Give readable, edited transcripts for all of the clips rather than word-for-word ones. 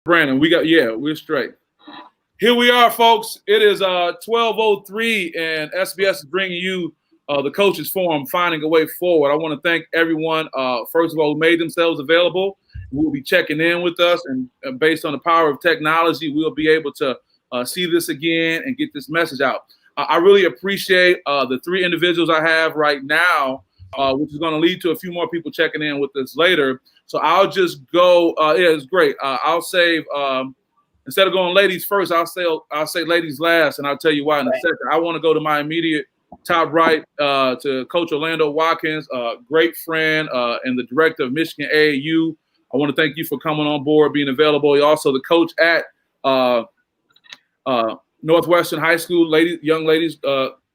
Brandon, we're straight. Here we are, folks. It is 12:03, and SBS is bringing you the Coaches Forum, Finding a Way Forward. I want to thank everyone, first of all, who made themselves available. Who will be checking in with us, and based on the power of technology, we'll be able to see this again and get this message out. I really appreciate the three individuals I have right now, which is going to lead to a few more people checking in with us later. So I'll just go. It's great. I'll save. Instead of going ladies first, I'll say ladies last, and I'll tell you why in a second. I want to go to my immediate top right to Coach Orlando Watkins, great friend and the director of Michigan AAU. I want to thank you for coming on board, being available. You're also the coach at Northwestern High School, young ladies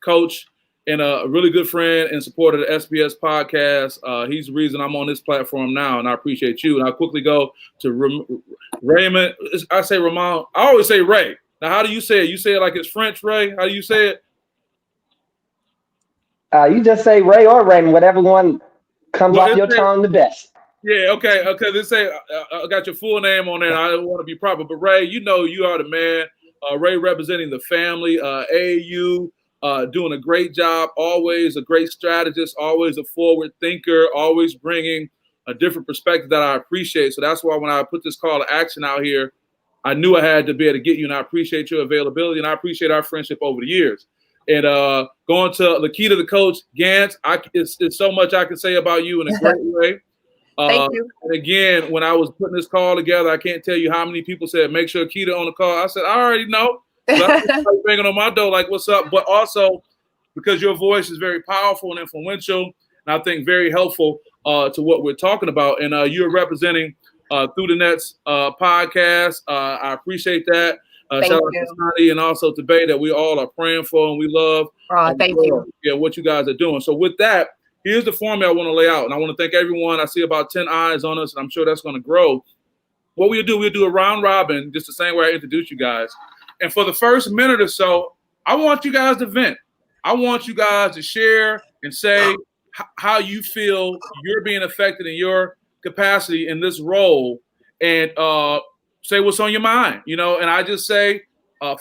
coach, and a really good friend and supporter of the SPS podcast. He's the reason I'm on this platform now, and I appreciate you. And I'll quickly go to Raymond. I say Ramon. I always say Ray. Now, how do you say it? You say it like it's French, Ray? How do you say it? You just say Ray or Raymond, whatever one comes off your tongue the best. Yeah, okay. Let's say I got your full name on there. I don't want to be proper, but Ray, you know you are the man. Ray representing the family, AAU, doing a great job, always a great strategist, always a forward thinker, always bringing a different perspective that I appreciate. So that's why when I put this call to action out here, I knew I had to be able to get you, and I appreciate your availability, and I appreciate our friendship over the years. And going to LaKita, the coach, Gantz, it's so much I can say about you in a great way. Thank you. And again, when I was putting this call together, I can't tell you how many people said, make sure Kita on the call. I said, I already know. So I was banging on my door like, what's up? But also because your voice is very powerful and influential, and I think very helpful to what we're talking about. And you're representing Through the Nets podcast. I appreciate that. Shout out to Sonny and also to Bay that we all are praying for and we love. Thank you. Yeah, what you guys are doing. So with that, here's the format I want to lay out, and I want to thank everyone. I see about 10 eyes on us, and I'm sure that's going to grow. What we'll do a round robin, just the same way I introduced you guys. And for the first minute or so, I want you guys to vent. I want you guys to share and say how you feel you're being affected in your capacity in this role, and say what's on your mind. And I just say,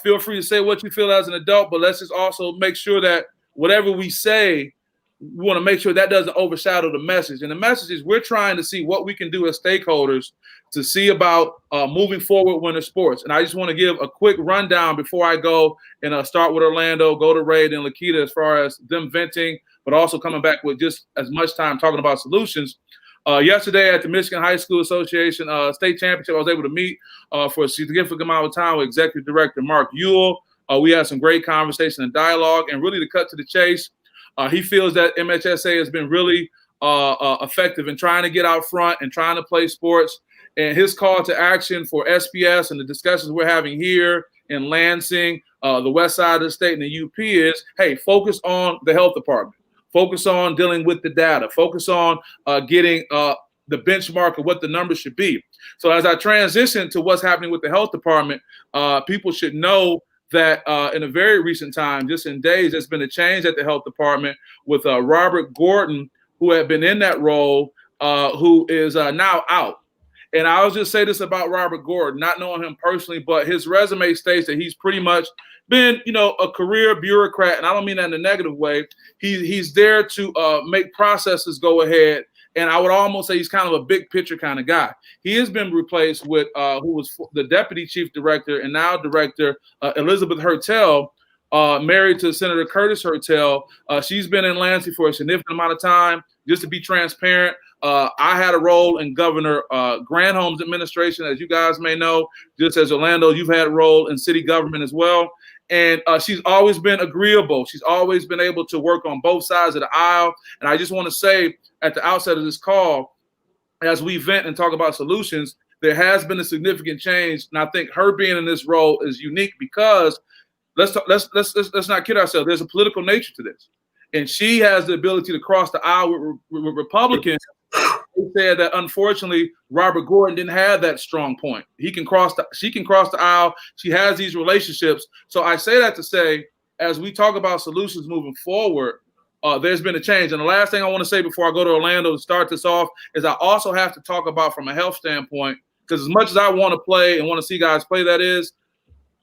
feel free to say what you feel as an adult, but let's just also make sure that whatever we say, we want to make sure that doesn't overshadow the message. And the message is we're trying to see what we can do as stakeholders to see about moving forward winter sports. And I just want to give a quick rundown before I go and start with Orlando, go to Ray, and LaKita as far as them venting, but also coming back with just as much time talking about solutions. Yesterday at the Michigan High School Association State Championship, I was able to meet for a significant amount of time with Executive Director Mark Ewell. We had some great conversation and dialogue, and really to cut to the chase, he feels that MHSA has been really effective in trying to get out front and trying to play sports. And his call to action for SPS and the discussions we're having here in Lansing, the west side of the state, and the UP is, hey, focus on the health department. Focus on dealing with the data. Focus on getting the benchmark of what the numbers should be. So as I transition to what's happening with the health department, people should know that in a very recent time, just in days, there's been a change at the health department with Robert Gordon, who had been in that role, who is now out. And I'll just say this about Robert Gordon, not knowing him personally, but his resume states that he's pretty much been, a career bureaucrat, and I don't mean that in a negative way. He's there to make processes go ahead, and I would almost say he's kind of a big picture kind of guy. He has been replaced with who was the deputy chief director and now director, Elizabeth Hertel, married to Senator Curtis Hertel. She's been in Lansing for a significant amount of time. Just to be transparent, I had a role in Governor Granholm's administration, as you guys may know. Just as Orlando, you've had a role in city government as well. And she's always been agreeable. She's always been able to work on both sides of the aisle. And I just want to say at the outset of this call, as we vent and talk about solutions, there has been a significant change. And I think her being in this role is unique because let's not kid ourselves. There's a political nature to this. And she has the ability to cross the aisle with Republicans. They said that unfortunately Robert Gordon didn't have that strong point. She can cross the aisle. She has these relationships. So I say that to say, as we talk about solutions moving forward, there's been a change. And the last thing I want to say before I go to Orlando to start this off is I also have to talk about, from a health standpoint, because as much as I want to play and want to see guys play,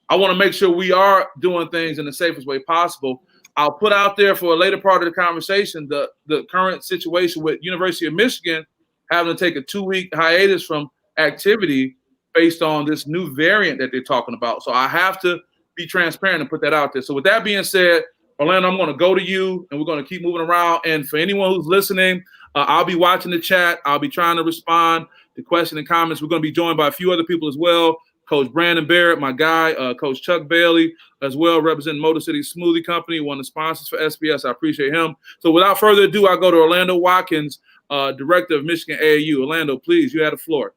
I want to make sure we are doing things in the safest way possible. I'll put out there for a later part of the conversation the current situation with University of Michigan having to take a 2-week hiatus from activity based on this new variant that they're talking about. So I have to be transparent and put that out there. So with that being said, Orlando, I'm going to go to you, and we're going to keep moving around. And for anyone who's listening, I'll be watching the chat. I'll be trying to respond to questions and comments. We're going to be joined by a few other people as well. Coach Brandon Barrett, my guy, Coach Chuck Bailey as well, representing Motor City Smoothie Company, one of the sponsors for SPS. I appreciate him. So without further ado, I go to Orlando Watkins, Director of Michigan AAU. Orlando, please, you have the floor.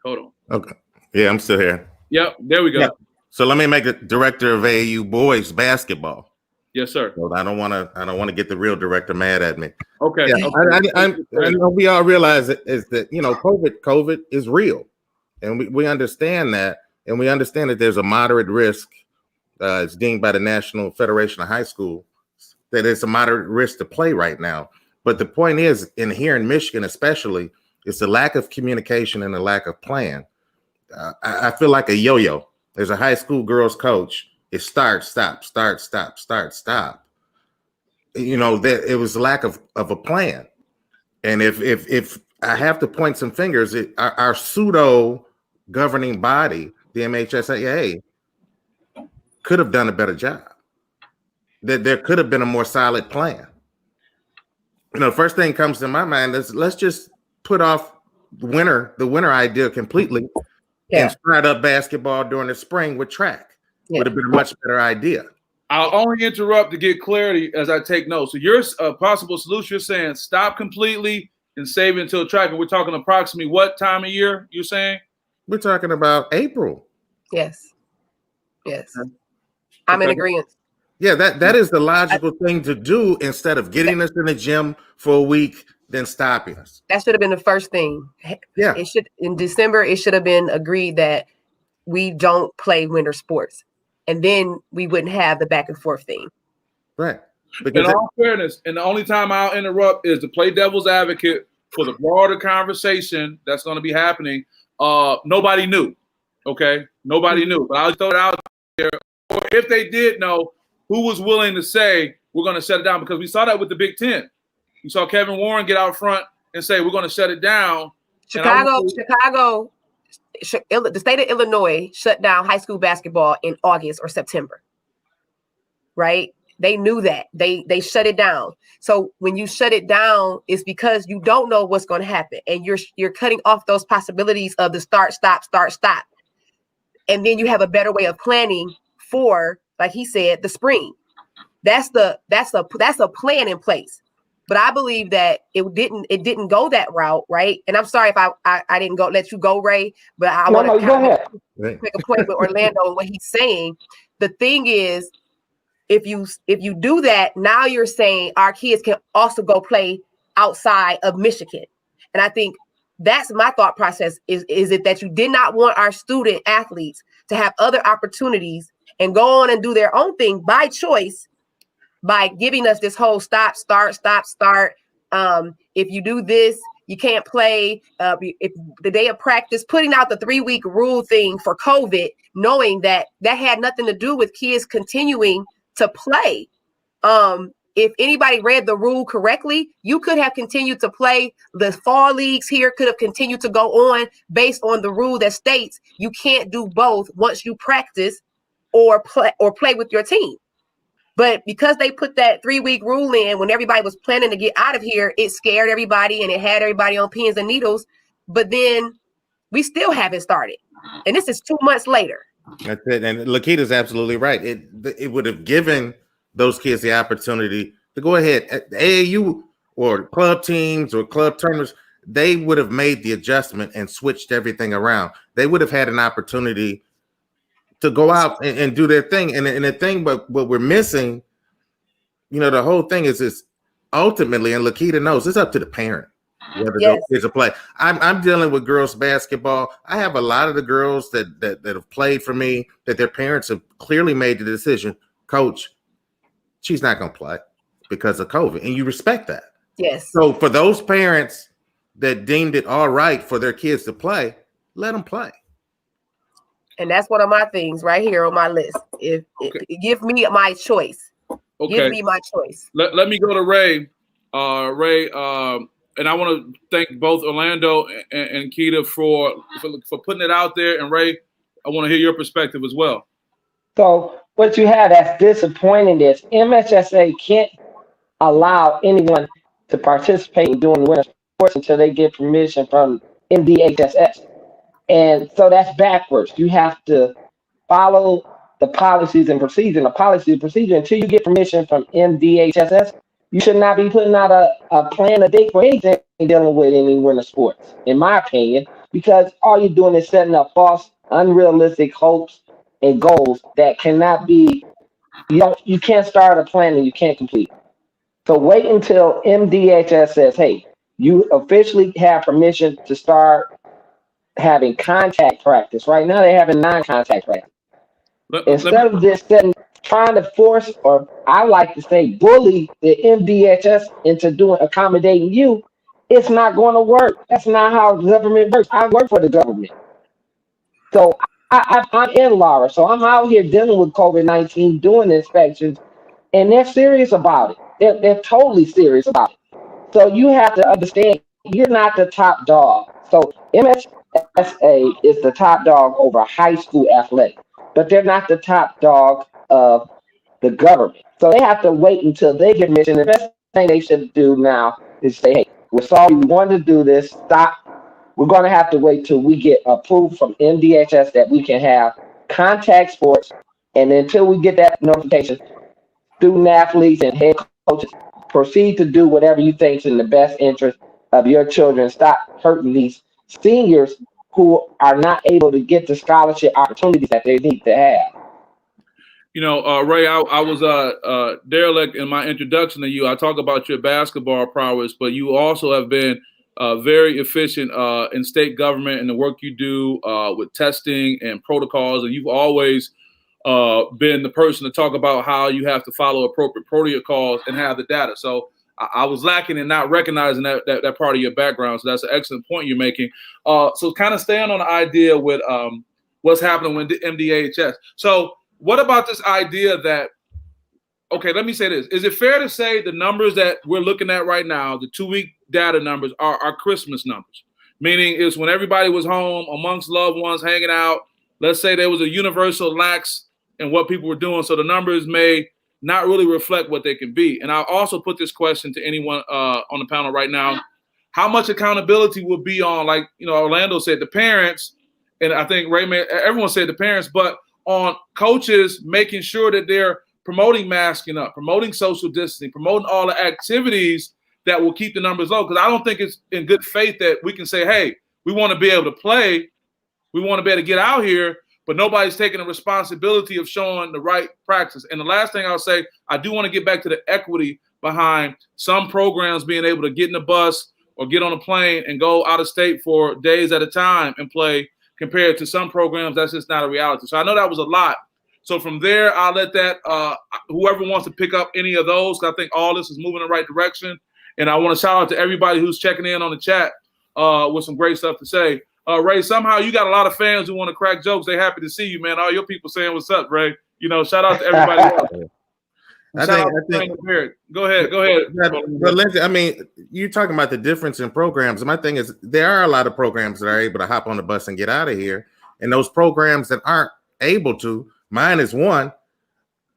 Hold on. Okay. Yeah, I'm still here. Yep, there we go. Yep. So let me make it Director of AAU boys basketball. Yes, sir. So I don't want to get the real director mad at me. Okay. Yeah, okay. I know we all realize is that COVID is real. And we understand that, and we understand that there's a moderate risk. It's deemed by the National Federation of High School that it's a moderate risk to play right now. But the point is, here in Michigan especially, it's the lack of communication and the lack of plan. I feel like a yo-yo. There's a high school girls coach. It start, stop, start, stop, start, stop. That it was lack of a plan. And if I have to point some fingers, our pseudo governing body, the MHSAA, could have done a better job. That there could have been a more solid plan. The first thing comes to my mind is let's just put off the winter idea completely and start up basketball during the spring with track. Would have been a much better idea. I'll only interrupt to get clarity as I take notes. So your possible solution, you're saying stop completely and save it until track. And we're talking approximately what time of year you're saying? We're talking about April. Yes. I'm in agreement. Yeah, that is the logical thing to do instead of getting us in the gym for a week, then stopping us. That should have been the first thing. Yeah. In December, it should have been agreed that we don't play winter sports. And then we wouldn't have the back and forth thing. Right. Because in all fairness, and the only time I'll interrupt is to play devil's advocate for the broader conversation that's going to be happening. Nobody knew. Okay? Nobody knew. But I'll throw it out there. Or if they did know, who was willing to say we're going to shut it down? Because we saw that with the Big Ten. You saw Kevin Warren get out front and say we're going to shut it down. Chicago, the state of Illinois shut down high school basketball in August or September. Right? They knew that. They shut it down. So when you shut it down, it's because you don't know what's going to happen. And you're cutting off those possibilities of the start, stop. And then you have a better way of planning for, like he said, the spring. That's a plan in place. But I believe that it didn't go that route, right? And I'm sorry if I didn't let you go, Ray, but I want to make a point with Orlando and what he's saying. The thing is, if you do that, now you're saying our kids can also go play outside of Michigan. And I think that's my thought process is it that you did not want our student athletes to have other opportunities and go on and do their own thing by choice by giving us this whole stop, start. If you do this, you can't play. If the day of practice, putting out the 3-week rule thing for COVID, knowing that had nothing to do with kids continuing to play. If anybody read the rule correctly, you could have continued to play. The fall leagues here could have continued to go on based on the rule that states you can't do both once you practice or play with your team. But because they put that 3-week rule in when everybody was planning to get out of here, it scared everybody and it had everybody on pins and needles. But then we still haven't started. And this is 2 months later. That's it. And LaKita's absolutely right. It would have given those kids the opportunity to go ahead. AAU or club teams or club tournaments, they would have made the adjustment and switched everything around. They would have had an opportunity to go out and do their thing. And the thing, but what we're missing, the whole thing is ultimately, and LaKita knows, it's up to the parent whether those kids will play. I'm dealing with girls basketball. I have a lot of the girls that have played for me that their parents have clearly made the decision, Coach, she's not going to play because of COVID. And you respect that. Yes. So for those parents that deemed it all right for their kids to play, let them play. And that's one of my things right here on my list. Give me my choice. Okay. Give me my choice. Let me go to Ray. And I want to thank both Orlando and Kita for putting it out there. And Ray, I want to hear your perspective as well. So what you have that's disappointing is MHSA can't allow anyone to participate in doing winter sports until they get permission from NDHSS. And so that's backwards. You have to follow the policies and procedure. And the policy and procedure, until you get permission from NDHSS, you should not be putting out a plan, a date for anything dealing with any winter sports, in my opinion, because all you're doing is setting up false, unrealistic hopes and goals that cannot be, you can't start a plan and you can't complete. So wait until MDHS says, hey, you officially have permission to start having contact practice. Right now they're having non-contact practice. Instead of just trying to force, or I like to say bully the MDHS into accommodating you, it's not going to work. That's not how government works. I work for the government. So I'm in Laura. So I'm out here dealing with COVID-19, doing inspections, and they're serious about it. They're totally serious about it. So you have to understand, you're not the top dog. So MHSA is the top dog over high school athletics, but they're not the top dog of the government. So they have to wait until they get permission. The best thing they should do now is say, hey, we're sorry, we wanted to do this. Stop. We're going to have to wait till we get approved from NDHS that we can have contact sports. And until we get that notification, student athletes and head coaches proceed to do whatever you think is in the best interest of your children. Stop hurting these seniors who are not able to get the scholarship opportunities that they need to have. You know, Ray, I was derelict in my introduction to you. I talk about your basketball prowess, but you also have been very efficient in state government and the work you do with testing and protocols. And you've always been the person to talk about how you have to follow appropriate protocols and have the data. So I was lacking in not recognizing that part of your background. So that's an excellent point you're making. So kind of staying on the idea with what's happening with MDHS. So what about this idea that, okay, let me say this. Is it fair to say the numbers that we're looking at right now, the 2-week data numbers, are Christmas numbers? Meaning it's when everybody was home amongst loved ones hanging out. Let's say there was a universal lax in what people were doing. So the numbers may not really reflect what they can be. And I'll also put this question to anyone on the panel right now. How much accountability will be on, like, you know, Orlando said, the parents, and I think Raymond, everyone said the parents, but on coaches making sure that they're promoting masking up, promoting social distancing, promoting all the activities that will keep the numbers low. Because I don't think it's in good faith that we can say, hey, we want to be able to play, we want to be able to get out here, but nobody's taking the responsibility of showing the right practice. And the last thing I'll say, I do want to get back to the equity behind some programs being able to get in the bus or get on a plane and go out of state for days at a time and play, compared to some programs that's just not a reality. So I know that was a lot. So from there, I'll let that whoever wants to pick up any of those, I think all this is moving in the right direction. And I want to shout out to everybody who's checking in on the chat with some great stuff to say. Ray, somehow you got a lot of fans who want to crack jokes. They're happy to see you, man. All your people saying what's up, Ray. You know, shout out to everybody else. I think Barrett. Go ahead. But Lindsay, I mean, you're talking about the difference in programs. And my thing is, there are a lot of programs that are able to hop on the bus and get out of here. And those programs that aren't able to, mine is one.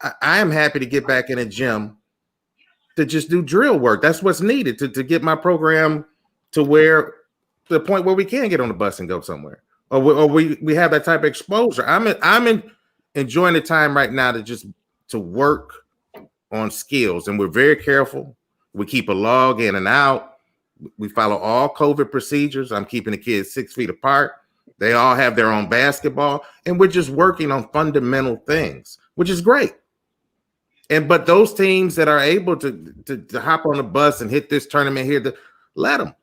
I am happy to get back in a gym to just do drill work. That's what's needed to get my program to the point where we can get on the bus and go somewhere, or we have that type of exposure. I'm enjoying the time right now to work on skills, and we're very careful. We keep a log in and out. We follow all COVID procedures. I'm keeping the kids 6 feet apart. They all have their own basketball, and we're just working on fundamental things, which is great. But those teams that are able to hop on the bus and hit this tournament here, let them.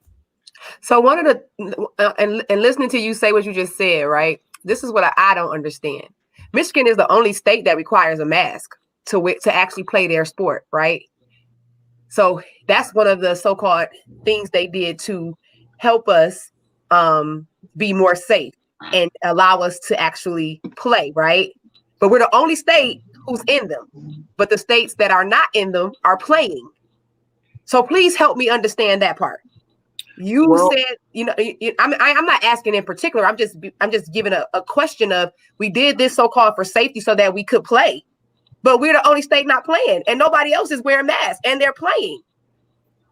So one of the and listening to you say what you just said, right? This is what I don't understand. Michigan is the only state that requires a mask to actually play their sport, right? So that's one of the so-called things they did to help us be more safe and allow us to actually play, right? But we're the only state who's in them. But the states that are not in them are playing. So please help me understand that part. You said, I'm not asking in particular. I'm just giving a question of, we did this so-called for safety so that we could play, but we're the only state not playing, and nobody else is wearing masks and they're playing.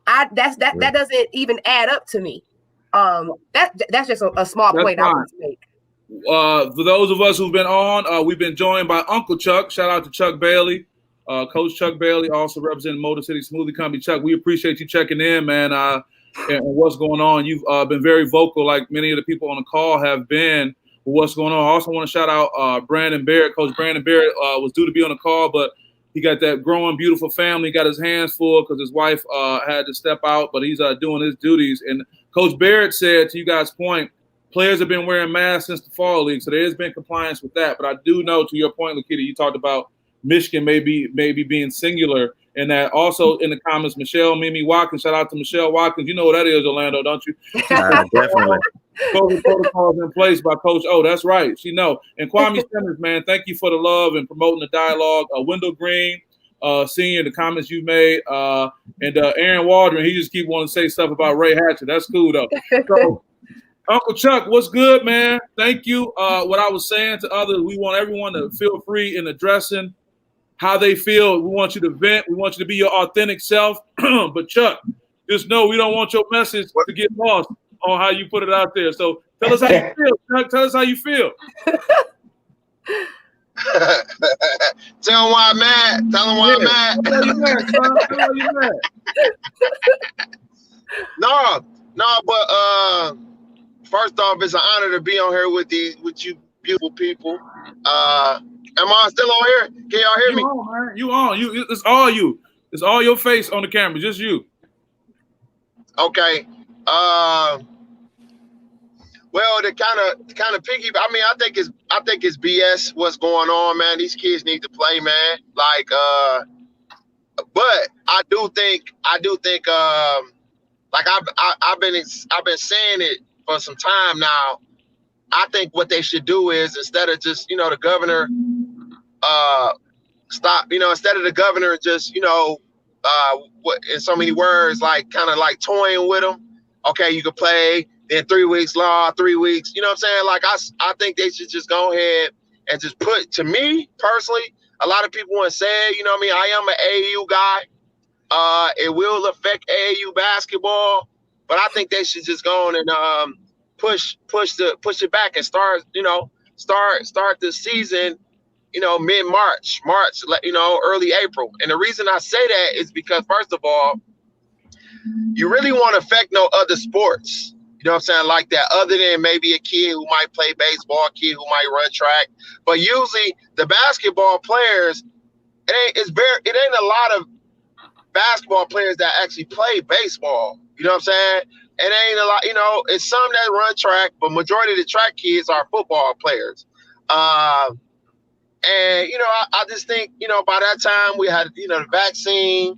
That doesn't even add up to me. That's just a small point I want to make. For those of us who've been on, we've been joined by Uncle Chuck. Shout out to Chuck Bailey, Coach Chuck Bailey, also representing Motor City Smoothie Company. Chuck, we appreciate you checking in, man. And what's going on. You've been very vocal, like many of the people on the call have been, with what's going on. I also want to shout out Brandon Barrett. Coach Brandon Barrett was due to be on the call, but he got that growing, beautiful family, got his hands full because his wife had to step out, but he's doing his duties. And Coach Barrett said, to you guys' point, players have been wearing masks since the fall league, so there has been compliance with that. But I do know, to your point, LaKita, you talked about Michigan maybe being singular. And that also in the comments, Michelle Mimi Watkins, shout out to Michelle Watkins. You know what that is, Orlando, don't you? Definitely. COVID protocols in place by Coach O. That's right. She know. And Kwame Simmons, man, thank you for the love and promoting the dialogue. Wendell Green, Senior, the comments you made. And Aaron Waldron, he just keep wanting to say stuff about Ray Hatcher. That's cool, though. So, Uncle Chuck, what's good, man? Thank you. What I was saying to others, we want everyone to feel free in addressing how they feel. We want you to vent. We want you to be your authentic self. But Chuck, just know we don't want your message to get lost on how you put it out there. So tell us how you feel, Chuck. Tell us how you feel. Tell them why I'm mad. Tell them why I'm mad. Tell you mad, son. Tell you mad. But first off, it's an honor to be on here with you beautiful people. Am I still on here? Can y'all hear me? On, man. You on. It's all you. It's all your face on the camera, just you. Okay. Well, to kind of piggy. I mean, I think it's BS what's going on, man. These kids need to play, man. But I do think like I've been saying it for some time now. I think what they should do is, instead of just, the governor instead of the governor just, what in so many words, like kind of like toying with them. Okay, you can play, then 3 weeks law, 3 weeks. You know what I'm saying? Like I think they should just go ahead and just put, to me personally, a lot of people want to say, I am an AAU guy. It will affect AAU basketball, but I think they should just go on and push it back and start the season, mid-March, early April. And the reason I say that is because, first of all, you really want to affect no other sports, like that, other than maybe a kid who might play baseball, a kid who might run track. But usually the basketball players, it ain't a lot of basketball players that actually play baseball. You know what I'm saying? It ain't a lot, it's some that run track, but majority of the track kids are football players. And, I just think, by that time we had, the vaccine,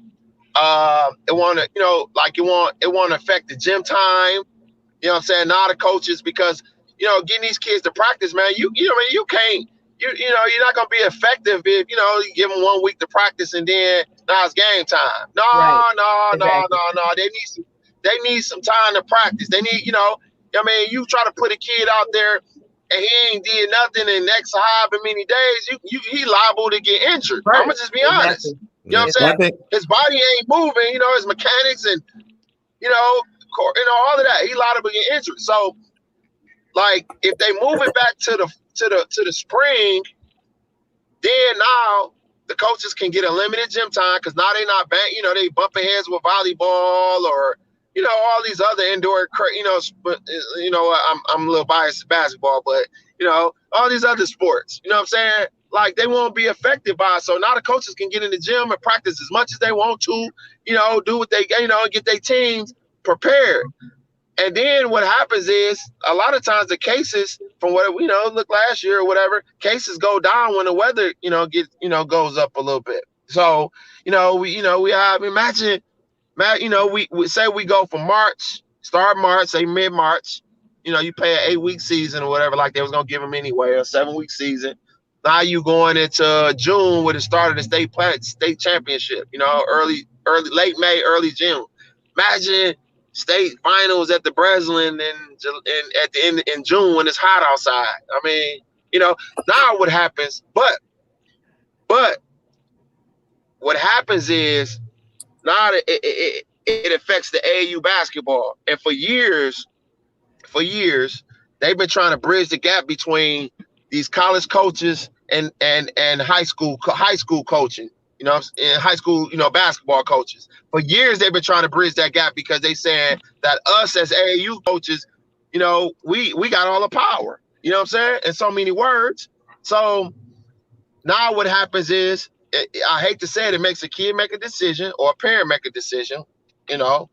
it won't affect the gym time. You know what I'm saying? Not the coaches, because, getting these kids to practice, man, you're not going to be effective if, you give them 1 week to practice and then now it's game time. No. They need some time to practice. They need, you try to put a kid out there and he ain't did nothing in the next however many days, he liable to get injured. Right. I'm going to just be honest. Exactly. You know what I'm saying? His body ain't moving, his mechanics and, all of that. He liable to get injured. So, like, if they move it back to the spring, then now the coaches can get a limited gym time, because now they not they bumping heads with volleyball or, all these other indoor, but I'm a little biased to basketball, but, all these other sports, you know what I'm saying? Like, they won't be affected by it. So now the coaches can get in the gym and practice as much as they want to, do what they, get their teams prepared. And then what happens is, a lot of times the cases, from what we look last year or whatever, cases go down when the weather, goes up a little bit. So, we have, imagine, we say we go from March start March, say mid-March. You know, you play an 8-week season or whatever, like they was gonna give them anyway, a 7-week season. Now you going into June with the start of the state championship. You know, late May, early June. Imagine state finals at the Breslin and at the end in June when it's hot outside. I mean, you know, now what happens? But what happens is now it affects the AAU basketball, and for years, they've been trying to bridge the gap between these college coaches and high school coaching, you know, in high school, you know, basketball coaches. For years, they've been trying to bridge that gap because they saying that us as AAU coaches, you know, we got all the power, you know what I'm saying? In so many words. So now what happens is, I hate to say it, it makes a kid make a decision or a parent make a decision, you know,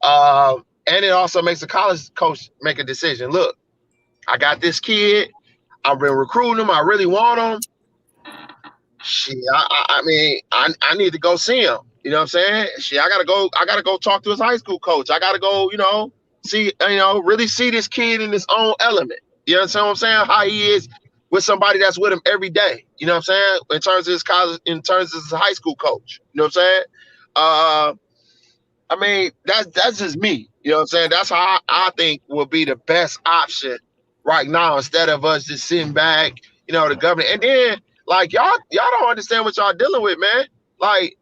and it also makes a college coach make a decision. Look, I got this kid. I've been recruiting him. I really want him. Shit, I mean, I need to go see him. You know what I'm saying? Shit, I gotta go talk to his high school coach. I gotta go, you know, see, you know, really see this kid in his own element. You know what I'm saying? How he is with somebody that's with him every day. You know what I'm saying? In terms of his college, in terms of his high school coach. You know what I'm saying? I mean, that's just me. You know what I'm saying? That's how I think will be the best option right now, instead of us just sitting back, you know, the governor. And then, like, y'all don't understand what y'all dealing with, man. Like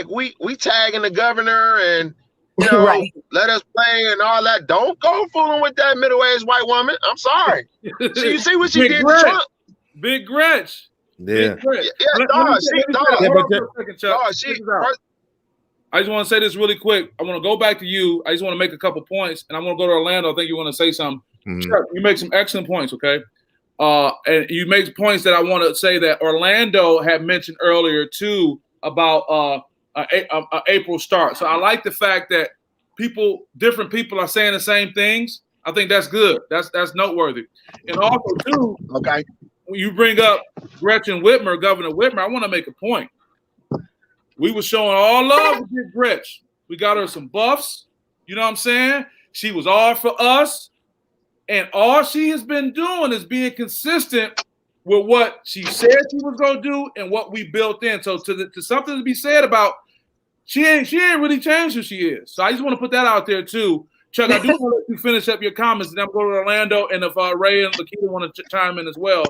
we tagging the governor and, you know, Right. let us play and all that. Don't go fooling with that middle-aged white woman. I'm sorry. You see what she Big did Gretch. to Trump? Big Gretch. Yeah. Big Gretch. Yeah, Let me say this for a second, Chuck. dog, Check this out. I just want to say this really quick. I want to go back to you. I just want to make a couple points, and I want to go to Orlando. I think you want to say something. Mhm. Chuck, you make some excellent points, okay? And you make points that I want to say that Orlando had mentioned earlier too about April start. So I like the fact that different people are saying the same things. I think that's good. That's noteworthy. And also too, Okay. when you bring up Governor Whitmer, I want to make a point. We were showing all love to Big Gretch. We got her some buffs. You know what I'm saying? She was all for us. And all she has been doing is being consistent with what she said she was going to do and what we built in. So to something to be said about, she ain't really changed who she is. So I just want to put that out there too. Chuck, I do want to let you finish up your comments, and then we'll go to Orlando, and if Ray and LaKita want to chime in as well.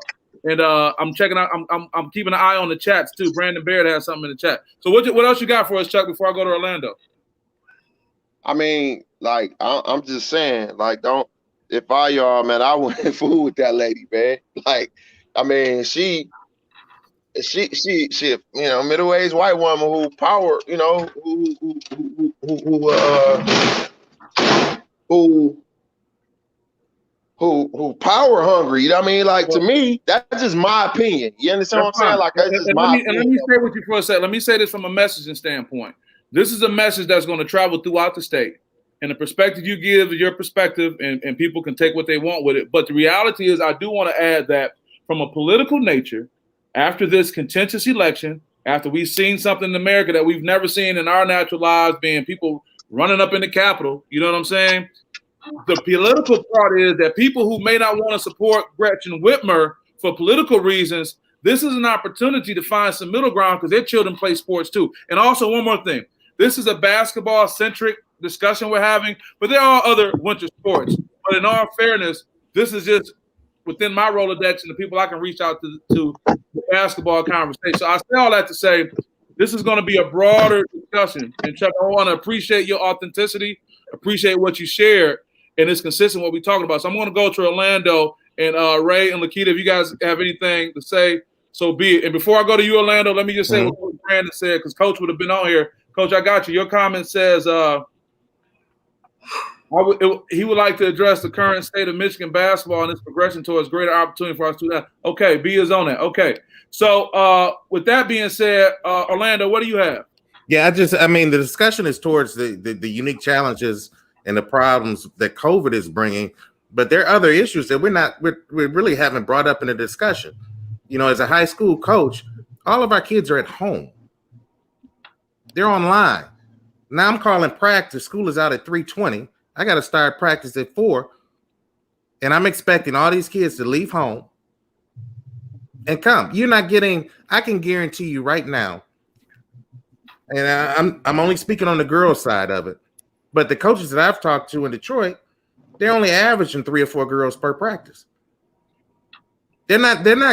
And I'm checking out. I'm keeping an eye on the chats too. Brandon Barrett has something in the chat. So what else you got for us, Chuck? Before I go to Orlando. I mean, like, I'm just saying, like, don't. If I y'all, man, I wouldn't fool with that lady, man. Like, I mean, she, you know, middle-aged white woman who power, you know, who power hungry. You know what I mean? Like, to me, that's just my opinion. You understand what I'm saying? Like, that's just my opinion. Let me stay with you for a second. Let me say this from a messaging standpoint. This is a message that's going to travel throughout the state. And the perspective you give is your perspective, and people can take what they want with it. But the reality is, I do want to add that from a political nature, after this contentious election, after we've seen something in America that we've never seen in our natural lives, being people running up in the Capitol, you know what I'm saying? The political part is that people who may not want to support Gretchen Whitmer for political reasons, this is an opportunity to find some middle ground because their children play sports too. And also, one more thing. This is a basketball-centric discussion we're having, but there are other winter sports. But in all fairness, this is just within my Rolodex and the people I can reach out to the basketball conversation. So I say all that to say this is going to be a broader discussion. And Chuck, I want to appreciate your authenticity, appreciate what you shared, and it's consistent with what we're talking about. So I'm going to go to Orlando, and Ray and LaKita, if you guys have anything to say, so be it. And before I go to you, Orlando, let me just say what Brandon said, because Coach would have been on here. Coach, I got you. Your comment says he would like to address the current state of Michigan basketball and its progression towards greater opportunity for our students. Okay, B is on that. Okay. So with that being said, Orlando, what do you have? Yeah, I mean, the discussion is towards the unique challenges and the problems that COVID is bringing, but there are other issues that we really haven't brought up in the discussion. You know, as a high school coach, all of our kids are at home. They're online. Now I'm calling practice. School is out at 3:20. I got to start practice at 4. And I'm expecting all these kids to leave home and come. You're not getting, I can guarantee you right now, and I'm only speaking on the girls' side of it, but the coaches that I've talked to in Detroit, they're only averaging 3 or 4 girls per practice. They're not getting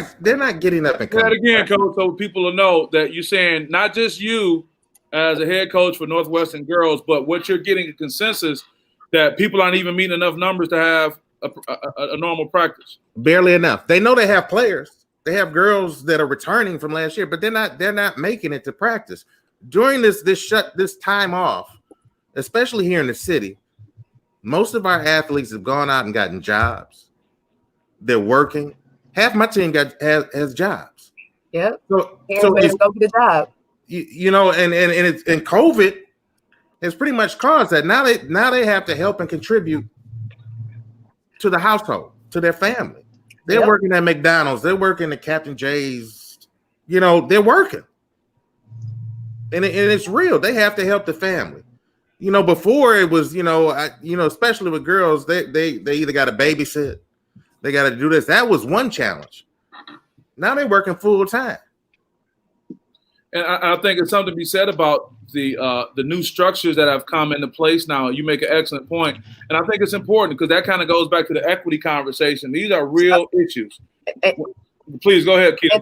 up and coming. That again, coach, so people will know that you're saying not just you as a head coach for Northwestern girls, but what you're getting a consensus that people aren't even meeting enough numbers to have a normal practice. Barely enough. They know they have players. They have girls that are returning from last year, but they're not making it to practice. During this time off, especially here in the city, most of our athletes have gone out and gotten jobs. They're working. Half my team has jobs. Yep. So go get a job. You know, and COVID has pretty much caused that. Now they have to help and contribute to the household, to their family. They're working at McDonald's. They're working at Captain J's. You know, they're working, and it's real. They have to help the family. You know, before it was, especially with girls, they either got to babysit, they got to do this. That was one challenge. Now they're working full time. And I think it's something to be said about the new structures that have come into place now. You make an excellent point. And I think it's important because that kind of goes back to the equity conversation. These are real issues. Please go ahead, Keith.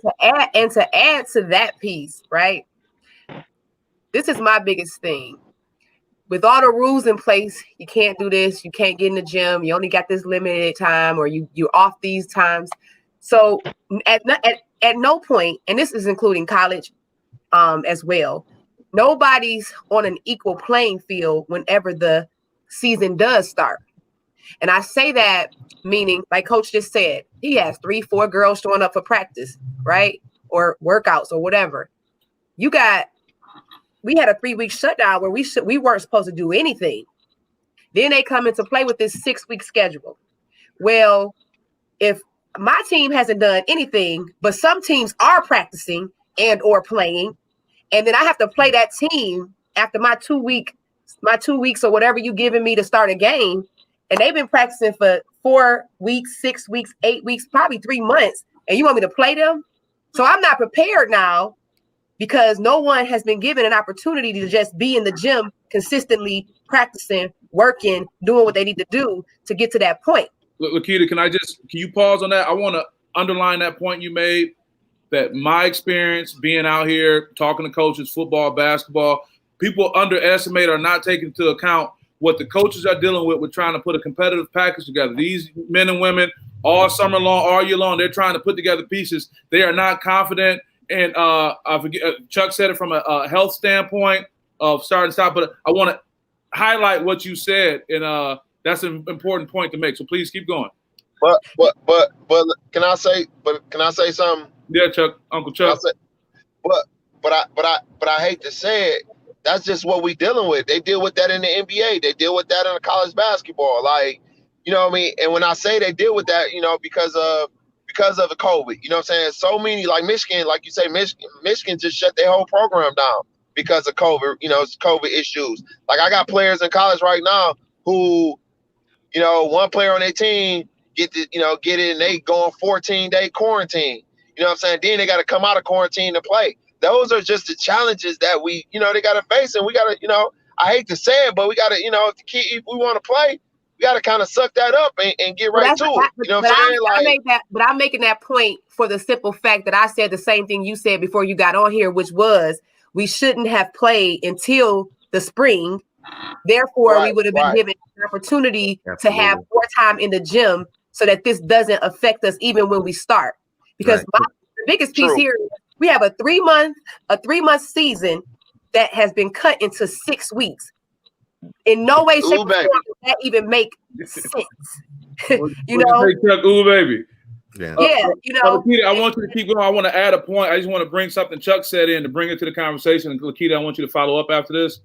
And to add to that piece, right? This is my biggest thing. With all the rules in place, you can't do this. You can't get in the gym. You only got this limited time, or you're off these times. So at no point, and this is including college as well, nobody's on an equal playing field whenever the season does start. And I say that meaning, like Coach just said, he has 3-4 girls showing up for practice, right? Or workouts or whatever. We had a 3-week shutdown where we weren't supposed to do anything. Then they come into play with this 6-week schedule. Well, if my team hasn't done anything, but some teams are practicing and or playing, and then I have to play that team after my 2 weeks or whatever you giving me to start a game, and they've been practicing for 4 weeks, 6 weeks, 8 weeks, probably 3 months, and you want me to play them? So I'm not prepared now because no one has been given an opportunity to just be in the gym consistently practicing, working, doing what they need to do to get to that point. LaKita, can you pause on that? I want to underline that point you made, that my experience being out here talking to coaches, football, basketball, people underestimate or not take into account what the coaches are dealing with trying to put a competitive package together. These men and women all summer long, all year long, they're trying to put together pieces. They are not confident. And I forget, Chuck said it from a health standpoint of start and stop, but I want to highlight what you said, and that's an important point to make. So please keep going. But can I say something? Yeah, Chuck, Uncle Chuck. But I hate to say it. That's just what we dealing with. They deal with that in the NBA. They deal with that in college basketball. Like, you know what I mean? And when I say they deal with that, because of the COVID, you know what I'm saying? So many, like Michigan, like you say, Michigan just shut their whole program down because of COVID, COVID issues. Like I got players in college right now who, one player on their team get it and they go on 14-day quarantine. You know what I'm saying? Then they got to come out of quarantine to play. Those are just the challenges that we, they got to face. And we got to, I hate to say it, but we got to, if we want to play, we got to kind of suck that up and get right to it. You know what I'm saying? But I'm making that point for the simple fact that I said the same thing you said before you got on here, which was we shouldn't have played until the spring. Therefore, we would have been given an opportunity to have more time in the gym so that this doesn't affect us even when we start. Because the biggest piece here is we have a 3-month season that has been cut into 6 weeks. In no way, shape, or form does that even make sense. Chuck, ooh, baby. Yeah, LaKita, I want you to keep going. I want to add a point. I just want to bring something Chuck said in to bring it to the conversation. And LaKita, I want you to follow up after this.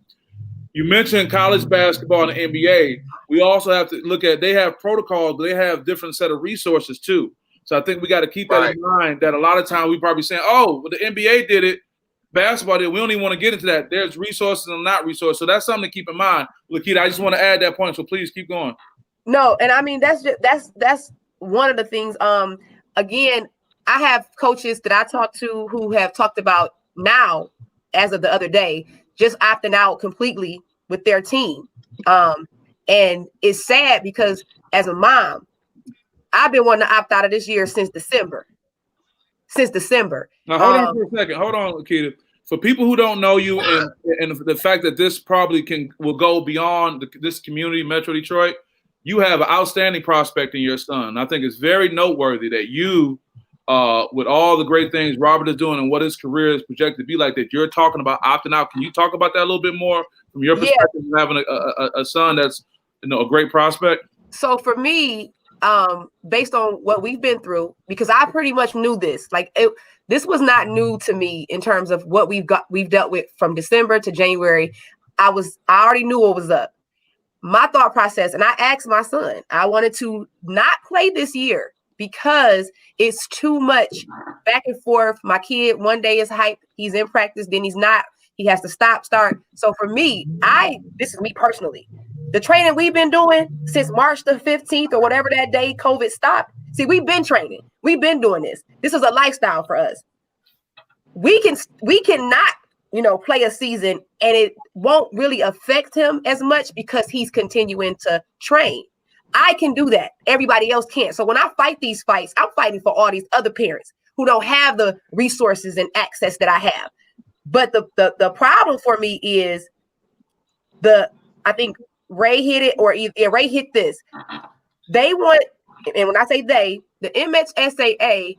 You mentioned college basketball and the NBA. We also have to look at, they have protocols, but they have different set of resources too. So I think we got to keep that in mind, that a lot of times we probably saying, oh, well, the NBA did it. basketball, we don't even want to get into that. There's resources and not resources. So that's something to keep in mind. LaKita, I just want to add that point. So please keep going. No, and I mean that's one of the things. Again, I have coaches that I talk to who have talked about now, as of the other day, just opting out completely with their team. And it's sad because as a mom, I've been wanting to opt out of this year since December. Now hold on for a second. Hold on, LaKita. For people who don't know you, and the fact that this probably will go beyond this community, Metro Detroit, you have an outstanding prospect in your son. I think it's very noteworthy that you, with all the great things Robert is doing and what his career is projected to be like, that you're talking about opting out. Can you talk about that a little bit more from your perspective of having a son that's a great prospect? So for me, based on what we've been through, because I pretty much knew this, this was not new to me in terms of what we've dealt with from December to January. I already knew what was up. My thought process, and I asked my son, I wanted to not play this year because it's too much back and forth. My kid, one day is hype, he's in practice, then he's not. He has to start. So for me, this is me personally. The training we've been doing since March the 15th or whatever that day COVID stopped. See, we've been training. We've been doing this. This is a lifestyle for us. We cannot, play a season and it won't really affect him as much because he's continuing to train. I can do that. Everybody else can't. So when I fight these fights, I'm fighting for all these other parents who don't have the resources and access that I have. But the problem for me is I think Ray hit it, or Ray hit this. They want, and when I say they, the MHSAA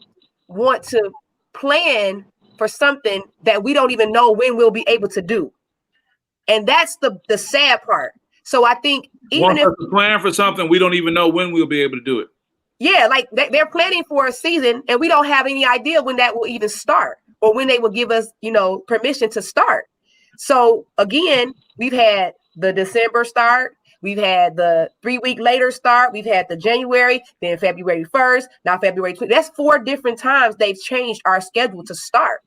want to plan for something that we don't even know when we'll be able to do. And that's the sad part. So I think even if plan for something, we don't even know when we'll be able to do it. Yeah, like they're planning for a season and we don't have any idea when that will even start or when they will give us, permission to start. So again, we've had the December start. We've had the 3 week later start. We've had the January, then February 1st, now February 20th. That's 4 different times they've changed our schedule to start.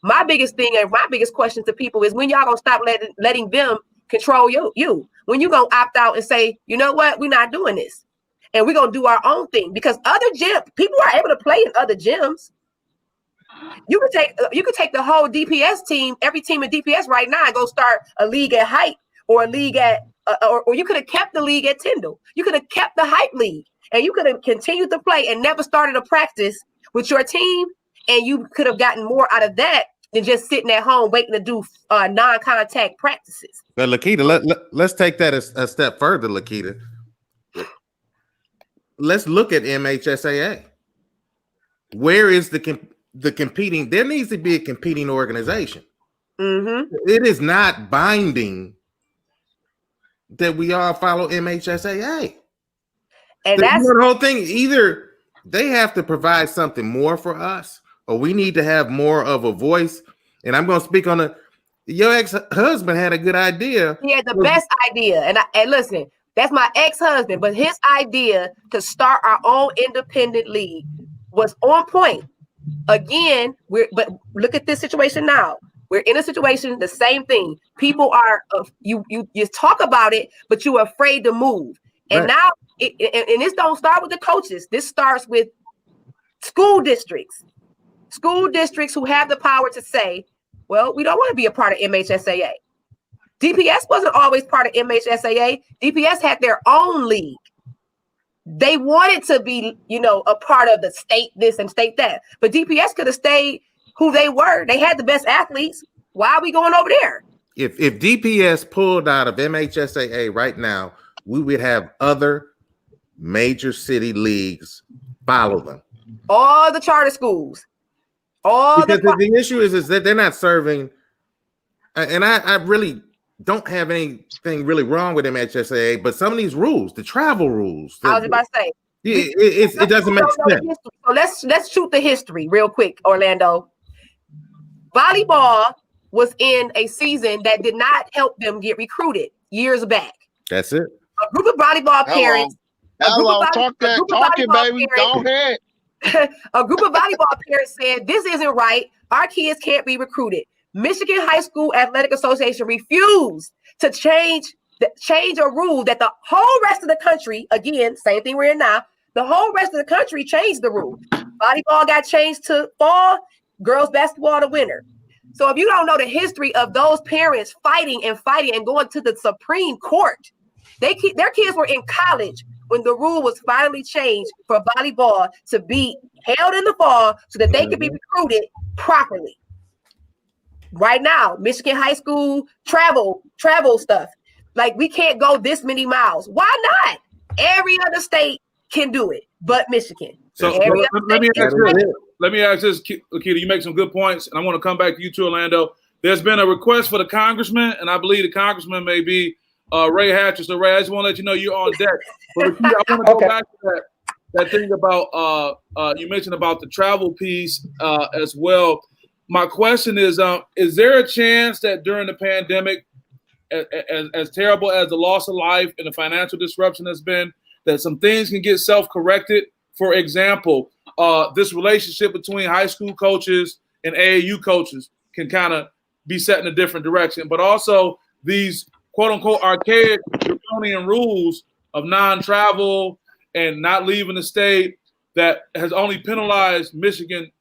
My biggest thing and my biggest question to people is when y'all gonna stop letting them control you? When you gonna opt out and say, you know what, we're not doing this. And we're gonna do our own thing, because other people are able to play in other gyms. You could take the whole DPS team, every team in DPS right now, and go start a league at Height or a league at, or you could have kept the league at Tyndall. You could have kept the Height league, and you could have continued to play and never started a practice with your team, and you could have gotten more out of that than just sitting at home waiting to do non-contact practices. But LaKita, let's take that a step further, LaKita. Let's look at MHSAA. Where is the competing? There needs to be a competing organization. Mm-hmm. It is not binding that we all follow MHSAA. And that's the whole thing. Either they have to provide something more for us, or we need to have more of a voice. And I'm going to speak on your ex-husband had a good idea. He had the best idea. And listen, that's my ex-husband, but his idea to start our own independent league was on point. Again, but look at this situation now. We're in a situation, the same thing. People are, you talk about it, but you're afraid to move. And now, and this don't start with the coaches. This starts with school districts who have the power to say, well, we don't want to be a part of MHSAA. DPS wasn't always part of MHSAA. DPS had their own league. They wanted to be, a part of the state this and state that. But DPS could have stayed who they were. They had the best athletes. Why are we going over there? If DPS pulled out of MHSAA right now, we would have other major city leagues follow them. All the charter schools. Because the issue is that they're not serving. And I really don't have anything really wrong with MHSAA, but some of these rules, the travel rules. I was about to say. It doesn't make sense. So let's shoot the history real quick, Orlando. Volleyball was in a season that did not help them get recruited years back. That's it. A group of volleyball parents. Talking, baby. Go ahead. A group of volleyball parents said, this isn't right. Our kids can't be recruited. Michigan High School Athletic Association refused to change a rule that the whole rest of the country, again, same thing we're in now, the whole rest of the country changed the rule. Volleyball got changed to fall, girls basketball to winter. So if you don't know the history of those parents fighting and going to the Supreme Court, their kids were in college when the rule was finally changed for volleyball to be held in the fall so that they could be recruited properly. Right now, Michigan High School travel stuff. Like, we can't go this many miles. Why not? Every other state can do it, but Michigan. So let me ask this, LaKita. You make some good points, and I want to come back to you too, Orlando. There's been a request for the congressman, and I believe the congressman may be Ray Hatcher. So, Ray, I just want to let you know you're on deck. But LaKita, I want to go back to that thing about you mentioned about the travel piece as well. My question is there a chance that during the pandemic, as terrible as the loss of life and the financial disruption has been, that some things can get self-corrected? For example, this relationship between high school coaches and AAU coaches can kind of be set in a different direction. But also these quote-unquote archaic draconian rules of non-travel and not leaving the state that has only penalized Michigan,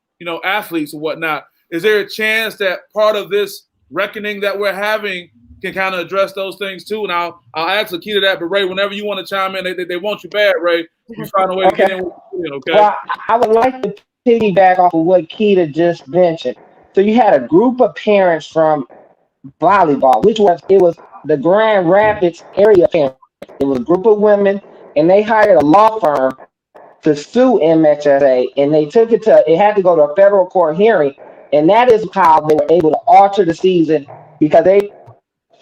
athletes and whatnot. Is there a chance that part of this reckoning that we're having can kind of address those things too? And I'll ask LaKita that, but Ray, whenever you want to chime in, they want you bad, Ray. You find a way to get in with you, okay? Well, I would like to piggyback off of what Kita just mentioned. So you had a group of parents from volleyball, it was the Grand Rapids area parents. It was a group of women, and they hired a law firm to sue MHSA, and they took it had to go to a federal court hearing, and that is how they were able to alter the season, because they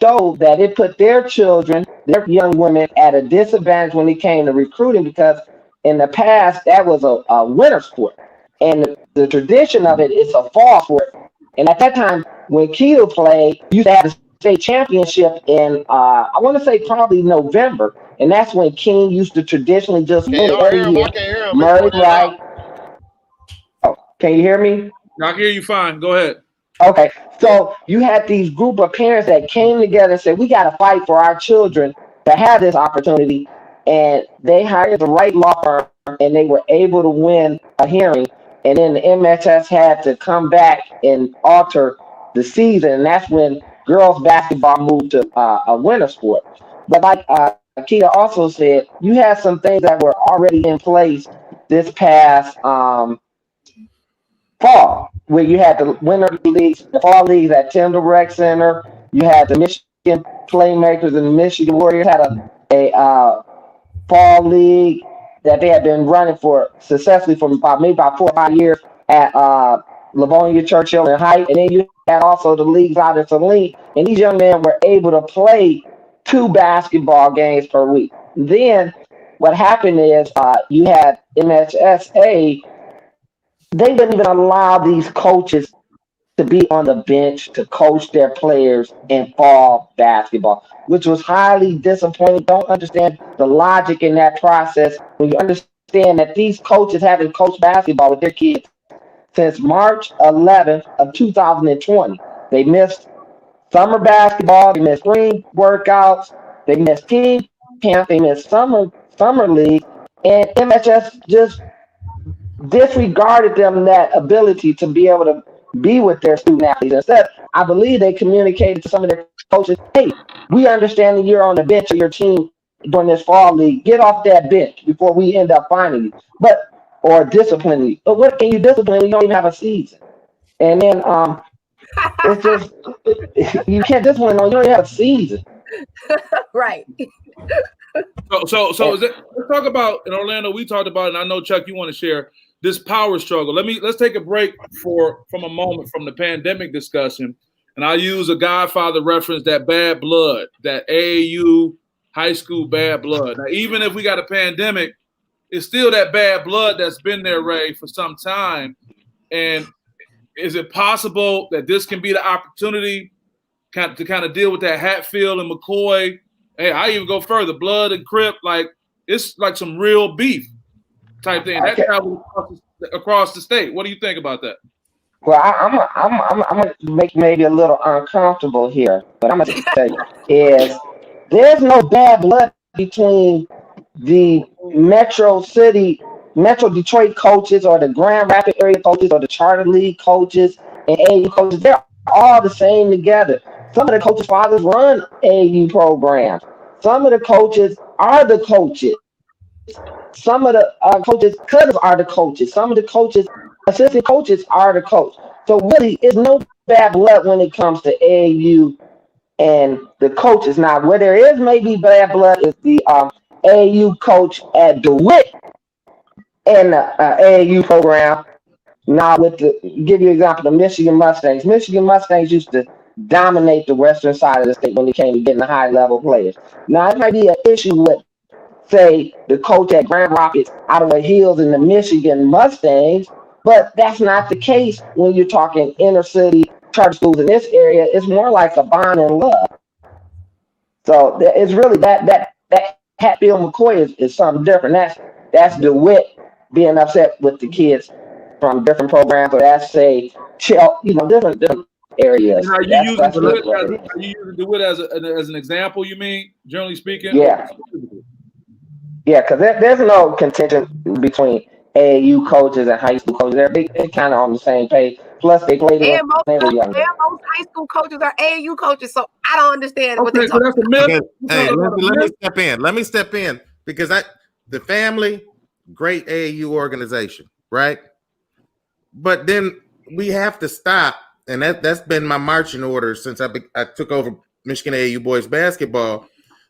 showed that it put their children, their young women, at a disadvantage when it came to recruiting, because in the past that was a winter sport, and the tradition of it's a fall sport. And at that time, when Keto played, you used to have the state championship in I want to say probably November, and that's when King used to traditionally just win every year. Murray, right? Oh, can you hear me? I can hear you fine. Go ahead. Okay, so you had these group of parents that came together and said, we got to fight for our children to have this opportunity. And they hired the right law firm, and they were able to win a hearing. And then the MHS had to come back and alter the season. And that's when girls basketball moved to a winter sport. But like Keita also said, you had some things that were already in place this past fall, where you had the winter leagues, the fall leagues at Tyndall Rec Center. You had the Michigan Playmakers and the Michigan Warriors had a fall league that they had been running successfully for about 4 or 5 years at Livonia, Churchill, and Height. And then you had also the leagues out in Saline. And these young men were able to play 2 basketball games per week. Then what happened is you had MHSA. They didn't even allow these coaches to be on the bench to coach their players in fall basketball, which was highly disappointing. Don't understand the logic in that process when you understand that these coaches haven't coached basketball with their kids since March 11th of 2020. They missed summer basketball, they missed spring workouts, they missed team camp, they missed summer league, and MHS just disregarded them that ability to be able to be with their student athletes. Instead, I believe they communicated to some of their coaches, hey, we understand that you're on the bench of your team during this fall league. Get off that bench before we end up finding you. Or disciplining you. But what can you discipline when you don't even have a season? And then it's just you can't discipline when you don't even have a season. Right. So let's talk about in Orlando. We talked about, and I know Chuck, you want to share this power struggle. Let's take a break from a moment from the pandemic discussion, and I'll use a Godfather reference, that bad blood, that AAU high school bad blood. Now, even if we got a pandemic, it's still that bad blood that's been there, Ray, for some time. And is it possible that this can be the opportunity to kind of deal with that Hatfield and McCoy? Hey, I even go further, Blood and Crip, like it's like some real beef type thing. That travels across the state. What do you think about that? Well, I'm gonna make maybe a little uncomfortable here, but I'm gonna say is there's no bad blood between the Metro Detroit coaches or the Grand Rapids area coaches or the Charter League coaches and AAU coaches. They're all the same together. Some of the coaches' fathers run AAU programs. Some of the coaches are the coaches. Some of the coaches' cousins are the coaches. Some of the coaches, assistant coaches, are the coach. So really, it's no bad blood when it comes to AAU and the coaches. Now, where there is maybe bad blood is the AAU coach at DeWitt and the AAU program. Now, give you an example, the Michigan Mustangs. Michigan Mustangs used to dominate the western side of the state when it came to getting the high level players. Now, it might be an issue with, say, the coach at Grand Rapids, out of the hills in the Michigan Mustangs, but that's not the case when you're talking inner city charter schools in this area. It's more like a bond and love. So it's really that Hatfield McCoy is something different. That's DeWitt being upset with the kids from different programs, or that's say, different areas. And are you That's using really DeWitt what it is. are you using DeWitt as an example? You mean, generally speaking? Yeah. Yeah, because there's no contention between AAU coaches and high school coaches. They're kind of on the same page. Plus, they played when they were younger. And most high school coaches are AAU coaches, so I don't understand what Okay, they're so talking that's a myth. Okay, hey, let me step in. Let me step in because the family, great AAU organization, right? But then we have to stop, and that's been my marching order since I took over Michigan AAU boys basketball.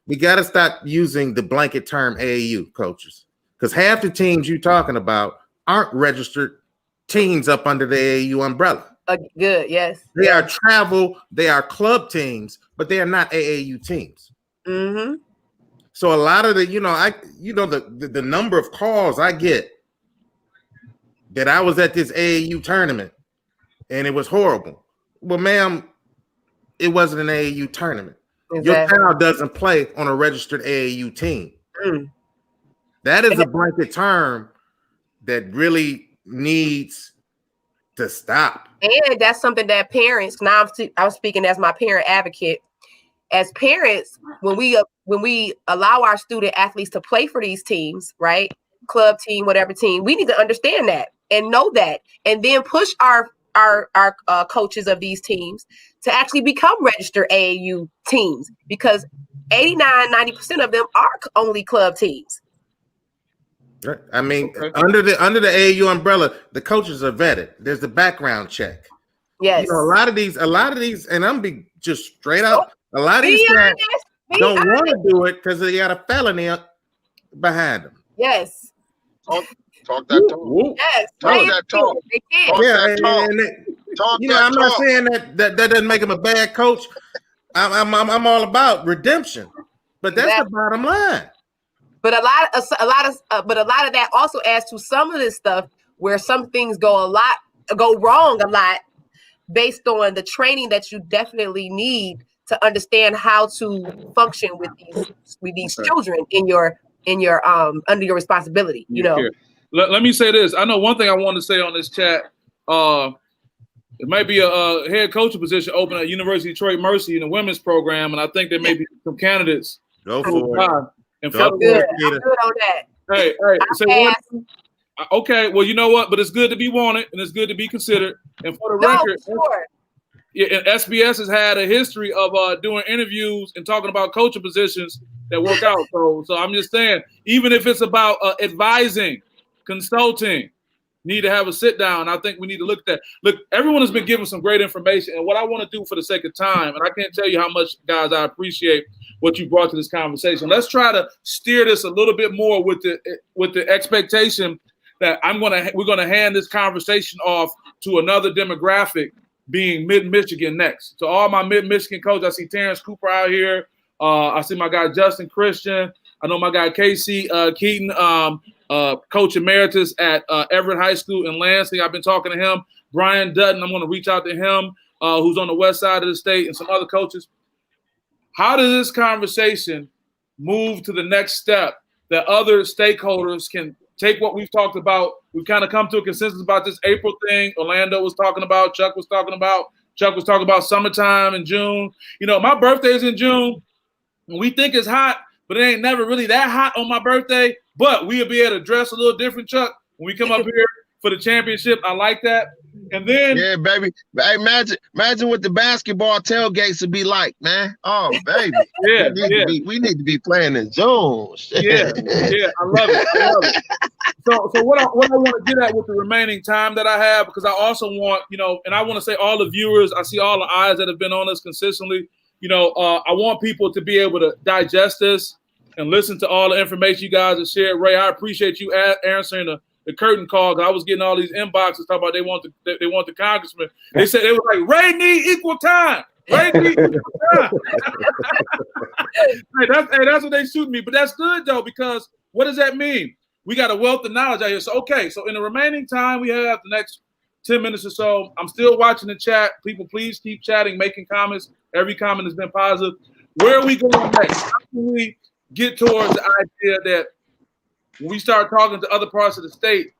We got to stop using the blanket term AAU coaches because half the teams you're talking about aren't registered teams up under the AAU umbrella. Good, yes. They are travel, they are club teams, but they are not AAU teams. Mm-hmm. So a lot of the number of calls I get that I was at this AAU tournament and it was horrible. Well, ma'am, it wasn't an AAU tournament. Exactly. Your child doesn't play on a registered AAU team. Mm. That is a blanket term that really needs to stop. And that's something that parents, now I'm speaking as my parent advocate, as parents, when we allow our student athletes to play for these teams, right? Club team, whatever team, we need to understand that and know that, and then push our coaches of these teams to actually become registered AAU teams, because 89-90% of them are only club teams. I mean, under the AAU umbrella, the coaches are vetted. There's the background check. Yes. A lot of these, and I'm be just straight up. A lot of these guys don't want to do it because they got a felony behind them. Yes. Talk that talk. Yes. Talk that talk. They can't. I'm not saying that doesn't make him a bad coach. I'm all about redemption, but that's the bottom line. But a lot of that also adds to some of this stuff where some things go wrong a lot based on the training that you definitely need to understand how to function with these children in your under your responsibility. Let me say this. I know one thing I want to say on this chat. It might be a head coaching position open at University of Detroit Mercy in the women's program, and I think there may be some candidates. Go for it. I'm good on that. Hey, okay. Well, you know what? But it's good to be wanted, and it's good to be considered. And for the record, and SPS has had a history of doing interviews and talking about coaching positions that work out. So I'm just saying, even if it's about advising, consulting, need to have a sit down. I think we need to look at that. Look, everyone has been given some great information, and what I want to do for the sake of time, and I can't tell you how much, guys, I appreciate what you brought to this conversation. Let's try to steer this a little bit more with the expectation that we're gonna hand this conversation off to another demographic, being Mid-Michigan next. So all my Mid-Michigan coaches, I see Terrence Cooper out here. I see my guy Justin Christian. I know my guy Casey Keaton, coach emeritus at Everett High School in Lansing. I've been talking to him. Brian Dutton, I'm going to reach out to him, who's on the west side of the state, and some other coaches. How does this conversation move to the next step that other stakeholders can take what we've talked about. We've kind of come to a consensus about this April thing. Orlando was talking about, Chuck was talking about summertime in June. You know, my birthday is in June. We think it's hot, but it ain't never really that hot on my birthday. But we'll be able to dress a little different, Chuck, when we come up here for the championship. I like that. And then, yeah, baby. Hey, imagine what the basketball tailgates would be like, man. Oh, baby. Yeah, we need to be playing in June. Yeah, I love it. So what I want to get at with the remaining time that I have, because I also want, you know, and I want to say all the viewers, I see all the eyes that have been on us consistently. You know, I want people to be able to digest this and listen to all the information you guys have shared. Ray, I appreciate you answering the curtain call, because I was getting all these inboxes talking about they want the congressman. They said they were like, Ray need equal time. Ray need equal time. That's what they shooting me. But that's good though, because what does that mean? We got a wealth of knowledge out here. So so in the remaining time we have, the next 10 minutes or so, I'm still watching the chat. People, please keep chatting, making comments. Every comment has been positive. Where are we going next? How can we get towards the idea that when we start talking to other parts of the state,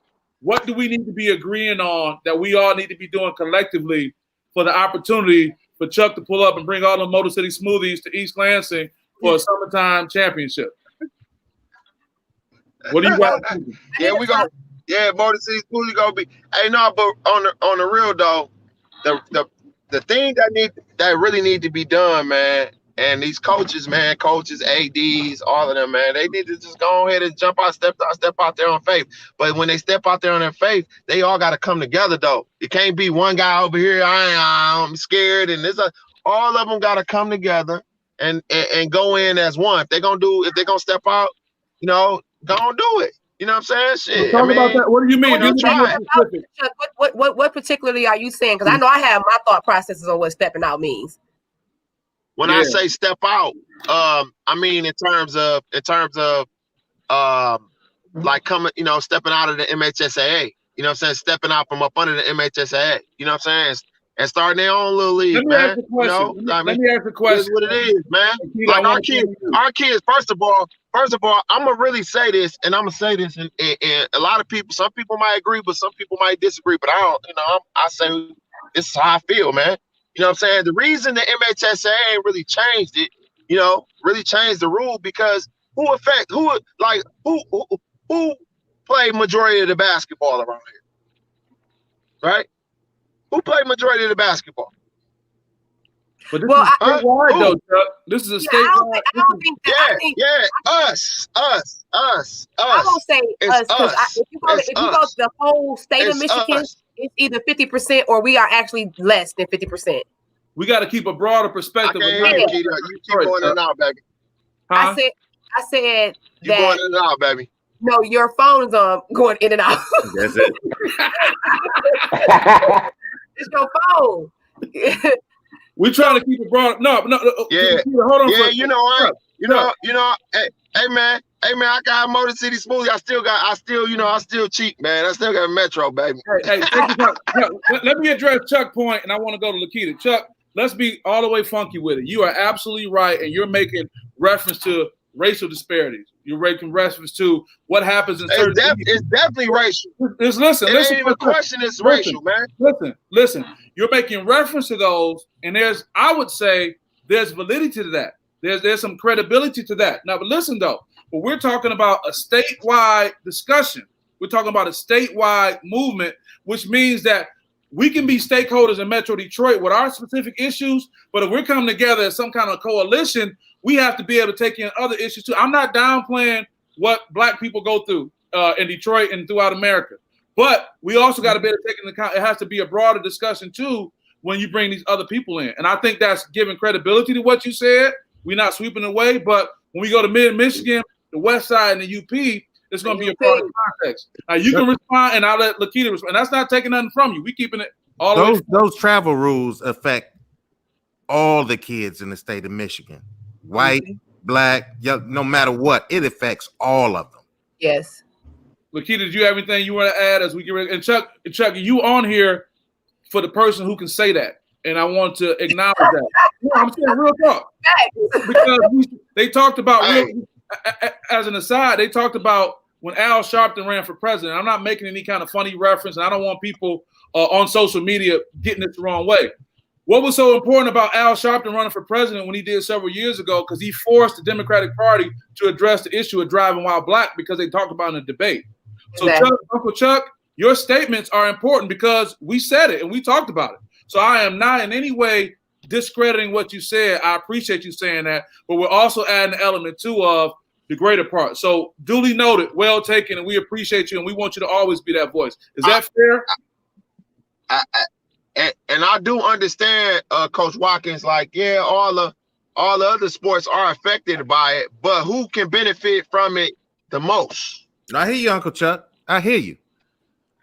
what do we need to be agreeing on that we all need to be doing collectively for the opportunity for Chuck to pull up and bring all the Motor City Smoothies to East Lansing for a summertime championship? What do you got? Yeah, Motor City Smoothie gonna be. Hey, no, but on the real though, the thing that really need to be done, man. And these coaches, ADs, all of them, man, they need to just go ahead and step out there on faith. But when they step out there on their faith, they all got to come together, though. It can't be one guy over here, I'm scared, and all of them got to come together and go in as one. If they're gonna step out, you know, go and do it. You know what I'm saying? Shit. Talk about that. What do you mean? What particularly are you saying? Because I know I have my thought processes on what stepping out means. When I say step out, I mean in terms of like coming, you know, stepping out of the MHSAA. You know what I'm saying? Stepping out from up under the MHSAA. You know what I'm saying? And starting their own little league, man. You know, let me ask the question. This is what it is, man. Like our kids. First of all, I'm gonna really say this, and I'm gonna say this, and a lot of people, some people might agree, but some people might disagree. But I don't, you know, I say this is how I feel, man. You know what I'm saying? The reason the MHSA ain't really changed it, you know, really changed the rule, because who played majority of the basketball around here? Right? Who played majority of the basketball? But this is statewide, though, Chuck. This is a statewide. Us. I won't say us, because if you go to the whole state of Michigan, it's either 50% or we are actually less than 50%. We got to keep a broader perspective. You keep going in and out, baby. Huh? I said you that. Going in and out, baby. No, your phone is going in and out. That's it. It's your phone. We're trying to keep it broad. No. Yeah. Hold on. Yeah, hey man, I got Motor City Smoothie. I still cheap, man. I still got Metro, baby. Hey, let me address Chuck's point, and I want to go to LaKita. Chuck, let's be all the way funky with it. You are absolutely right, and you're making reference to racial disparities. You're making reference to what happens in certain. It's definitely racial. Listen. Ain't even a question. It's racial, man. Listen. You're making reference to those, and I would say there's validity to that. There's some credibility to that. Now, but listen though, but we're talking about a statewide discussion. We're talking about a statewide movement, which means that we can be stakeholders in Metro Detroit with our specific issues, but if we're coming together as some kind of coalition, we have to be able to take in other issues too. I'm not downplaying what Black people go through in Detroit and throughout America, but we also got to be able to take into account. It has to be a broader discussion too when you bring these other people in, and I think that's giving credibility to what you said. We're not sweeping away, but when we go to Mid-Michigan, the West Side, and the UP, it's going to be a part of the context. Now, you can respond, and I'll let LaKita respond. And that's not taking nothing from you. We keeping it all the way. Those travel rules affect all the kids in the state of Michigan. White, Black, young, no matter what, it affects all of them. Yes. LaKita, did you have anything you want to add as we get ready? And Chuck, you on here for the person who can say that. And I want to acknowledge that. No, I'm saying real talk. Because they talked about, as an aside, they talked about when Al Sharpton ran for president. I'm not making any kind of funny reference, and I don't want people on social media getting it the wrong way. What was so important about Al Sharpton running for president when he did several years ago? Because he forced the Democratic Party to address the issue of driving while black because they talked about it in a debate. Exactly. So Uncle Chuck, your statements are important because we said it and we talked about it. So I am not in any way discrediting what you said. I appreciate you saying that, but we're also adding an element too of the greater part. So duly noted, well taken, and we appreciate you, and we want you to always be that voice. Is that fair? And I do understand, Coach Watkins. Like, yeah, all the other sports are affected by it, but who can benefit from it the most? I hear you, Uncle Chuck. I hear you.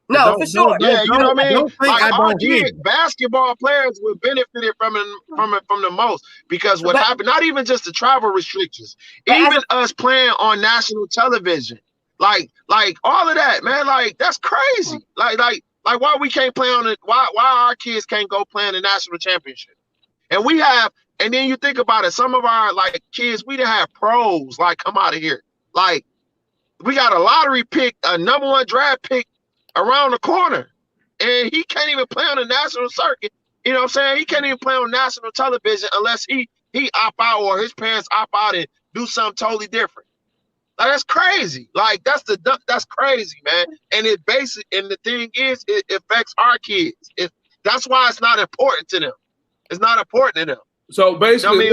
No, for sure. Yeah, you know what I mean? Don't think Like, I our don't hear kids, you. basketball players will benefit from the most, because what happened, not even just the travel restrictions, even us playing on national television, like all of that, man, like that's crazy. Like why we can't play on it? Why our kids can't go play in the national championship? And we have, and then you think about it, some of our like kids, we didn't have pros like come out of here. Like we got a lottery pick, a number 1 draft pick around the corner, and he can't even play on the national circuit. You know what I'm saying? He can't even play on national television unless he opt out or his parents opt out and do something totally different. Like, that's crazy. Like that's crazy, man. And it and the thing is, it affects our kids. That's why it's not important to them. It's not important to them. So basically,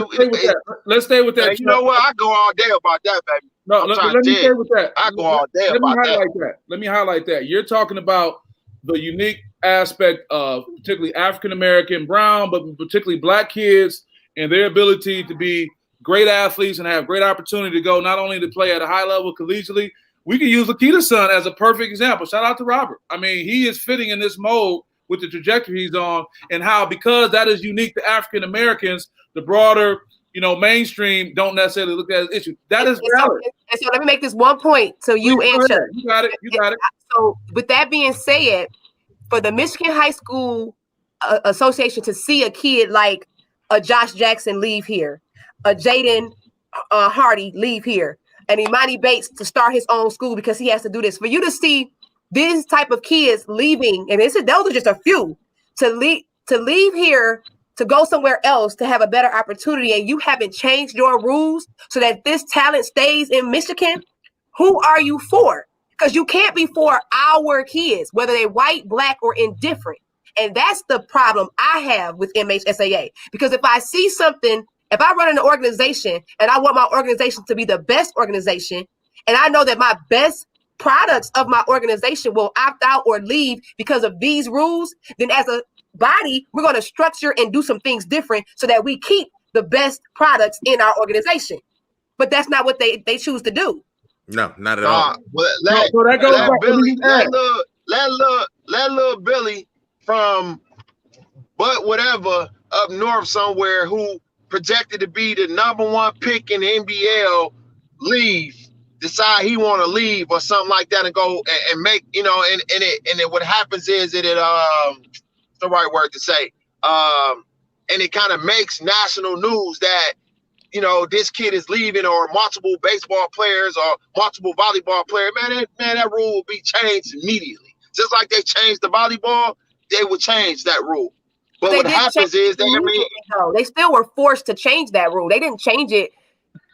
let's stay with that. You know what? I go all day about that, baby. No, let me stay with that. I go all day about that. Let me highlight that. You're talking about the unique aspect of particularly African American, brown, but particularly black kids and their ability to be great athletes and have great opportunity to go not only to play at a high level collegiately. We can use LaKita's son as a perfect example. Shout out to Robert. I mean, he is fitting in this mold with the trajectory he's on, and how, because that is unique to African Americans, the broader, mainstream don't necessarily look at it as an issue. That is valid. So let me make this one point so you answer. You got it. So with that being said, for the Michigan High School Association to see a kid like a Josh Jackson leave here, a Jaden Hardy leave here, and Imani Bates to start his own school because he has to do this, for you to see these type of kids leaving, and those are just a few, to leave here to go somewhere else to have a better opportunity, and you haven't changed your rules so that this talent stays in Michigan, who are you for? Because you can't be for our kids, whether they're white, black, or indifferent. And that's the problem I have with MHSAA. Because if I see something, if I run an organization and I want my organization to be the best organization, and I know that my best products of my organization will opt out or leave because of these rules, then as a body, we're going to structure and do some things different so that we keep the best products in our organization. But that's not what they choose to do. No, not at all. Well, let little Billy from whatever up north somewhere who projected to be the number 1 pick in the NBL decide he want to leave or something like that and go and make, and what happens is that it's the right word to say, and it kind of makes national news that this kid is leaving, or multiple baseball players or multiple volleyball players. That rule will be changed immediately. Just like they changed the volleyball, they would change that rule. But what happens is they still were forced to change that rule. They didn't change it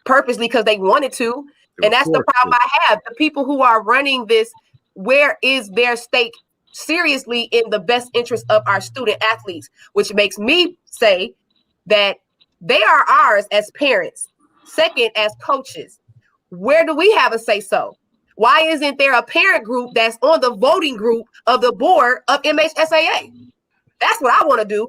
purposely because they wanted to. And that's the problem I have. The people who are running this, where is their stake seriously in the best interest of our student athletes? Which makes me say that they are ours as parents. Second, as coaches, where do we have a say so? Why isn't there a parent group that's on the voting group of the board of MHSAA? That's what I want to do.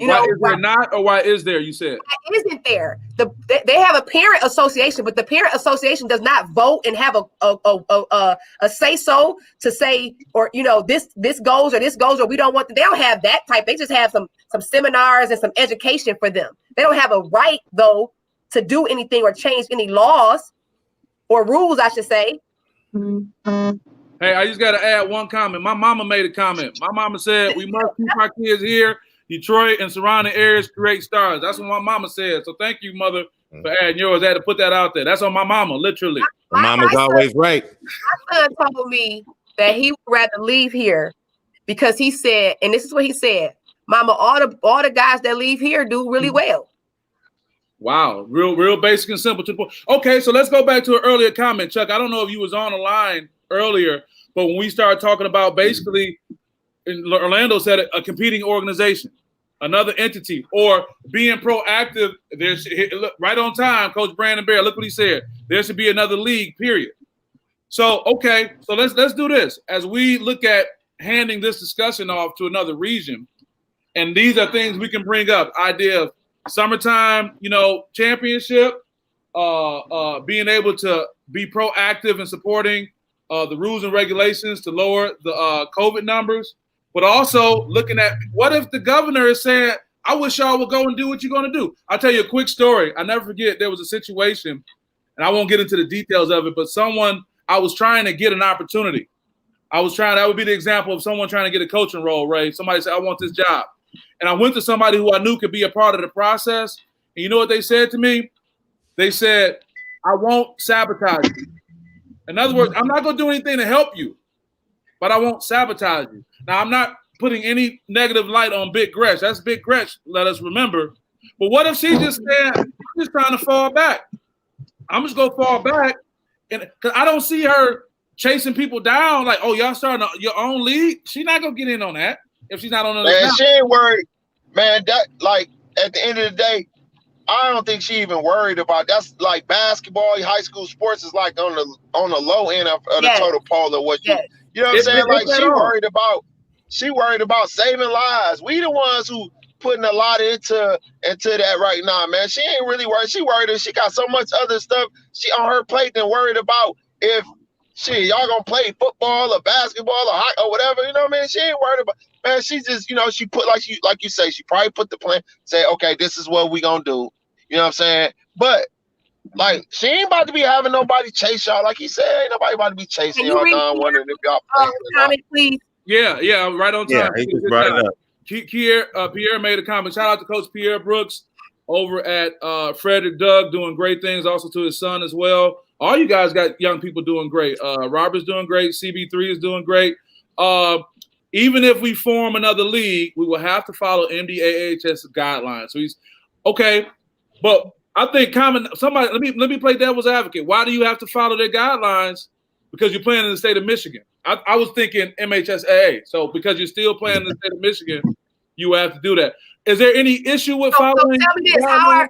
Why is there not, or why is there, you said? Why isn't there? They have a parent association, but the parent association does not vote and have a say-so to say, or, this goes or this goes, or we don't want, they don't have that type. They just have some seminars and some education for them. They don't have a right, though, to do anything or change any laws or rules, I should say. Hey, I just got to add one comment. My mama made a comment. My mama said, we must keep our kids here. Detroit and surrounding areas create stars. That's what my mama said. So thank you, mother, for adding yours. I had to put that out there. That's on my mama, literally. Mama's always right. My son told me that he would rather leave here because he said, and this is what he said, Mama, all the guys that leave here do really well. Wow, real basic and simple to the point. Okay, so let's go back to an earlier comment, Chuck. I don't know if you was on the line earlier, but when we started talking about basically, Orlando said a competing organization, another entity, or being proactive. There's right on time, Coach Brandon Barrett. Look what he said. There should be another league. Period. So okay, so let's do this as we look at handing this discussion off to another region, and these are things we can bring up. Idea of summertime, championship, being able to be proactive in supporting the rules and regulations to lower the COVID numbers, but also looking at what if the governor is saying, I wish y'all would go and do what you're going to do. I'll tell you a quick story. I never forget, there was a situation, and I won't get into the details of it, but I was trying to get an opportunity. That would be the example of someone trying to get a coaching role, Ray. Somebody said, I want this job. And I went to somebody who I knew could be a part of the process. And you know what they said to me? They said, I won't sabotage you. In other words, I'm not going to do anything to help you, but I won't sabotage you. Now, I'm not putting any negative light on Big Gretch. That's Big Gretch, let us remember. But what if she just said, I'm just trying to fall back? I'm just going to fall back. And because I don't see her chasing people down like, oh, y'all starting your own league. She's not going to get in on that. If she's not on the man, she ain't worried, man. That like at the end of the day, I don't think she even worried about. That's like basketball, high school sports is like on the low end of the total pole of what you know what I'm saying. Like she worried about saving lives. We the ones who putting a lot into that right now, man. She ain't really worried. She worried if she got so much other stuff she on her plate than worried about if y'all gonna play football or basketball or hockey or whatever. You know what I mean? She ain't worried about. Man, she just, she put like you say, she probably put the plan, say, okay, this is what we gonna do. You know what I'm saying? But like, she ain't about to be having nobody chase y'all. Like he said, ain't nobody about to be chasing y'all down, wondering if y'all comment, please. Yeah, right on time. Yeah, he just brought it up. Pierre made a comment. Shout out to Coach Pierre Brooks over at Frederick Doug, doing great things. Also to his son as well. All you guys got young people doing great. Robert's doing great. CB3 is doing great. Even if we form another league, we will have to follow MDAHS guidelines. So he's okay, but I think somebody let me play devil's advocate. Why do you have to follow their guidelines? Because you're playing in the state of Michigan. I was thinking MHSAA. So because you're still playing in the state of Michigan, you have to do that. Is there any issue with following? So tell me this: how are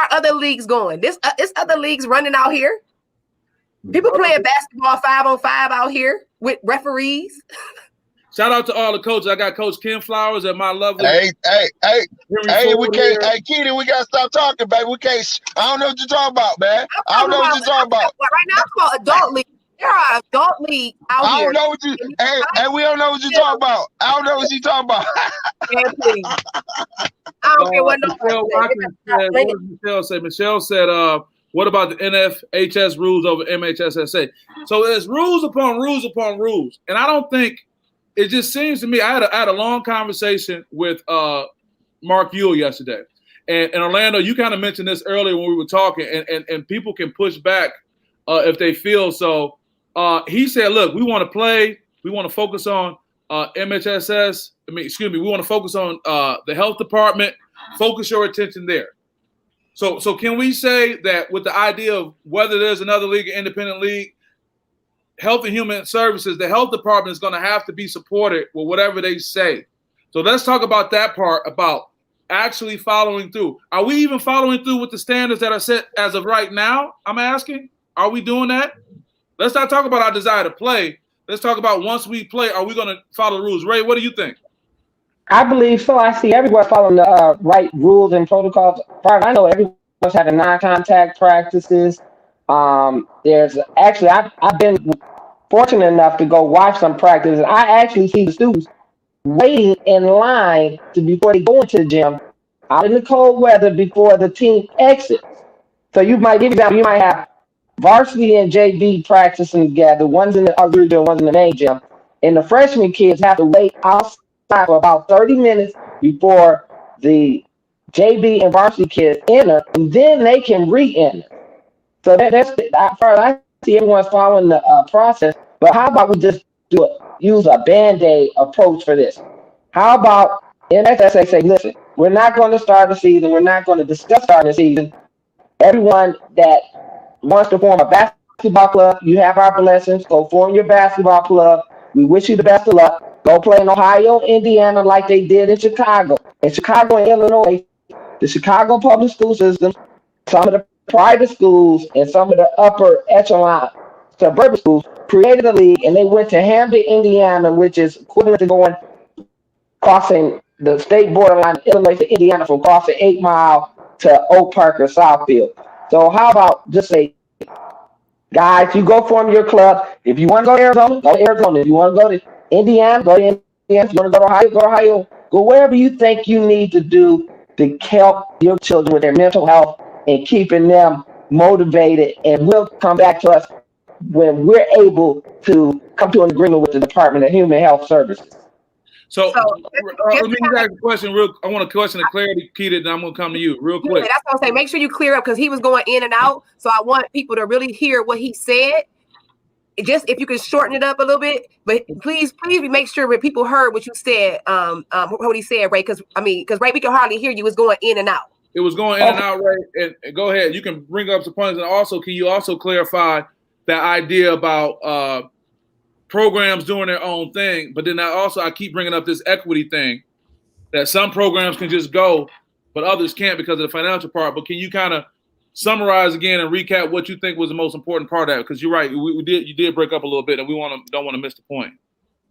other leagues going? This other leagues running out here. People playing basketball 5-on-5 out here with referees. Shout out to all the coaches. I got Coach Ken Flowers at my lovely. Hey, we can't. Hey, Keita, we gotta stop talking, baby. We can't. I don't know what you're talking about, man. I don't know what you're talking about. Right now, I'm talking about adult league. There are adult league out here. I don't know what you. Hey, we don't know what you're talking about. I don't know what you're talking about. Yeah, please. I don't care what Michelle said. Michelle said, what about the NFHS rules over MHSSA? So there's rules upon rules upon rules, and I don't think. It just seems to me, I had a long conversation with Mark Ewell yesterday. And Orlando, you kind of mentioned this earlier when we were talking, and people can push back if they feel so. He said, look, we want to play. We want to focus on MHSS. We want to focus on the health department. Focus your attention there. So can we say that with the idea of whether there's another league, an independent league, Health and Human Services, the health department is going to have to be supported with whatever they say. So let's talk about that part, about actually following through. Are we even following through with the standards that are set as of right now? I'm asking, are we doing that? Let's not talk about our desire to play. Let's talk about once we play, are we going to follow the rules? Ray, what do you think? I believe so. I see everyone following the right rules and protocols. I know everyone's having non-contact practices. There's actually, I've been fortunate enough to go watch some practices. I actually see the students waiting in line before they go into the gym out in the cold weather before the team exits. So you might have varsity and JV practicing together. One's in the other gym, one's in the main gym. And the freshman kids have to wait outside for about 30 minutes before the JV and varsity kids enter, and then they can re-enter. So that's as far as I see, everyone's following the process. But how about we just use a band-aid approach for this? How about NSSA say, listen, we're not going to start the season. We're not going to discuss starting the season. Everyone that wants to form a basketball club, you have our blessings. Go form your basketball club. We wish you the best of luck. Go play in Ohio, Indiana, like they did in Chicago. In Chicago and Illinois, the Chicago public school system, some of the private schools, and some of the upper echelon suburban schools created a league, and they went to Hamden, Indiana, which is equivalent to going crossing the state borderline of Illinois to Indiana from crossing 8 Mile to Oak Park or Southfield. So how about just say, guys, you go form your club. If you want to go to Arizona, go to Arizona. If you want to go to Indiana, go to Indiana. If you want to go to Ohio, go to Ohio. Go wherever you think you need to do to help your children with their mental health and keeping them motivated. And we'll come back to us when we're able to come to an agreement with the Department of Human Health Services. So let me ask a question. I want a question of clarity, Keita, and I'm going to come to you real quick. Yeah, that's what I'm saying. Make sure you clear up because he was going in and out. So I want people to really hear what he said. Just if you can shorten it up a little bit, but please make sure that people heard what you said. What he said, Ray, because Ray, we can hardly hear you. It's going in and out. It was going in and out, Ray. And go ahead. You can bring up some points, and also, can you also clarify that idea about programs doing their own thing, but then I keep bringing up this equity thing that some programs can just go, but others can't because of the financial part. But can you kind of summarize again and recap what you think was the most important part of that? Because you're right, you did break up a little bit, and we don't want to miss the point.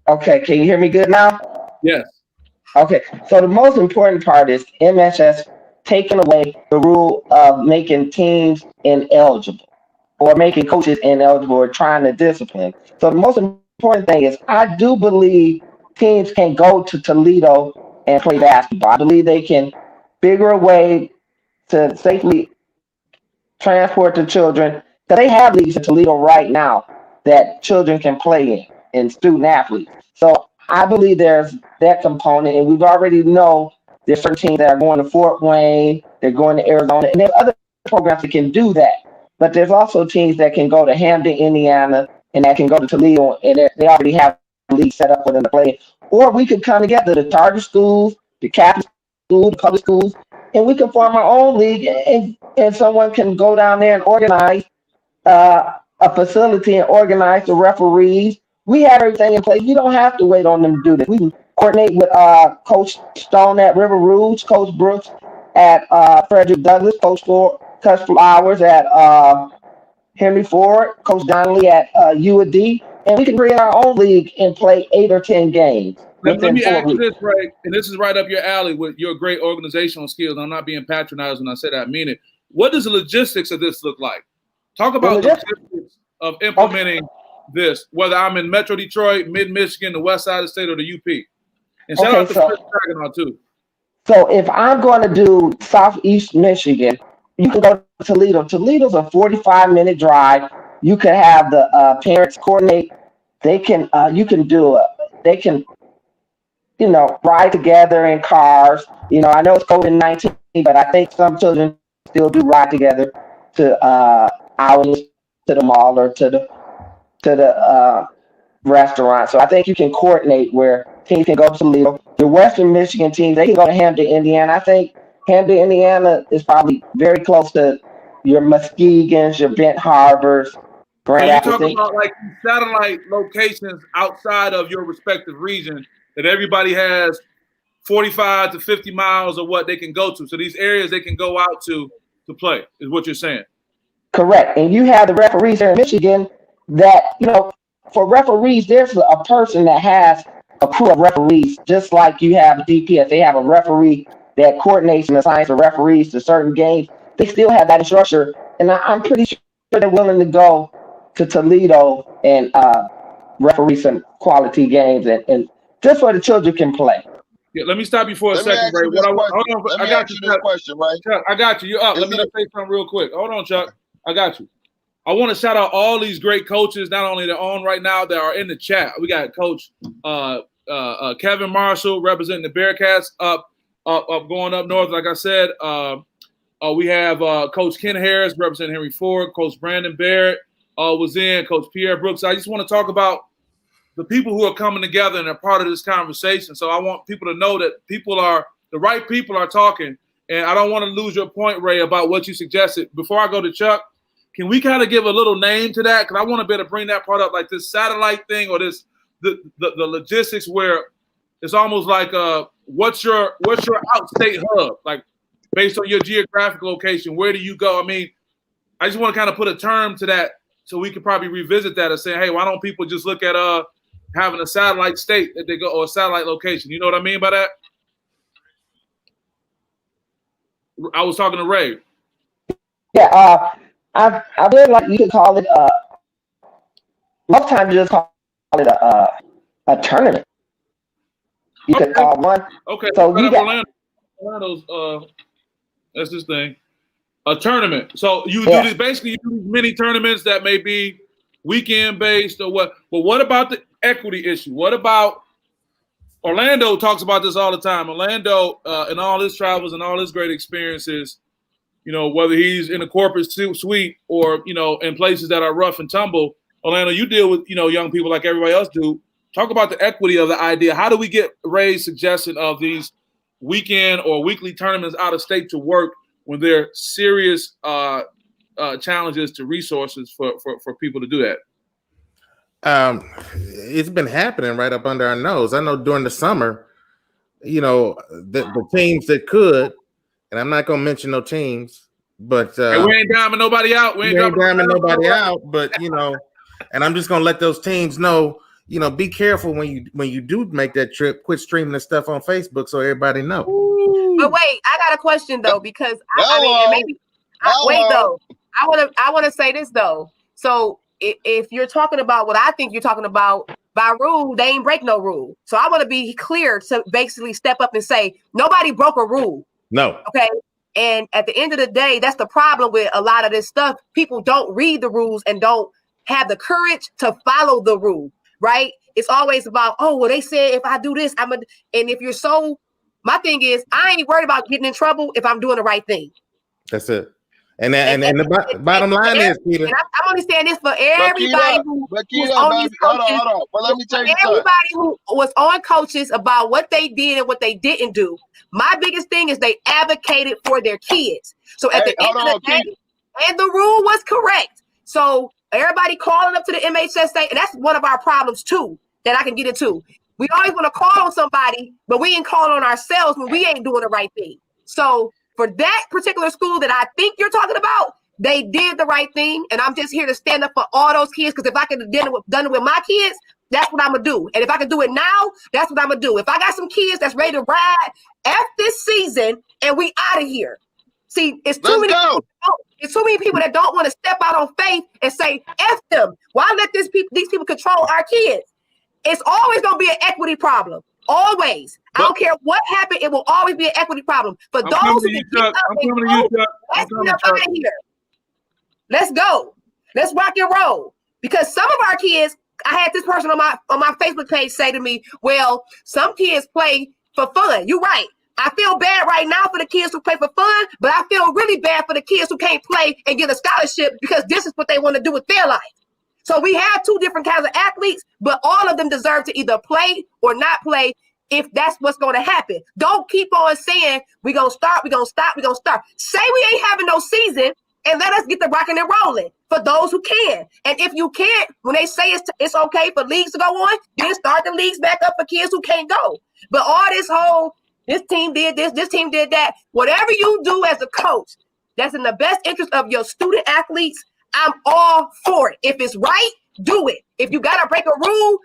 Okay, can you hear me good now? Yes. Okay, so the most important part is MHS taking away the rule of making teams ineligible or making coaches ineligible or trying to discipline. So the most important thing is I do believe teams can go to Toledo and play basketball. I believe they can figure a way to safely transport the children. Because they have leagues in Toledo right now that children can play in student athletes. So I believe there's that component, and we've already know there's certain teams that are going to Fort Wayne, they're going to Arizona, and there's other programs that can do that. But there's also teams that can go to Hamden, Indiana, and that can go to Toledo, and they already have a league set up for them to play. Or we could come together, the charter schools, the Catholic schools, the public schools, and we can form our own league, and someone can go down there and organize a facility and organize the referees. We have everything in place. We don't have to wait on them to do this. We can coordinate with Coach Stone at River Rouge, Coach Brooks at Frederick Douglass, Coach Flowers at Henry Ford, Coach Donnelly at UAD, and we can create our own league and play 8 or 10 games. Let me ask you this, Ray, and this is right up your alley with your great organizational skills. I'm not being patronized when I say that. I mean it. What does the logistics of this look like? Talk about the logistics of implementing this, whether I'm in Metro Detroit, Mid-Michigan, the West Side of the state, or the UP. And shout out to Chris Saginaw, too. So if I'm going to do Southeast Michigan, you can go to Toledo. Toledo's a 45-minute drive. You can have the parents coordinate. They can, they can, ride together in cars. I know it's COVID-19, but I think some children still do ride together to outings, to the mall, or to the restaurant. So I think you can coordinate where teams can go to Toledo. The Western Michigan teams, they can go to Hamden, Indiana. I think Hamden, Indiana is probably very close to your Muskegons, your Bent Harbors. So you're talking about like satellite locations outside of your respective region that everybody has 45 to 50 miles of what they can go to. So these areas they can go out to play is what you're saying. Correct. And you have the referees here in Michigan that, for referees, there's a person that has a crew of referees, just like you have DPS. They have a referee that coordinates and assigns the referees to certain games. They still have that instructor. And I'm pretty sure they're willing to go to Toledo and referee some quality games and just where the children can play. Yeah, let me stop you for a second, Ray. I got you. Chuck, I got you. You're up. Let me just say something real quick. Hold on, Chuck. I got you. I want to shout out all these great coaches, not only that are on right now, that are in the chat. We got Coach Kevin Marshall representing the Bearcats up. going up north. Like I said, we have Coach Ken Harris representing Henry Ford. Coach Brandon Barrett was in. Coach Pierre Brooks. I just want to talk about the people who are coming together and are part of this conversation. So I want people to know that the right people are talking. And I don't want to lose your point, Ray, about what you suggested. Before I go to Chuck, can we kind of give a little name to that? Because I want to be able to bring that part up, like this satellite thing or this the logistics where it's almost like what's your outstate hub? Like based on your geographic location, where do you go? I mean, I just want to kind of put a term to that so we could probably revisit that and say, hey, why don't people just look at having a satellite state that they go or a satellite location? You know what I mean by that? I was talking to Ray. Yeah, I really like you could call it most times you just call it a tournament. You could call one. Okay. So you got Orlando's that's this thing. A tournament. So you do this basically you do these mini tournaments that may be weekend based or what. But what about the equity issue? What about Orlando talks about this all the time. Orlando, and all his travels and all his great experiences, you know, whether he's in a corporate suite or, you know, in places that are rough and tumble. Orlando, you deal with, you know, young people like everybody else do. Talk about the equity of the idea. How do we get Ray's suggestion of these weekend or weekly tournaments out of state to work when there are serious challenges to resources for people to do that? It's been happening right up under our nose. I know during the summer, you know, the teams that could, and I'm not going to mention no teams, but hey, we ain't diming nobody out. We ain't diming nobody out, but you know, and I'm just going to let those teams know, you know, be careful when you do make that trip. Quit streaming the stuff on Facebook so everybody know. But wait, I got a question though, because I want to say this though. So if you're talking about what I think you're talking about, by rule, they ain't break no rule. So I want to be clear to basically step up and say nobody broke a rule. No. Okay. And at the end of the day, that's the problem with a lot of this stuff. People don't read the rules and don't have the courage to follow the rule, right? It's always about, oh, well, they said if I do this, and if you're my thing is, I ain't worried about getting in trouble if I'm doing the right thing. That's it. And the bottom line is, Peter, and I'm only saying this for everybody who's on these coaches. Hold on. Well, let me tell you everybody who was on coaches about what they did and what they didn't do. My biggest thing is they advocated for their kids. So at the end of the day, and the rule was correct. So everybody calling up to the MHSA, and that's one of our problems too, that I can get into. We always want to call on somebody, but we ain't calling on ourselves when we ain't doing the right thing. So for that particular school that I think you're talking about, they did the right thing. And I'm just here to stand up for all those kids. Because if I could have done it with my kids, that's what I'm going to do. And if I can do it now, that's what I'm going to do. If I got some kids that's ready to ride after this season and we out of here. See, it's too many people that don't want to step out on faith and say, F them. Why let these people control our kids? It's always going to be an equity problem. Always. I don't care what happened. It will always be an equity problem. For those who can get up and go, let's get up out of here. Let's go. Let's rock and roll. Because some of our kids, I had this person on my Facebook page say to me, well, some kids play for fun. You're right. I feel bad right now for the kids who play for fun, but I feel really bad for the kids who can't play and get a scholarship because this is what they want to do with their life. So we have two different kinds of athletes, but all of them deserve to either play or not play if that's what's going to happen. Don't keep on saying we're going to start, we're going to stop, we're going to start. Say we ain't having no season and let us get the rocking and rolling for those who can. And if you can't, when they say it's okay for leagues to go on, then start the leagues back up for kids who can't go. But all this whole, this team did this team did that, whatever you do as a coach, that's in the best interest of your student athletes, I'm all for it. If it's right, do it. If you got to break a rule,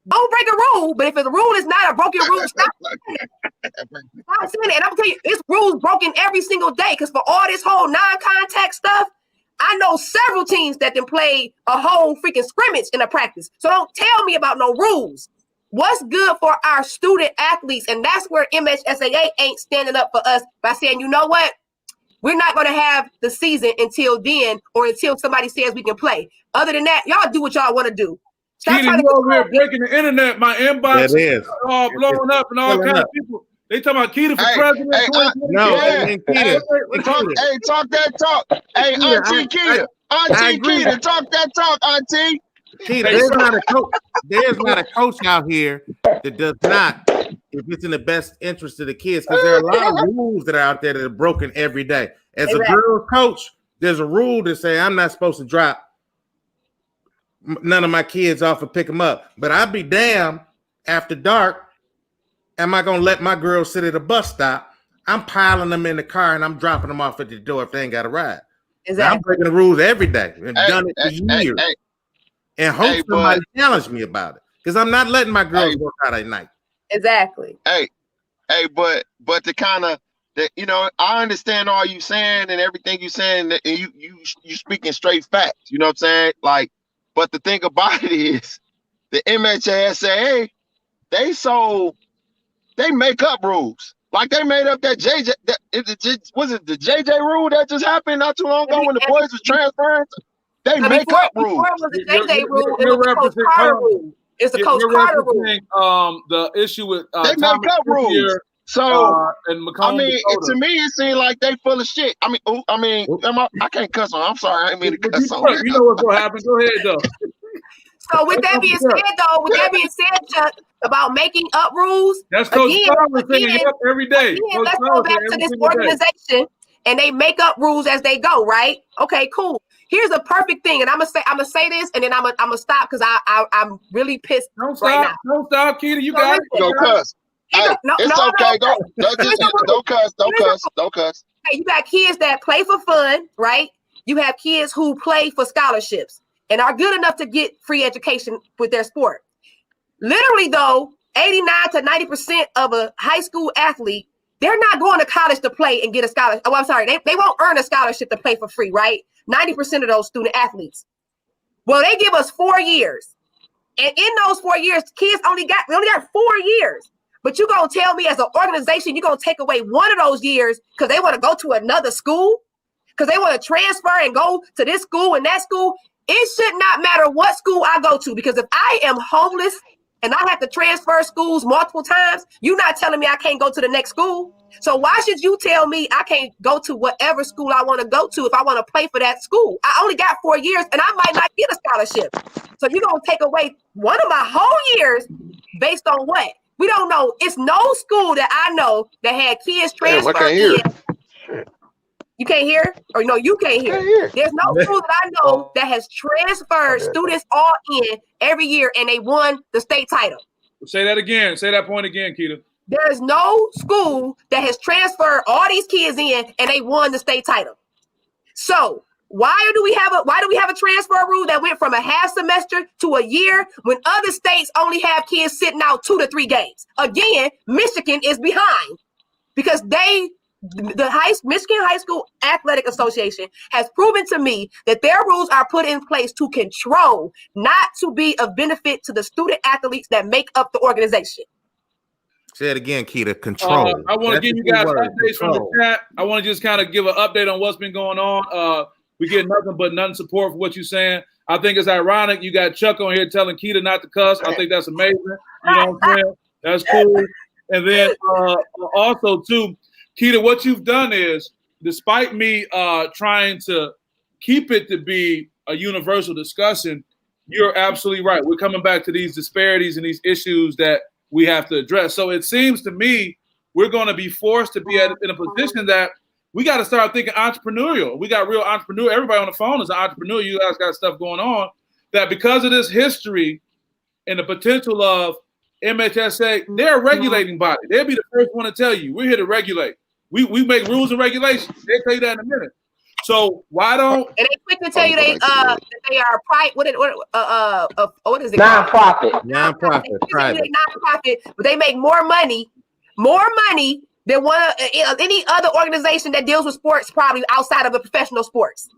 don't break a rule. But if the rule is not a broken rule, stop saying it. Stop saying it. And I'm telling you, this rule's broken every single day because for all this whole non-contact stuff, I know several teams that then play a whole freaking scrimmage in a practice. So don't tell me about no rules. What's good for our student athletes? And that's where MHSAA ain't standing up for us by saying, you know what? We're not going to have the season until then or until somebody says we can play. Other than that, y'all do what y'all want to do. Keely, you over here breaking the internet. My inbox is all blowing up and all kinds of people. They talking about Keita for Hey, president. hey, No, Yeah. it ain't Keita. Talk that talk. Hey, Auntie Keita. Auntie agree. Keita, talk that talk, Auntie. Keita, there's not a coach. There's not a coach out here that does not, if it's in the best interest of the kids, because there are a lot of rules that are out there that are broken every day. As a girl coach, there's a rule that say I'm not supposed to drop none of my kids off and pick them up. But I'd be damned after dark. Am I gonna let my girls sit at a bus stop? I'm piling them in the car and I'm dropping them off at the door if they ain't got a ride. Exactly. I'm breaking the rules every day. I've done it for years. And hope somebody challenge me about it. Because I'm not letting my girls work out at night. Exactly. But to kind of that, you know, I understand all you saying and everything you saying, and you speaking straight facts. You know what I'm saying? Like, but the thing about it is, the MHSA, they make up rules. Like they made up that JJ. Was it the JJ rule that just happened not too long ago when the boys was transferring? They make up rules. Before it was the JJ rule, it was the Coach Carter rule. It's the Coach Carter rule. The issue with they make up rules. So and I mean, to me, it seemed like they full of shit. I can't cuss on. I'm sorry, I didn't mean to cuss on. You know what's gonna happen. Go ahead, though. So with that being said, Chuck, about making up rules, that's Coach Carter saying it up every day. Again, let's go back to this organization, and they make up rules as they go, right? Okay, cool. Here's a perfect thing, and I'm gonna say this, and then I'm gonna stop because I'm really pissed right now. Don't stop, Keita. You got it. Go cuss. Hey, it's okay. Don't cuss. Hey, you got kids that play for fun, right? You have kids who play for scholarships and are good enough to get free education with their sport. Literally, though, 89 to 90% of a high school athlete, they're not going to college to play and get a scholarship. Oh, I'm sorry. They won't earn a scholarship to play for free, right? 90% of those student athletes. Well, they give us 4 years. And in those 4 years, kids only got 4 years. But you're going to tell me as an organization, you're going to take away one of those years because they want to go to another school? Because they want to transfer and go to this school and that school? It should not matter what school I go to, because if I am homeless and I have to transfer schools multiple times, you're not telling me I can't go to the next school. So why should you tell me I can't go to whatever school I want to go to if I want to play for that school? I only got 4 years and I might not get a scholarship. So you're going to take away one of my whole years based on what? We don't know. It's no school that I know that had kids transfer in. You can't hear? Or no, you can't hear. There's no school that I know that has transferred students all in every year and they won the state title. Say that again. Say that point again, Keita. There's no school that has transferred all these kids in and they won the state title. So why do we have a transfer rule that went from a half semester to a year when other states only have kids sitting out 2 to 3 games? Again, Michigan is behind because Michigan High School Athletic Association has proven to me that their rules are put in place to control, not to be of benefit to the student athletes that make up the organization. Say it again, Keita. Control. I want to give you guys updates from the chat. I want to just kind of give an update on what's been going on. We get nothing but support for what you're saying. I think it's ironic. You got Chuck on here telling Keita not to cuss. I think that's amazing. You know what I'm saying? That's cool. And then also, too, Keita, what you've done is, despite me trying to keep it to be a universal discussion, you're absolutely right. We're coming back to these disparities and these issues that we have to address. So it seems to me we're going to be forced to be in a position that we got to start thinking entrepreneurial. We got real entrepreneur. Everybody on the phone is an entrepreneur. You guys got stuff going on that because of this history and the potential of MHSA, they're a regulating body. They'll be the first one to tell you, we're here to regulate. We make rules and regulations. They'll tell you that in a minute. So why don't? And they quick to tell you they are private. What is it? Nonprofit. Nonprofit, but they make more money than any other organization that deals with sports, probably outside of the professional sports.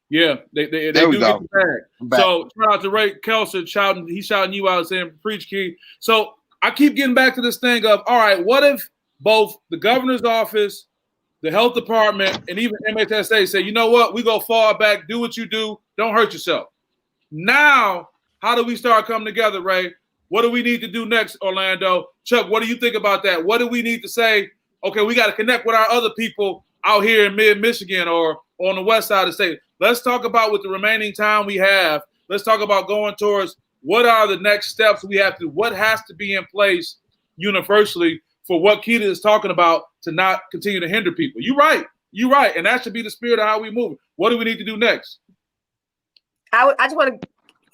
Yeah, they do get the bag. So shout out to Ray Kelser shouting you out saying preach, Key. So I keep getting back to this thing of, all right, what if both the governor's office, the health department, and even MHSA say, you know what, we go far back, do what you do, don't hurt yourself. Now, how do we start coming together, Ray? What do we need to do next, Orlando? Chuck, what do you think about that? What do we need to say? Okay, we got to connect with our other people out here in mid-Michigan or on the west side of the state. Let's talk about with the remaining time we have. Let's talk about going towards what are the next steps we have to, what has to be in place universally for what Kita is talking about to not continue to hinder people. You're right. You're right. And that should be the spirit of how we move. What do we need to do next? I just want to,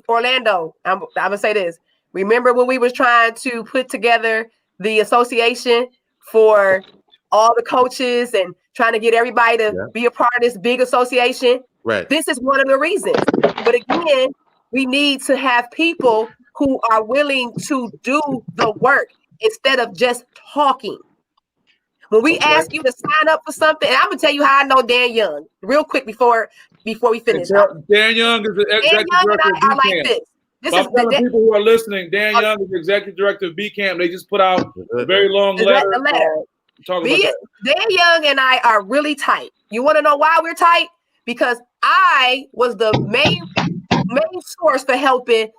Orlando, I'm going to say this. Remember when we was trying to put together the association for all the coaches and trying to get everybody to be a part of this big association? Right. This is one of the reasons. But again, we need to have people who are willing to do the work instead of just talking. When we ask you to sign up for something, and I'm gonna tell you how I know Dan Young real quick before we finish. Dan Young is the executive director of B-Camp. like this. This is the people who are listening. Dan Young is the executive director of B-Camp. They just put out a very long letter. Dan Young and I are really tight. You want to know why we're tight? Because I was the main source for helping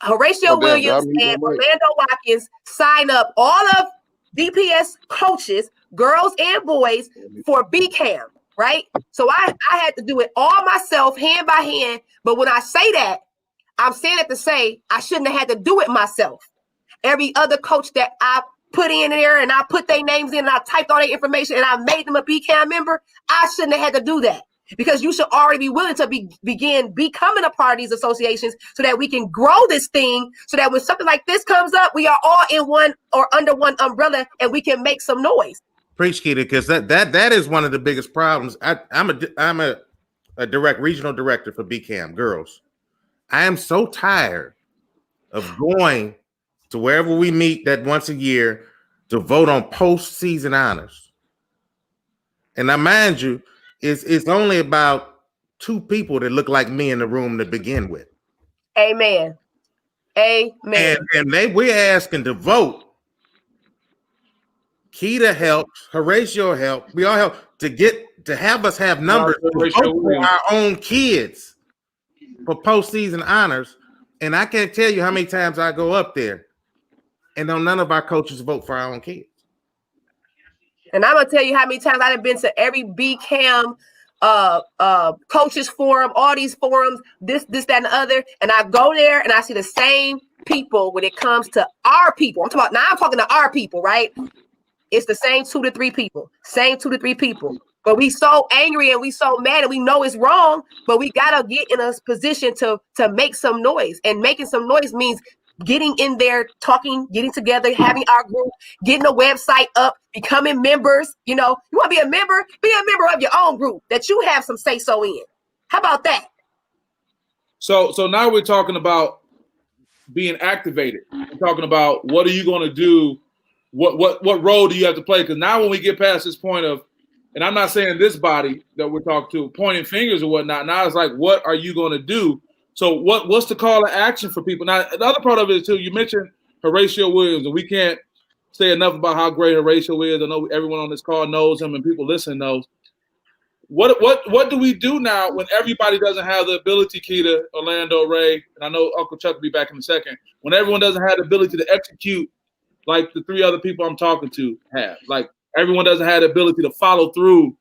Horatio Williams and Orlando Watkins sign up all of DPS coaches, girls and boys, for B-Camp, right? So I had to do it all myself, hand by hand. But when I say that, I'm saying it to say I shouldn't have had to do it myself. Every other coach that I put in there and I put their names in and I typed all their information and I made them a B-Camp member, I shouldn't have had to do that. Because you should already be willing to begin becoming a part of these associations so that we can grow this thing so that when something like this comes up, we are all in one or under one umbrella and we can make some noise. Preach, Kita, because that is one of the biggest problems. I'm a regional director for B-Camp girls. I am so tired of going to wherever we meet that once a year to vote on postseason honors. And I mind you, it's only about 2 people that look like me in the room to begin with. Amen. Amen. And we're asking to vote. Kita helps, Horatio helped. We all help to have us have numbers to vote for our own kids for postseason honors. And I can't tell you how many times I go up there and none of our coaches vote for our own kids. And I'm gonna tell you how many times I've been to every B-Cam coaches forum, all these forums, this, that, and the other. And I go there and I see the same people when it comes to our people. I'm talking to our people, right? It's the same 2 to 3 people. But we so angry and we so mad and we know it's wrong, but we gotta get in a position to make some noise. And making some noise means getting in there, talking, getting together, having our group, getting a website up, becoming members. You know, you want to be a member of your own group that you have some say so in. How about that? So now we're talking about being activated. We're talking about what are you going to do? What role do you have to play? Because now when we get past this point of, and I'm not saying this body that we're talking to, pointing fingers or whatnot. Now it's like, what are you going to do? So what's the call to action for people? Now, the other part of it is, too, you mentioned Horatio Williams, and we can't say enough about how great Horatio is. I know everyone on this call knows him and people listening knows. What do we do now when everybody doesn't have the ability, Kita, Orlando, Ray, and I know Uncle Chuck will be back in a second, when everyone doesn't have the ability to execute like the 3 other people I'm talking to have? Like, everyone doesn't have the ability to follow through.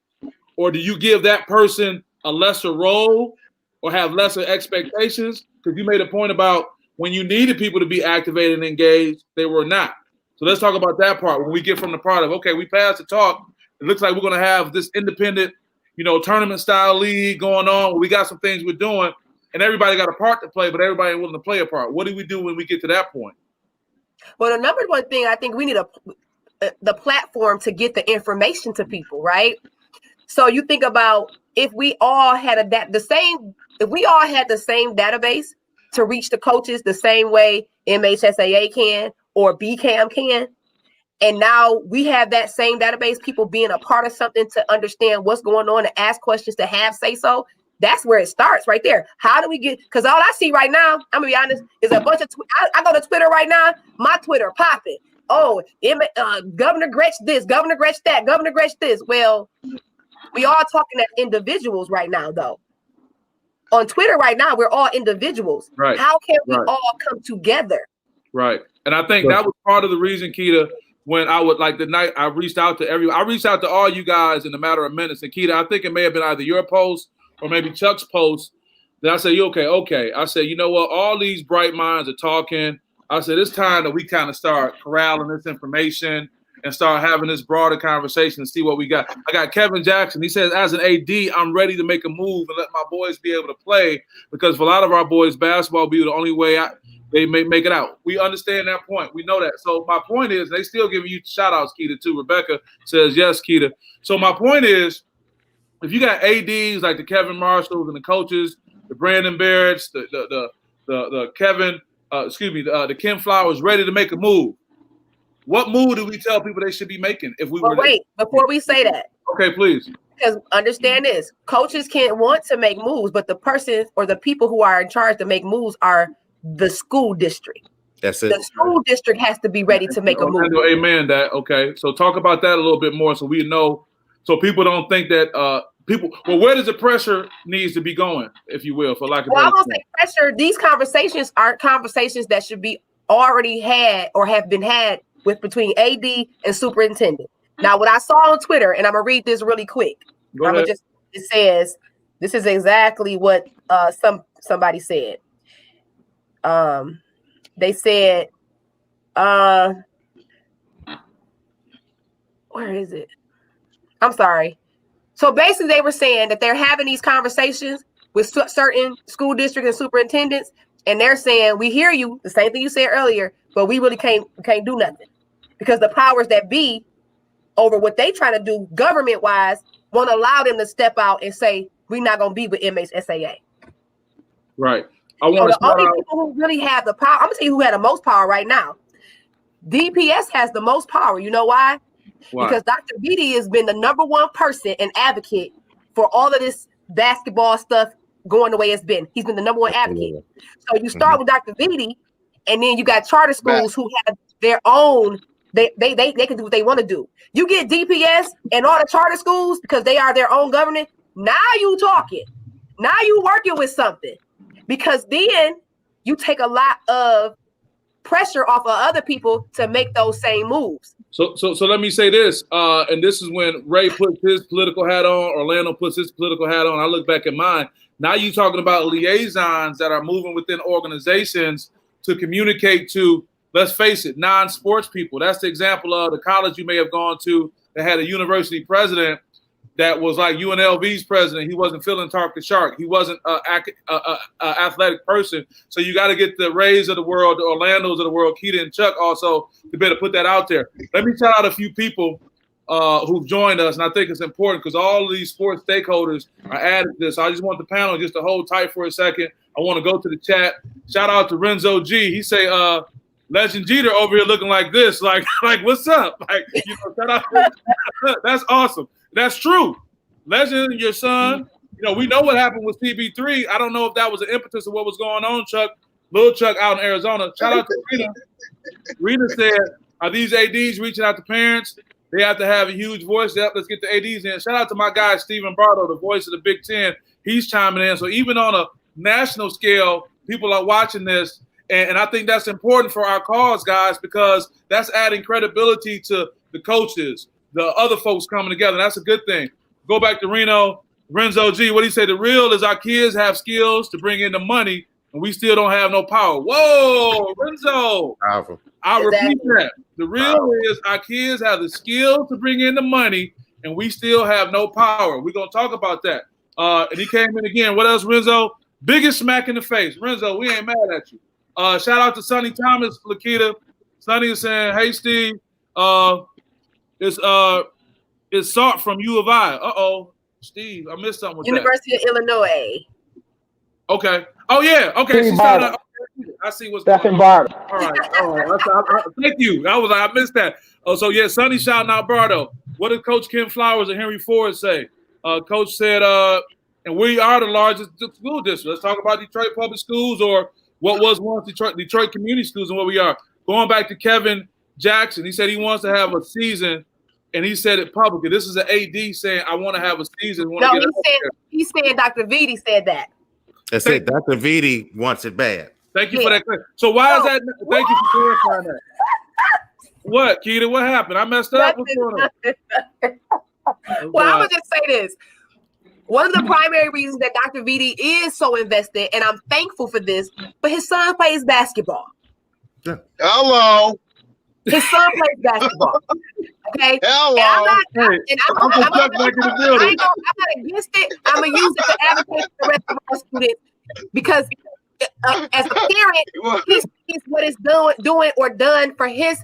Or do you give that person a lesser role or have lesser expectations? Because you made a point about when you needed people to be activated and engaged, they were not. So let's talk about that part. When we get from the part of, okay, we passed the talk, it looks like we're going to have this independent, tournament-style league going on. We got some things we're doing, and everybody got a part to play, but everybody ain't willing to play a part. What do we do when we get to that point? Well, the number one thing, I think we need the platform to get the information to people, right? So you think about if we all had the same database to reach the coaches the same way MHSAA can or B-Cam can, and now we have that same database, people being a part of something to understand what's going on, to ask questions, to have say so. That's where it starts right there. How do we get, because all I see right now, I'm gonna be honest, is a bunch of, I go to Twitter right now, my Twitter popping. Oh, Governor Gretsch this, Governor Gretsch that, Governor Gretsch this. Well, we all talking as individuals right now, though. On Twitter right now, we're all individuals. Right. How can we all come together? Right. And I think that was part of the reason, Keita, when I would like the night I reached out to all you guys in a matter of minutes. And Keita, I think it may have been either your post or maybe Chuck's post that I said, you okay. I said, you know what? All these bright minds are talking. I said, it's time that we kind of start corralling this information and start having this broader conversation and see what we got. I got Kevin Jackson. He says, as an AD, I'm ready to make a move and let my boys be able to play, because for a lot of our boys, basketball will be the only way they may make it out. We understand that point. We know that. So my point is, they still giving you shout-outs, Keita, too. Rebecca says, yes, Keita. So my point is, if you got ADs like the Kevin Marshalls and the coaches, the Brandon Barretts, the Kevin, the Ken Flowers ready to make a move, what move do we tell people they should be making if we were? Wait, before we say that. Okay, please. Because understand this, coaches can't want to make moves, but the person or the people who are in charge to make moves are the school district. That's it. The school district has to be ready to make a move. Amen. That okay. So talk about that a little bit more, so we know, so people don't think that where does the pressure needs to be going, if you will, for lack of I won't say pressure. These conversations aren't conversations that should be already had or have been had between AD and superintendent. Now, what I saw on Twitter, and I'm gonna read this really quick. It says, this is exactly what somebody said. They said, where is it? I'm sorry. So basically they were saying that they're having these conversations with certain school districts and superintendents, and they're saying, we hear you, the same thing you said earlier, but we really can't do nothing, because the powers that be over what they try to do government-wise won't allow them to step out and say, we're not going to be with MHSAA. Right. The only people who really have the power, I'm going to tell you who had the most power right now. DPS has the most power. You know why? Because Dr. Beatty has been the number one person and advocate for all of this basketball stuff going the way it's been. He's been the number one advocate. So you start with Dr. Beatty, and then you got charter schools who have their own, they can do what they want to do. You get DPS and all the charter schools, because they are their own government. Now you talking. Now you working with something, because then you take a lot of pressure off of other people to make those same moves. So let me say this, and this is when Ray puts his political hat on, Orlando puts his political hat on. I look back at mine. Now you're talking about liaisons that are moving within organizations to communicate to, let's face it, non-sports people. That's the example of the college you may have gone to that had a university president that was like UNLV's president. He wasn't feeling Talk the Shark. He wasn't an athletic person. So you got to get the Rays of the world, the Orlandos of the world, Keita and Chuck also, to better put that out there. Let me shout out a few people who've joined us, and I think it's important because all of these sports stakeholders are added to this. I just want the panel just to hold tight for a second. I want to go to the chat. Shout out to Renzo G. He say, Legend Jeter over here looking like this, like what's up? Like, shout out. That's awesome. That's true. Legend, your son, we know what happened with CB3. I don't know if that was the impetus of what was going on, Chuck. Little Chuck out in Arizona. Shout out to Rita. Rita said, are these ADs reaching out to parents? They have to have a huge voice. Yep, let's get the ADs in. Shout out to my guy, Stephen Bardo, the voice of the Big Ten. He's chiming in. So even on a national scale, people are watching this. And I think that's important for our cause, guys, because that's adding credibility to the coaches, the other folks coming together. That's a good thing. Go back to Renzo G. What do you say? The real is our kids have skills to bring in the money, and we still don't have no power. Whoa, Renzo. Powerful. I'll repeat that. The real is our kids have the skill to bring in the money, and we still have no power. We're going to talk about that. And he came in again. What else, Renzo? Biggest smack in the face. Renzo, we ain't mad at you. Shout out to Sonny Thomas, LaKita. Sonny is saying, hey, Steve, it's Salt from U of I. Uh-oh, Steve, I missed something with University of Illinois. Okay. Oh, yeah. Okay. I see what's Stephen going on. Barrett. All right. Thank you. I missed that. Oh, so, yeah, Sonny shouting out Bardo. What did Coach Ken Flowers and Henry Ford say? Coach said, and we are the largest school district. Let's talk about Detroit Public Schools, or what was once Detroit Community Schools, and what we are. Going back to Kevin Jackson, he said he wants to have a season, and he said it publicly. This is an AD saying, I want to have a season. He said Dr. Vitti said that. That's it. Dr. Vitti wants it bad. Thank you for that. So why is that? Thank you for clarifying that. What, Keita? What happened? I messed up. What's going on? Well, I'm gonna just say this. One of the primary reasons that Dr. VD is so invested, and I'm thankful for this, but his son plays basketball. Hello. His son plays basketball. Okay. Hello. I'm not against it. I'm gonna use it to advocate for the rest of our students because as a parent, he's what is doing or done for his,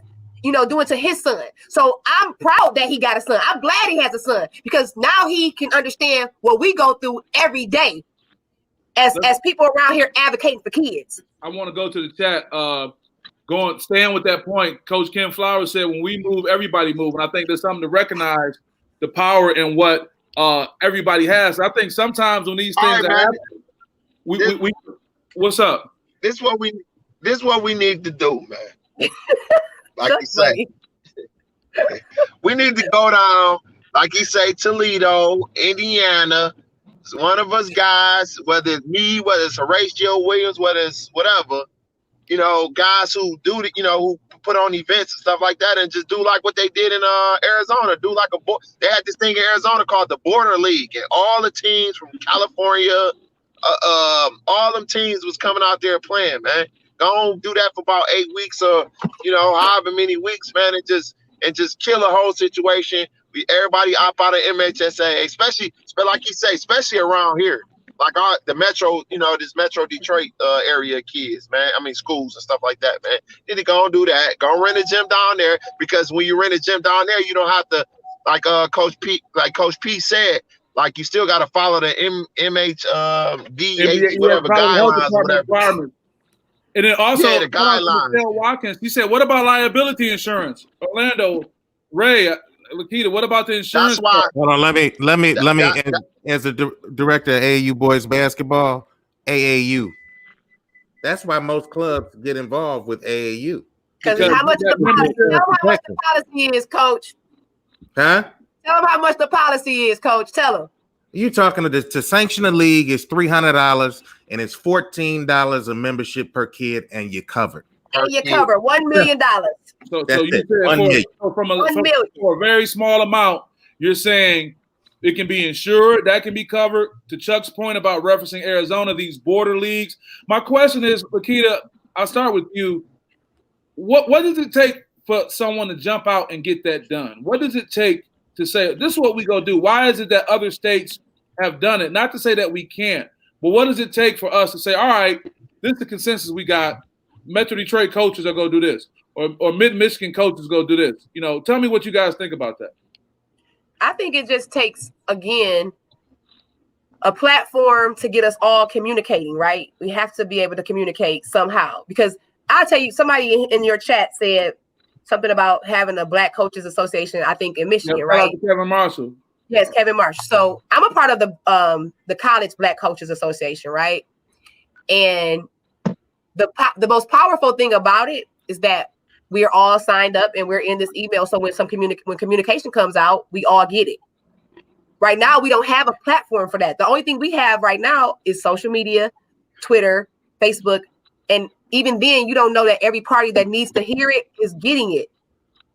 doing to his son. So I'm proud that he got a son. I'm glad he has a son because now he can understand what we go through every day as people around here advocating for kids. I want to go to the chat. Staying with that point, Coach Kim Flowers said, when we move, everybody move. And I think there's something to recognize the power in what everybody has. I think sometimes when these things are happening, we what's up? This is what we need to do, man. Like you say, we need to go down, like you say, Toledo, Indiana. It's one of us guys, whether it's me, whether it's Horatio Williams, whether it's whatever, guys who do the, who put on events and stuff like that, and just do like what they did in Arizona. Do like they had this thing in Arizona called the Border League, and all the teams from California, all them teams was coming out there playing, man. Go on, do that for about 8 weeks or however many weeks, man, and just kill a whole situation. Everybody opt out of MHSA, especially like you say, especially around here, like the Metro, this Metro Detroit area kids, man. I mean schools and stuff like that, man. Need to go and do that. Go and rent a gym down there, because when you rent a gym down there, you don't have to, like Coach P said, like you still got to follow the MHDH whatever guidelines, whatever. And then also, the guidelines. Michelle Watkins, he said, "What about liability insurance?" Orlando, Ray, LaKita, what about the insurance? That's why. Hold on, let me. As a director of AAU boys basketball, AAU. That's why most clubs get involved with AAU. Because how much the policy is, Coach? Huh? Tell them how much the policy is, Coach. Tell them. You talking to sanction a league is $300, and it's $14 a membership per kid, and you're covered. And you cover $1 million. So you said from a very small amount, you're saying it can be insured, that can be covered. To Chuck's point about referencing Arizona, these border leagues. My question is, LaKita, I'll start with you. What does it take for someone to jump out and get that done? What does it take to say, this is what we go do? Why is it that other states have done it? Not to say that we can't, but what does it take for us to say, all right, this is the consensus we got. Metro Detroit coaches are going to do this, or Mid-Michigan coaches go do this. Tell me what you guys think about that. I think it just takes, again, a platform to get us all communicating, right? We have to be able to communicate somehow, because I'll tell you, somebody in your chat said something about having a Black Coaches Association, I think in Michigan, right? Kevin Marshall. Yes, Kevin Marshall. So I'm a part of the College Black Coaches Association, right? And the most powerful thing about it is that we are all signed up and we're in this email. So when when communication comes out, we all get it. Right now, we don't have a platform for that. The only thing we have right now is social media, Twitter, Facebook, and even then, you don't know that every party that needs to hear it is getting it.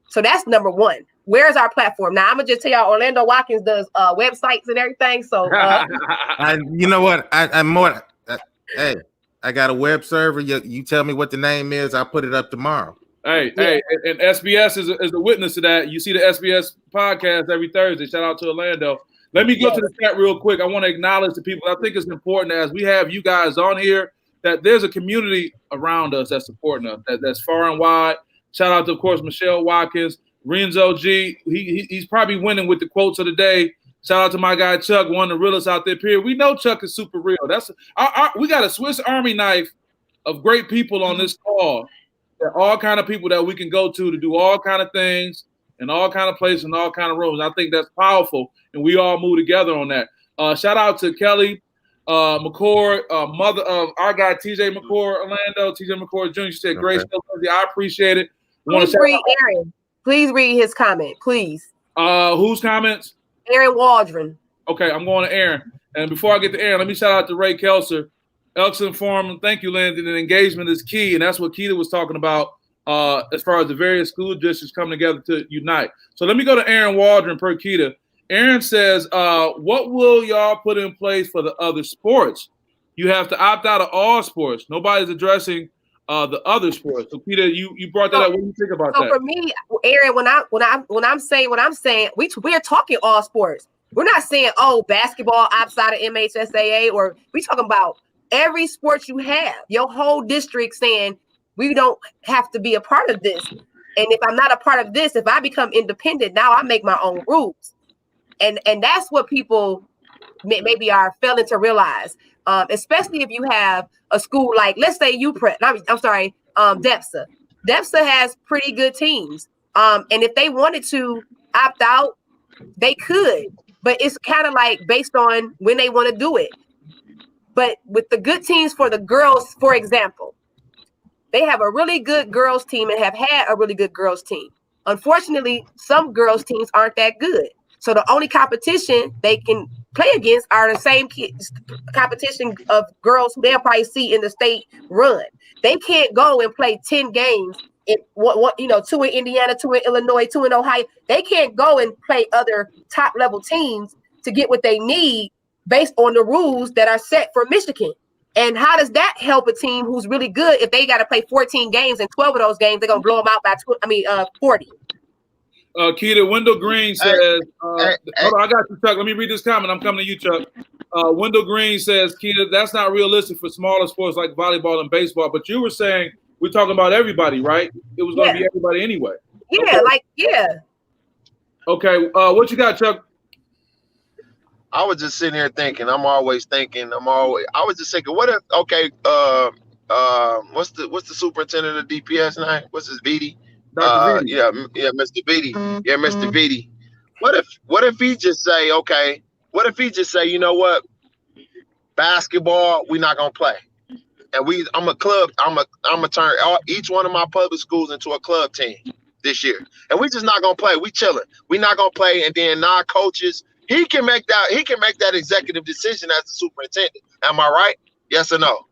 So that's number one. Where's our platform? Now, I'm going to just tell y'all, Orlando Watkins does websites and everything. So, you know what? I'm more. Hey, I got a web server. You tell me what the name is. I'll put it up tomorrow. Hey, and SPS is a witness to that. You see the SPS podcast every Thursday. Shout out to Orlando. Let me go to the chat real quick. I want to acknowledge the people. I think it's important as we have you guys on here that there's a community around us that's supporting us, that's far and wide. Shout out to, of course, Michelle Watkins, Renzo G. He's probably winning with the quotes of the day. Shout out to my guy Chuck, one of the realest out there. Period. We know Chuck is super real. We got a Swiss Army knife of great people on this call. There are all kind of people that we can go to do all kind of things in all kind of places and all kind of rooms. I think that's powerful, and we all move together on that. Shout out to Kelly McCord, mother of our guy TJ McCord, Orlando. TJ McCord Jr. She said, "Great show, I appreciate it." Please read Aaron. Please read his comment, please. Whose comments? Aaron Waldron. Okay, I'm going to Aaron. And before I get to Aaron, let me shout out to Ray Kelser. Excellent forum. Thank you, Landon. And engagement is key, and that's what Keita was talking about as far as the various school districts coming together to unite. So let me go to Aaron Waldron per Keita. Aaron says, what will y'all put in place for the other sports? You have to opt out of all sports. Nobody's addressing the other sports. So Keita, you brought that up. What do you think about that? For me, Aaron, when I'm saying what I'm saying, we're talking all sports. We're not saying, oh, basketball outside of MHSAA, or we talking about every sport you have, your whole district saying we don't have to be a part of this. And if I'm not a part of this, if I become independent, now I make my own rules. And that's what people maybe are failing to realize, especially if you have a school like, let's say DEPSA. DEPSA has pretty good teams. And if they wanted to opt out, they could. But it's kind of like based on when they want to do it. But with the good teams for the girls, for example, they have a really good girls team and have had a really good girls team. Unfortunately, some girls teams aren't that good. So the only competition they can play against are the same competition of girls who they'll probably see in the state run. They can't go and play 10 games in two in Indiana, 2 in Illinois, 2 in Ohio. They can't go and play other top level teams to get what they need based on the rules that are set for Michigan. And how does that help a team who's really good if they got to play 14 games and 12 of those games, they're going to blow them out by 40? Keita, Wendell Green says, hold on, I got you, Chuck. Let me read this comment. I'm coming to you, Chuck. Wendell Green says, Keita, that's not realistic for smaller sports like volleyball and baseball. But you were saying we're talking about everybody, right? It was going to be everybody anyway. Yeah, okay. Okay, what you got, Chuck? I was just sitting here thinking. I was just thinking, what if? Okay, what's the superintendent of DPS name? What's his Beatty? Dr. Beatty. Yeah, Mr. Beatty. Yeah, Mr. Beatty. What if he just say, okay? What if he just say, you know what? Basketball, we're not gonna play, and I'm gonna turn each one of my public schools into a club team this year, and we just not gonna play. We chilling. We not gonna play, and then non-coaches. He can make that executive decision as the superintendent. Am I right? Yes or no?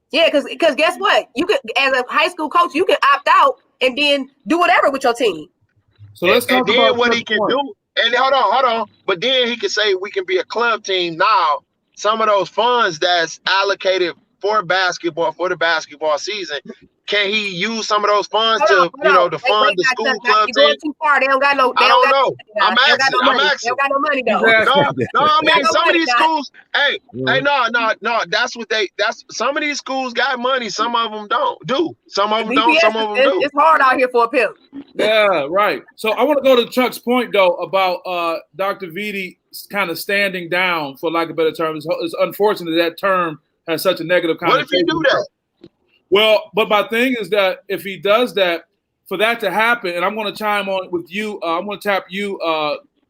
Yeah, because guess what? You could, as a high school coach, you can opt out and then do whatever with your team. So let's talk about what he can do. And hold on. But then he can say we can be a club team now. Some of those funds that's allocated for basketball for the basketball season. Can he use some of those funds to fund the school club team? Going too far. They don't got no. I don't know. I'm asking. They don't got no money though. No, I mean some of these schools. Hey, no. That's some of these schools got money. Some of them don't. Some of them don't. Some of them do. It's hard out here for a pimp. Yeah, right. So I want to go to Chuck's point though about Dr. Vitti kind of standing down, for lack of a better term. It's unfortunate that term has such a negative connotation. What if he do that? Well, but my thing is that if he does that, for that to happen, and I'm going to chime on with you, I'm going to tap you,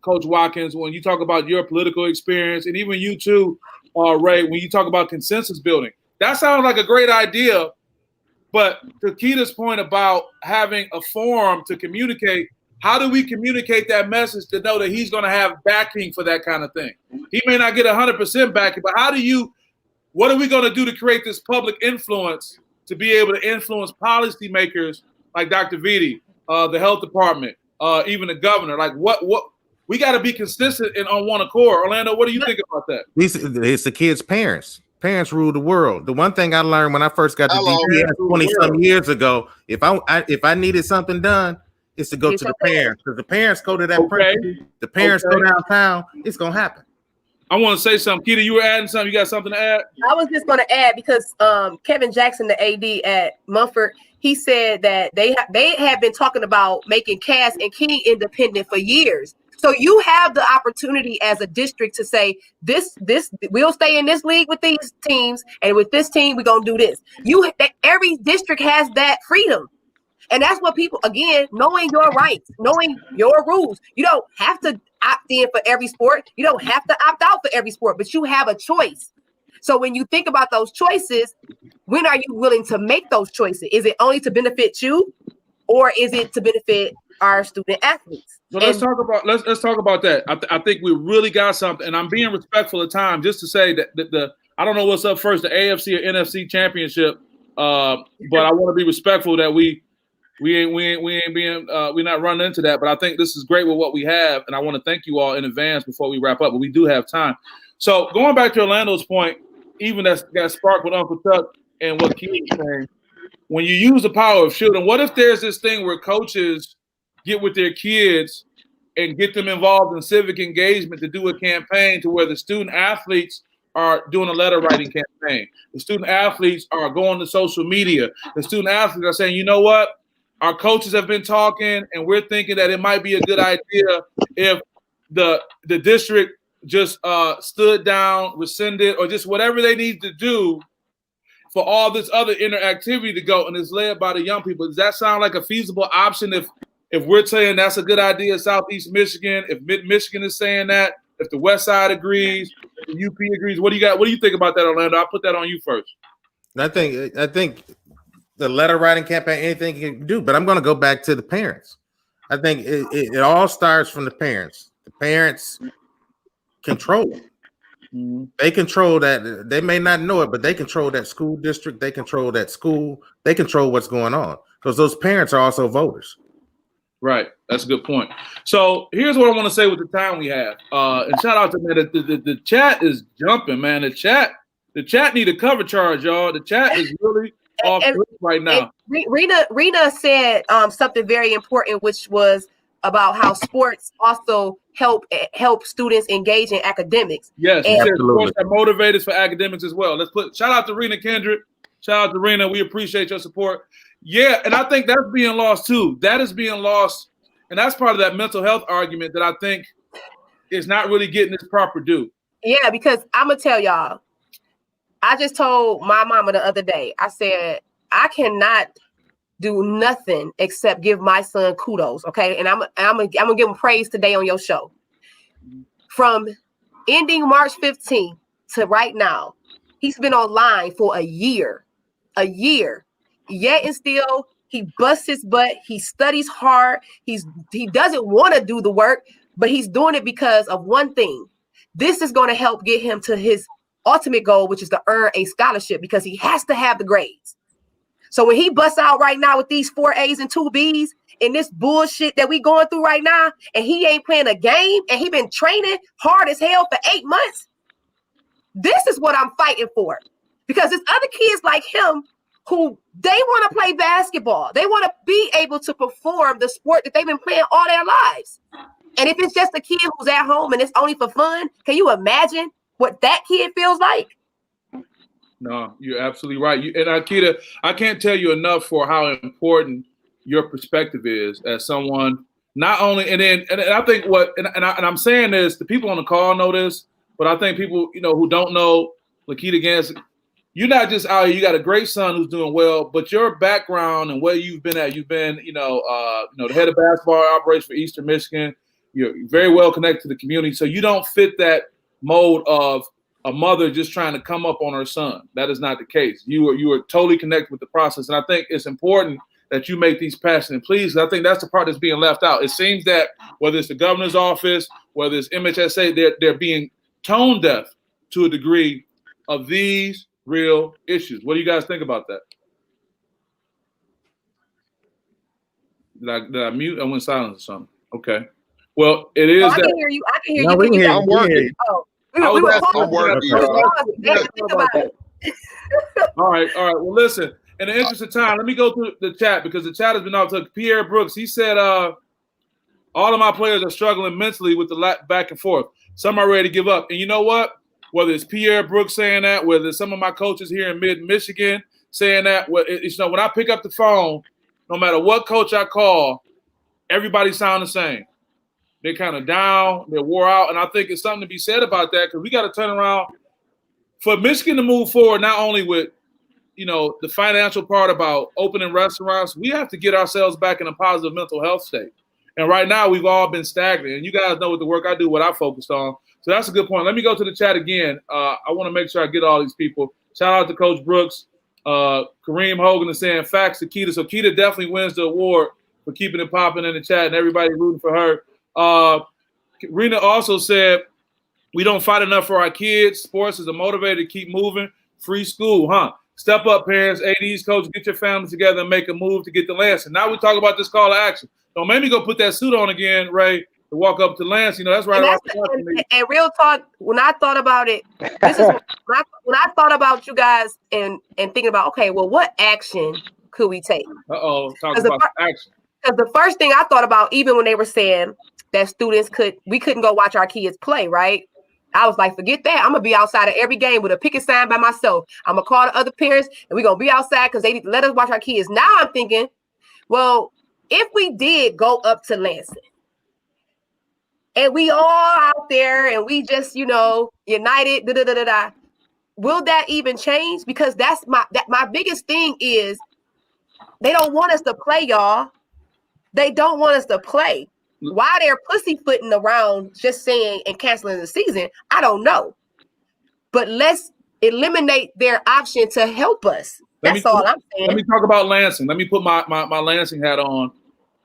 Coach Watkins, when you talk about your political experience, and even you too, Ray, when you talk about consensus building. That sounds like a great idea, but to Keita's point about having a forum to communicate, how do we communicate that message to know that he's going to have backing for that kind of thing? He may not get 100% backing, but what are we going to do to create this public influence to be able to influence policymakers like Dr. Vitti, the health department, even the governor? Like what we got to be consistent and on one accord. Orlando, what do you think about that? It's the kids' parents. Parents rule the world. The one thing I learned when I first got to DPS 20-some years ago, if I needed something done, it's to go to the parents, because the parents go to that principal, the parents go downtown. It's gonna happen. I want to say something. Keita, you were adding something. You got something to add? I was just going to add because Kevin Jackson, the AD at Mumford, he said that they have been talking about making Cass and King independent for years. So you have the opportunity as a district to say this we'll stay in this league with these teams, and with this team we're gonna do this. Every district has that freedom. And that's what people, again, knowing your rights, knowing your rules. You don't have to opt in for every sport. You don't have to opt out for every sport, but you have a choice. So when you think about those choices, when are you willing to make those choices? Is it only to benefit you, or is it to benefit our student athletes? So let's talk about that. I think we really got something, and I'm being respectful of time just to say that I don't know what's up first, the AFC or NFC championship. But I want to be respectful that we're not running into that. But I think this is great with what we have, and I want to thank you all in advance before we wrap up. But we do have time. So going back to Orlando's point, even that got sparked with Uncle Chuck and what Keith was saying, when you use the power of shielding, what if there's this thing where coaches get with their kids and get them involved in civic engagement to do a campaign to where the student athletes are doing a letter writing campaign. The student athletes are going to social media. The student athletes are saying, you know what? Our coaches have been talking, and we're thinking that it might be a good idea if the district just stood down, rescinded, or just whatever they need to do for all this other interactivity to go, and it's led by the young people. Does that sound like a feasible option if we're saying that's a good idea in Southeast Michigan, if Mid-Michigan is saying that, if the West Side agrees, if the UP agrees? What do you got? What do you think about that, Orlando? I'll put that on you first. I think the letter writing campaign, anything you can do, but I'm going to go back to the parents. I think it all starts from the parents. The parents control it. Mm-hmm. They control that. They may not know it, but they control that school district. They control that school. They control what's going on because those parents are also voters. Right. That's a good point. So here's what I want to say with the time we have. And shout out to man, the chat is jumping, man. The chat need a cover charge, y'all. The chat is really off right now. Rena said something very important, which was about how sports also help students engage in academics. Yes, sports that motivate us for academics as well. Shout out to Rena Kendrick. Shout out to Rena. We appreciate your support. Yeah, and I think that's being lost too. That is being lost, and that's part of that mental health argument that I think is not really getting its proper due. Yeah, because I'm gonna tell y'all, I just told my mama the other day, I said, I cannot do nothing except give my son kudos, okay? And I'm gonna give him praise today on your show. From ending March 15th to right now, he's been online for a year. Yet and still, he busts his butt. He studies hard. He doesn't want to do the work, but he's doing it because of one thing. This is going to help get him to his ultimate goal, which is to earn a scholarship, because he has to have the grades. So when he busts out right now with these 4 A's and 2 B's and this bullshit that we going through right now, and he ain't playing a game, and he been training hard as hell for 8 months, this is what I'm fighting for. Because there's other kids like him who they want to play basketball. They want to be able to perform the sport that they've been playing all their lives. And if it's just a kid who's at home and it's only for fun, can you imagine what that kid feels like? No, you're absolutely right. And LaKita, I can't tell you enough for how important your perspective is as someone, not only, and I think and I'm saying this, the people on the call know this, but I think people, who don't know LaKita Gantz, you're not just out here. You got a great son who's doing well, but your background and where you've been at, you've been, the head of basketball operations for Eastern Michigan. You're very well connected to the community, so you don't fit that mold of a mother just trying to come up on her son. That is not the case. You are totally connected with the process, and I think it's important that you make these passionate pleas. I think that's the part that's being left out. It seems that whether it's the governor's office, whether it's MHSA, they're being tone deaf to a degree of these real issues. What do you guys think about that? Did I mute? I went silent or something. Okay. Well, it is. I can hear you. I can hear you. I'm working. Oh, I'm working. All right. Well, listen. In the interest of time, let me go through the chat because the chat has been off. To Pierre Brooks, he said, "All of my players are struggling mentally with the back and forth. Some are ready to give up." And you know what? Whether it's Pierre Brooks saying that, whether it's some of my coaches here in Mid-Michigan saying that, when I pick up the phone, no matter what coach I call, everybody sound the same. They're kind of down, they're wore out, and I think it's something to be said about that because we got to turn around for Michigan to move forward, not only with, the financial part about opening restaurants, we have to get ourselves back in a positive mental health state. And right now, we've all been stagnant. And you guys know with the work I do, what I focused on. So that's a good point. Let me go to the chat again. I want to make sure I get all these people. Shout out to Coach Brooks. Kareem Hogan is saying facts to Keita. So Keita definitely wins the award for keeping it popping in the chat and everybody rooting for her. Rena also said, We don't fight enough for our kids. Sports is a motivator to keep moving. Free school, huh? Step up, parents, ADs, coaches, get your families together and make a move to get to Lansing. Now we talk about this call to action. Don't make me go put that suit on again, Ray, to walk up to Lansing. That's right. And real talk, when I thought about it, this is when I thought about you guys and thinking about, okay, well, what action could we take? Talk about action. Because the first thing I thought about, even when they were saying that we couldn't go watch our kids play, right? I was like, forget that. I'm going to be outside of every game with a picket sign by myself. I'm going to call the other parents, and we're going to be outside because they need to let us watch our kids. Now I'm thinking, well, if we did go up to Lansing, and we all out there, and we just, united, will that even change? Because that's my biggest thing is they don't want us to play, y'all. They don't want us to play. Why they're pussyfooting around just saying and canceling the season, I don't know. But let's eliminate their option to help us. That's all I'm saying. Let me talk about Lansing. Let me put my Lansing hat on.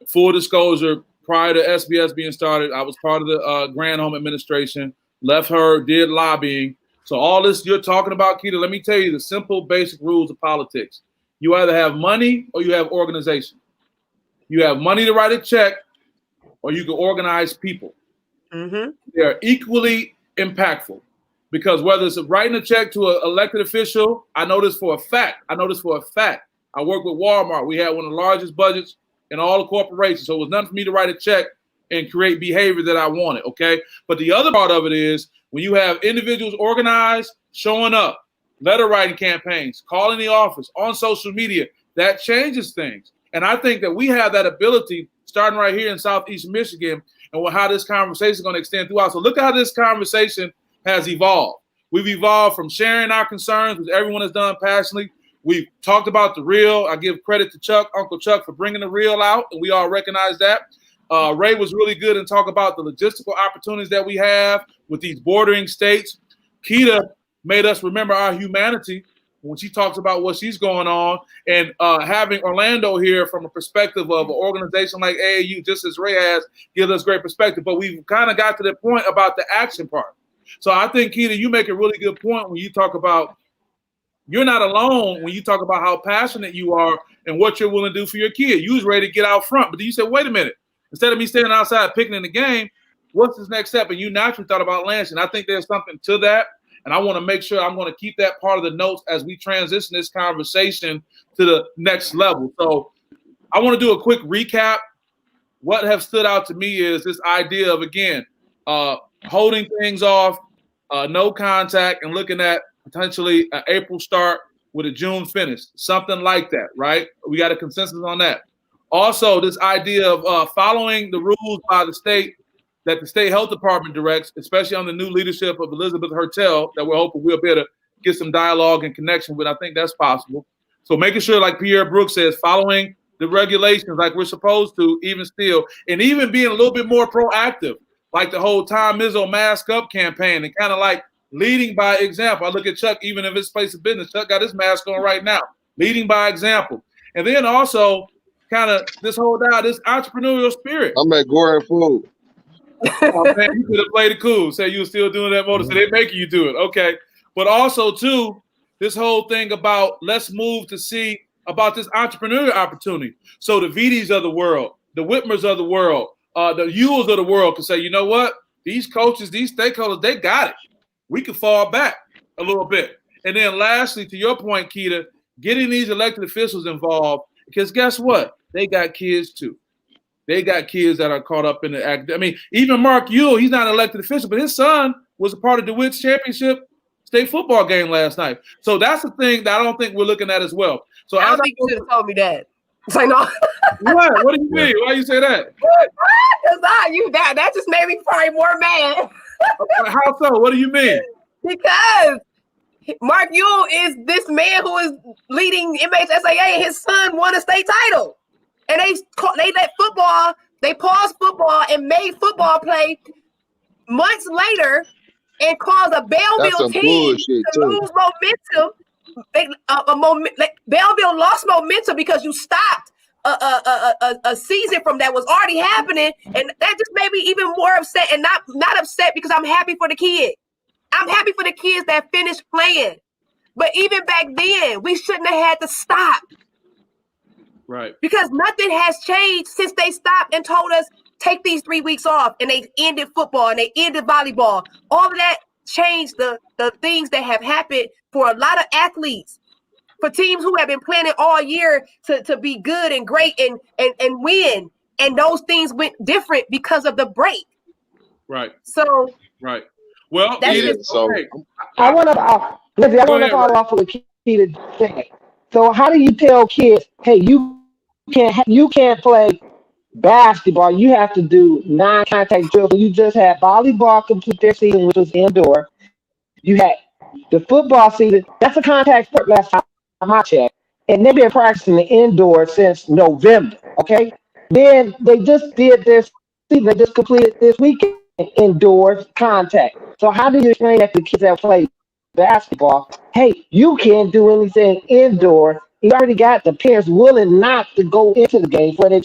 Full disclosure, prior to SPS being started, I was part of the Grand Home Administration, left her, did lobbying. So all this you're talking about, Keita, let me tell you the simple, basic rules of politics. You either have money or you have organization. You have money to write a check, or you can organize people. Mm-hmm. They're equally impactful because whether it's writing a check to an elected official, I know this for a fact. I work with Walmart. We had one of the largest budgets in all the corporations. So it was nothing for me to write a check and create behavior that I wanted, okay? But the other part of it is when you have individuals organized, showing up, letter writing campaigns, calling the office, on social media, that changes things. And I think that we have that ability starting right here in Southeast Michigan and how this conversation is going to extend throughout. So look at how this conversation has evolved. We've evolved from sharing our concerns, which everyone has done passionately. We've talked about the real. I give credit to Uncle Chuck, for bringing the real out, and we all recognize that. Ray was really good and talk about the logistical opportunities that we have with these bordering states. Keita made us remember our humanity when she talks about what she's going on, and having Orlando here from a perspective of an organization like AAU, just as Ray has, gives us great perspective. But we've kind of got to the point about the action part. So I think, Keita, you make a really good point when you talk about you're not alone when you talk about how passionate you are and what you're willing to do for your kid. You was ready to get out front, but then you said, wait a minute. Instead of me standing outside picking in the game, what's his next step? And you naturally thought about Lansing. I think there's something to that. And I want to make sure I'm going to keep that part of the notes as we transition this conversation to the next level. So I want to do a quick recap. What have stood out to me is this idea of, again, holding things off, no contact, and looking at potentially an April start with a June finish, something like that, right? We got a consensus on that. Also, this idea of following the rules by the state that the state health department directs, especially on the new leadership of Elizabeth Hertel, that we're hoping we'll be able to get some dialogue and connection with. I think that's possible. So making sure, like Pierre Brooks says, following the regulations like we're supposed to, even still, and even being a little bit more proactive, like the whole Tom Izzo Mask Up campaign, and kind of like leading by example. I look at Chuck, even if it's place of business, Chuck got his mask on right now, leading by example. And then also kind of this entrepreneurial spirit. I'm at Gordon Food. Oh, man, you could have played it cool. Say you were still doing that motor. So they're making you do it. Okay. But also, too, this whole thing about let's move to see about this entrepreneurial opportunity. So the VDs of the world, the Whitmers of the world, the Ewells of the world can say, you know what? These coaches, these stakeholders, they got it. We can fall back a little bit. And then lastly, to your point, Keita, getting these elected officials involved, because guess what? They got kids, too. They got kids that are caught up in the act. I mean, even Mark Ewell, he's not an elected official, but his son was a part of DeWitt's championship state football game last night. So that's the thing that I don't think we're looking at as well. So I don't think you should have told me that. It's like, no. What do you mean? Why you say that? That just made me probably more mad. How so? What do you mean? Because Mark Ewell is this man who is leading MHSAA, and his son won a state title. And they let football, they paused football and made football play months later and caused a Belleville team to lose momentum. Belleville lost momentum because you stopped a season from that was already happening, and that just made me even more upset. And not upset because I'm happy for the kid. I'm happy for the kids that finished playing. But even back then, we shouldn't have had to stop. Right. Because nothing has changed since they stopped and told us take these 3 weeks off, and they ended football and they ended volleyball. All of that changed the things that have happened for a lot of athletes, for teams who have been planning all year to be good and great and win. And those things went different because of the break. Right. So right. Well, that's it just is so okay. I want to, Lizzie, I want to follow off of LaKita saying. So how do you tell kids, hey, you can't play basketball? You have to do non-contact drills. You just had volleyball complete their season, which was indoor. You had the football season. That's a contact sport last time I checked. And they've been practicing the indoor since November, okay? Then they just did their season. They just completed this weekend indoors contact. So how do you explain that to kids that play basketball? Hey, you can't do anything indoor. You already got the parents willing not to go into the game where their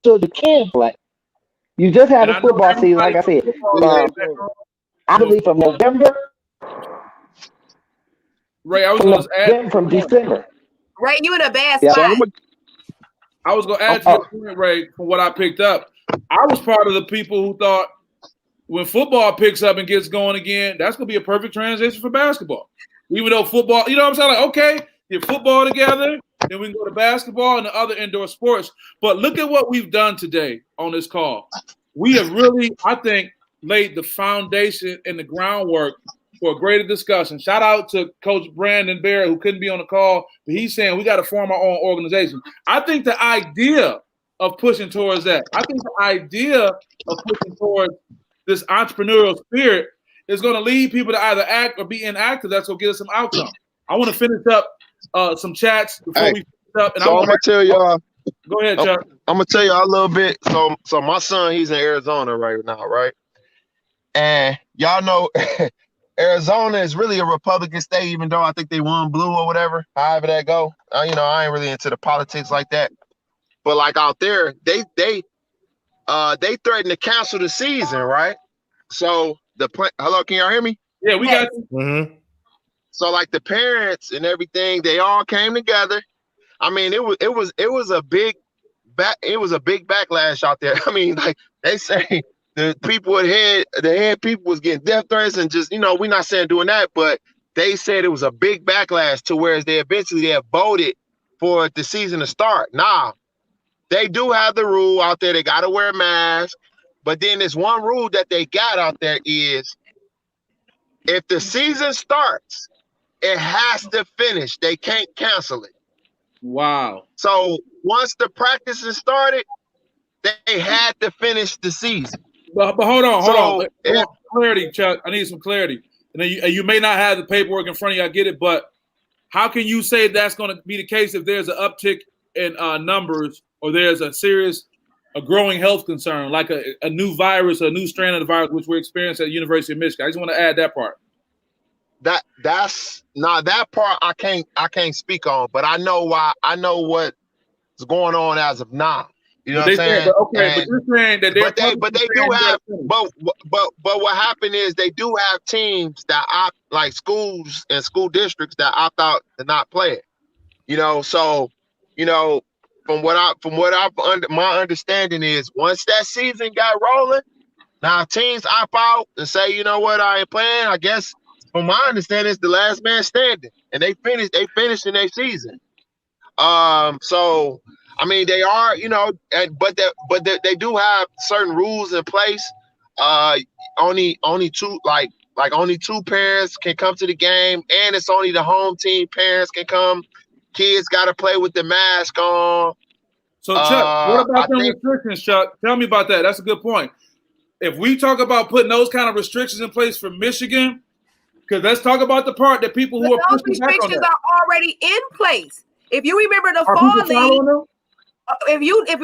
children can play. You just had And a I know football season, like I everybody said. yeah, I believe from November, Ray, I was going to add from December. right. You in a bad Yeah. so spot. I was going to add to your point, Ray, from what I picked up. I was part of the people who thought when football picks up and gets going again, that's going to be a perfect transition for basketball. Even though football, you know what I'm saying? Like, okay, get football together, then we can go to basketball and the other indoor sports. But look at what we've done today on this call. We have really, I think, laid the foundation and the groundwork for a greater discussion. Shout out to Coach Brandon Barrett, who couldn't be on the call, but he's saying we got to form our own organization. I think the idea of pushing towards that, I think the idea of pushing towards this entrepreneurial spirit is going to lead people to either act or be inactive. That's going to get us some outcome. I want to finish up some chats before we finish up. And so I'm gonna tell y'all. Go ahead, Chuck. I'm gonna tell y'all a little bit. So my son, he's in Arizona right now, right? And y'all know Arizona is really a Republican state, even though I think they won blue or whatever, however that go. I ain't really into the politics like that. But like out there, they threatened to cancel the season, right? So hello, can y'all hear me? Yeah, we got you. Mm-hmm. So like the parents and everything, they all came together. I mean, it was a big backlash out there. I mean, like they say the head people was getting death threats and just, we're not saying doing that, but they said it was a big backlash to whereas they have voted for the season to start. Now, they do have the rule out there, they gotta wear a mask, but then there's one rule that they got out there is if the season starts, it has to finish. They can't cancel it. Wow. So once the practices started, they had to finish the season. But hold on. Yeah. Clarity, Chuck. I need some clarity. And you may not have the paperwork in front of you. I get it, but how can you say that's going to be the case if there's an uptick in numbers or there's a growing health concern like a new virus, a new strand of the virus, which we're experiencing at the University of Michigan? I just want to add that part. That part I can't speak on, but I know what's going on as of now. You know what I'm saying? But you're saying that but what happened is they do have teams that opt, like schools and school districts that opt out to not play it. So my understanding is once that season got rolling, now teams opt out and say, you know what, I ain't playing. I guess from my understanding, it's the last man standing, and they finished in their season. So I mean, they are, but they do have certain rules in place. Only two parents can come to the game, and it's only the home team parents can come. Kids got to play with the mask on. So, Chuck, what about them restrictions, Chuck? Tell me about that. That's a good point. If we talk about putting those kind of restrictions in place for Michigan, because let's talk about the part that people who are those restrictions are already in place. If you remember the fall league,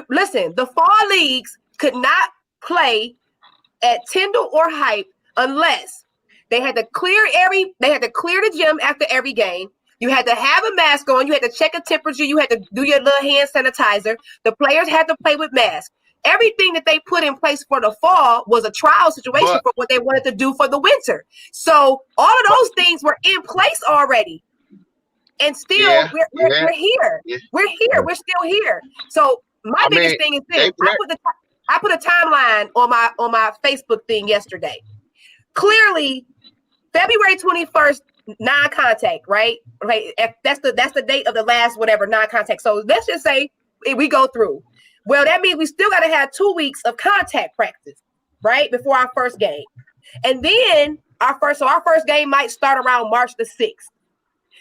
listen, the fall leagues could not play at Tyndall or Hype unless they had to clear the gym after every game. You had to have a mask on. You had to check a temperature. You had to do your little hand sanitizer. The players had to play with masks. Everything that they put in place for the fall was a trial situation for what they wanted to do for the winter. So all of those things were in place already. And still, we're here. Yeah. We're here. We're still here. So my biggest thing is this. I put a timeline on my Facebook thing yesterday. Clearly, February 21st, non-contact, right? Right. That's the date of the last whatever non-contact. So let's just say we go through. Well, that means we still got to have 2 weeks of contact practice, right, before our first game. And then our first game might start around March the 6th.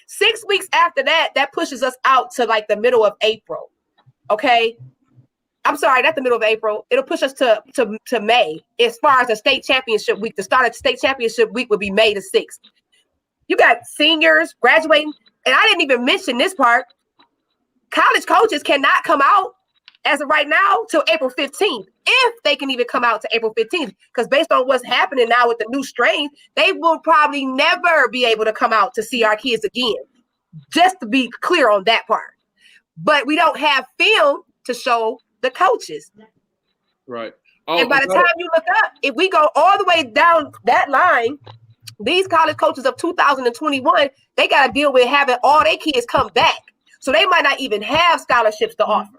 6 weeks after that, that pushes us out to like the middle of April. Okay. I'm sorry, not the middle of April. It'll push us to May as far as the state championship week. The start of the state championship week would be May the 6th. You got seniors graduating. And I didn't even mention this part. College coaches cannot come out as of right now till April 15th, if they can even come out to April 15th, because based on what's happening now with the new strain, they will probably never be able to come out to see our kids again, just to be clear on that part. But we don't have film to show the coaches. Right. And by the time you look up, if we go all the way down that line, these college coaches of 2021, they got to deal with having all their kids come back. So they might not even have scholarships to offer.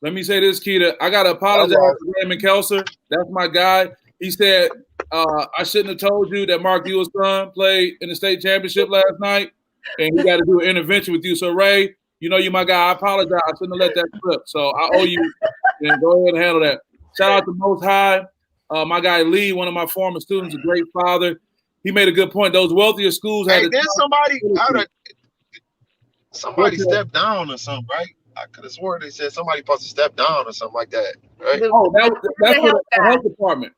Let me say this, Kita. I got to apologize to Raymond Kelser. That's my guy. He said, I shouldn't have told you that Mark Ewell's son played in the state championship last night, and he got to do an intervention with you. So, Ray, you know you're my guy. I apologize. I shouldn't have let that slip. So I owe you. And go ahead and handle that. Shout out to Most High. My guy Lee, one of my former students, a great father. He made a good point. Those wealthier schools had somebody stepped down or something, right? I could have sworn they said somebody supposed to step down or something like that, right? Oh, that's for the health department.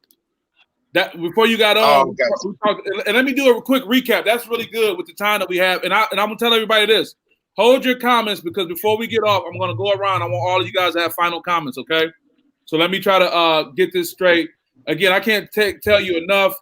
That before you got on, we talked, and let me do a quick recap. That's really good with the time that we have, and I'm gonna tell everybody this: hold your comments, because before we get off, I'm gonna go around. I want all of you guys to have final comments, okay? So let me try to get this straight. Again, I can't tell you enough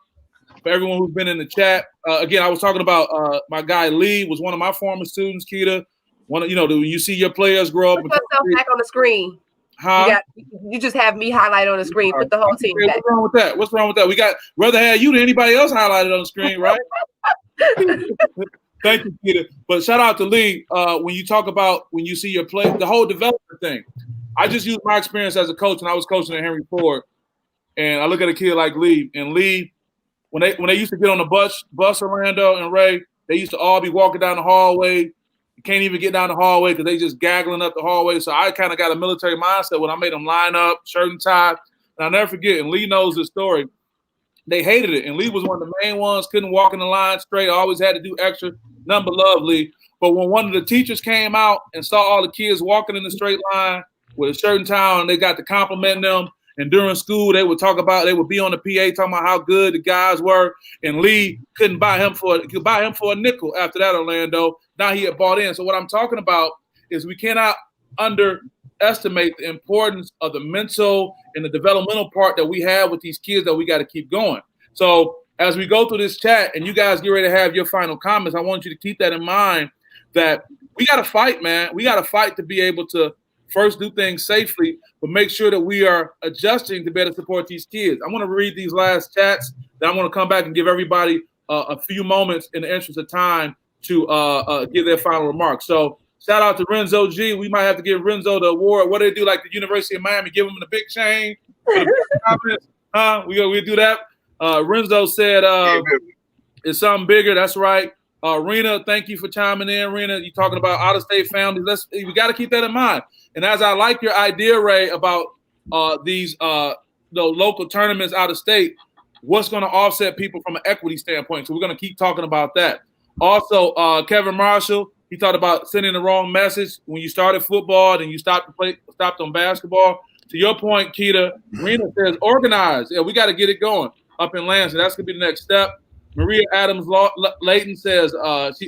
for everyone who's been in the chat. Again, I was talking about my guy Lee was one of my former students, Kita. When you see your players grow up. Put yourself back on the screen. Huh? You just have me highlighted on the screen. Put the whole team back. What's wrong with that? What's wrong with that? We got rather have you than anybody else highlighted on the screen, right? Thank you, Peter. But shout out to Lee. When you talk about when you see your play, the whole development thing. I just use my experience as a coach, and I was coaching at Henry Ford, and I look at a kid like Lee. And Lee, when they used to get on the bus Orlando and Ray, they used to all be walking down the hallway. You can't even get down the hallway because they just gaggling up the hallway. So I kind of got a military mindset when I made them line up, shirt and tie. And I'll never forget, and Lee knows this story. They hated it. And Lee was one of the main ones, couldn't walk in the line straight, always had to do extra. None but love, Lee. But when one of the teachers came out and saw all the kids walking in the straight line with a shirt and tie on, they got to compliment them. And during school, they would be on the PA talking about how good the guys were. And Lee could buy him for a nickel after that, Orlando. Now he had bought in. So what I'm talking about is we cannot underestimate the importance of the mental and the developmental part that we have with these kids that we got to keep going. So as we go through this chat and you guys get ready to have your final comments, I want you to keep that in mind, that we got to fight, man. We got to fight to be able to first do things safely, but make sure that we are adjusting to better support these kids. I want to read these last chats. Then I want to come back and give everybody a few moments in the interest of time to give their final remarks. So shout out to Renzo G. We might have to give Renzo the award. What do they do like the University of Miami? Give him the big chain. We'll do that. Renzo said it's something bigger. That's right. Rena, thank you for chiming in. Rena, you're talking about out-of-state families. We got to keep that in mind. And as I like your idea, Ray, about these local tournaments out of state, what's going to offset people from an equity standpoint? So we're going to keep talking about that. Also, Kevin Marshall, he talked about sending the wrong message when you started football and you stopped on basketball. To your point, Kita, Rena says organize. Yeah, we got to get it going up in Lansing. That's going to be the next step. Maria Adams Layton says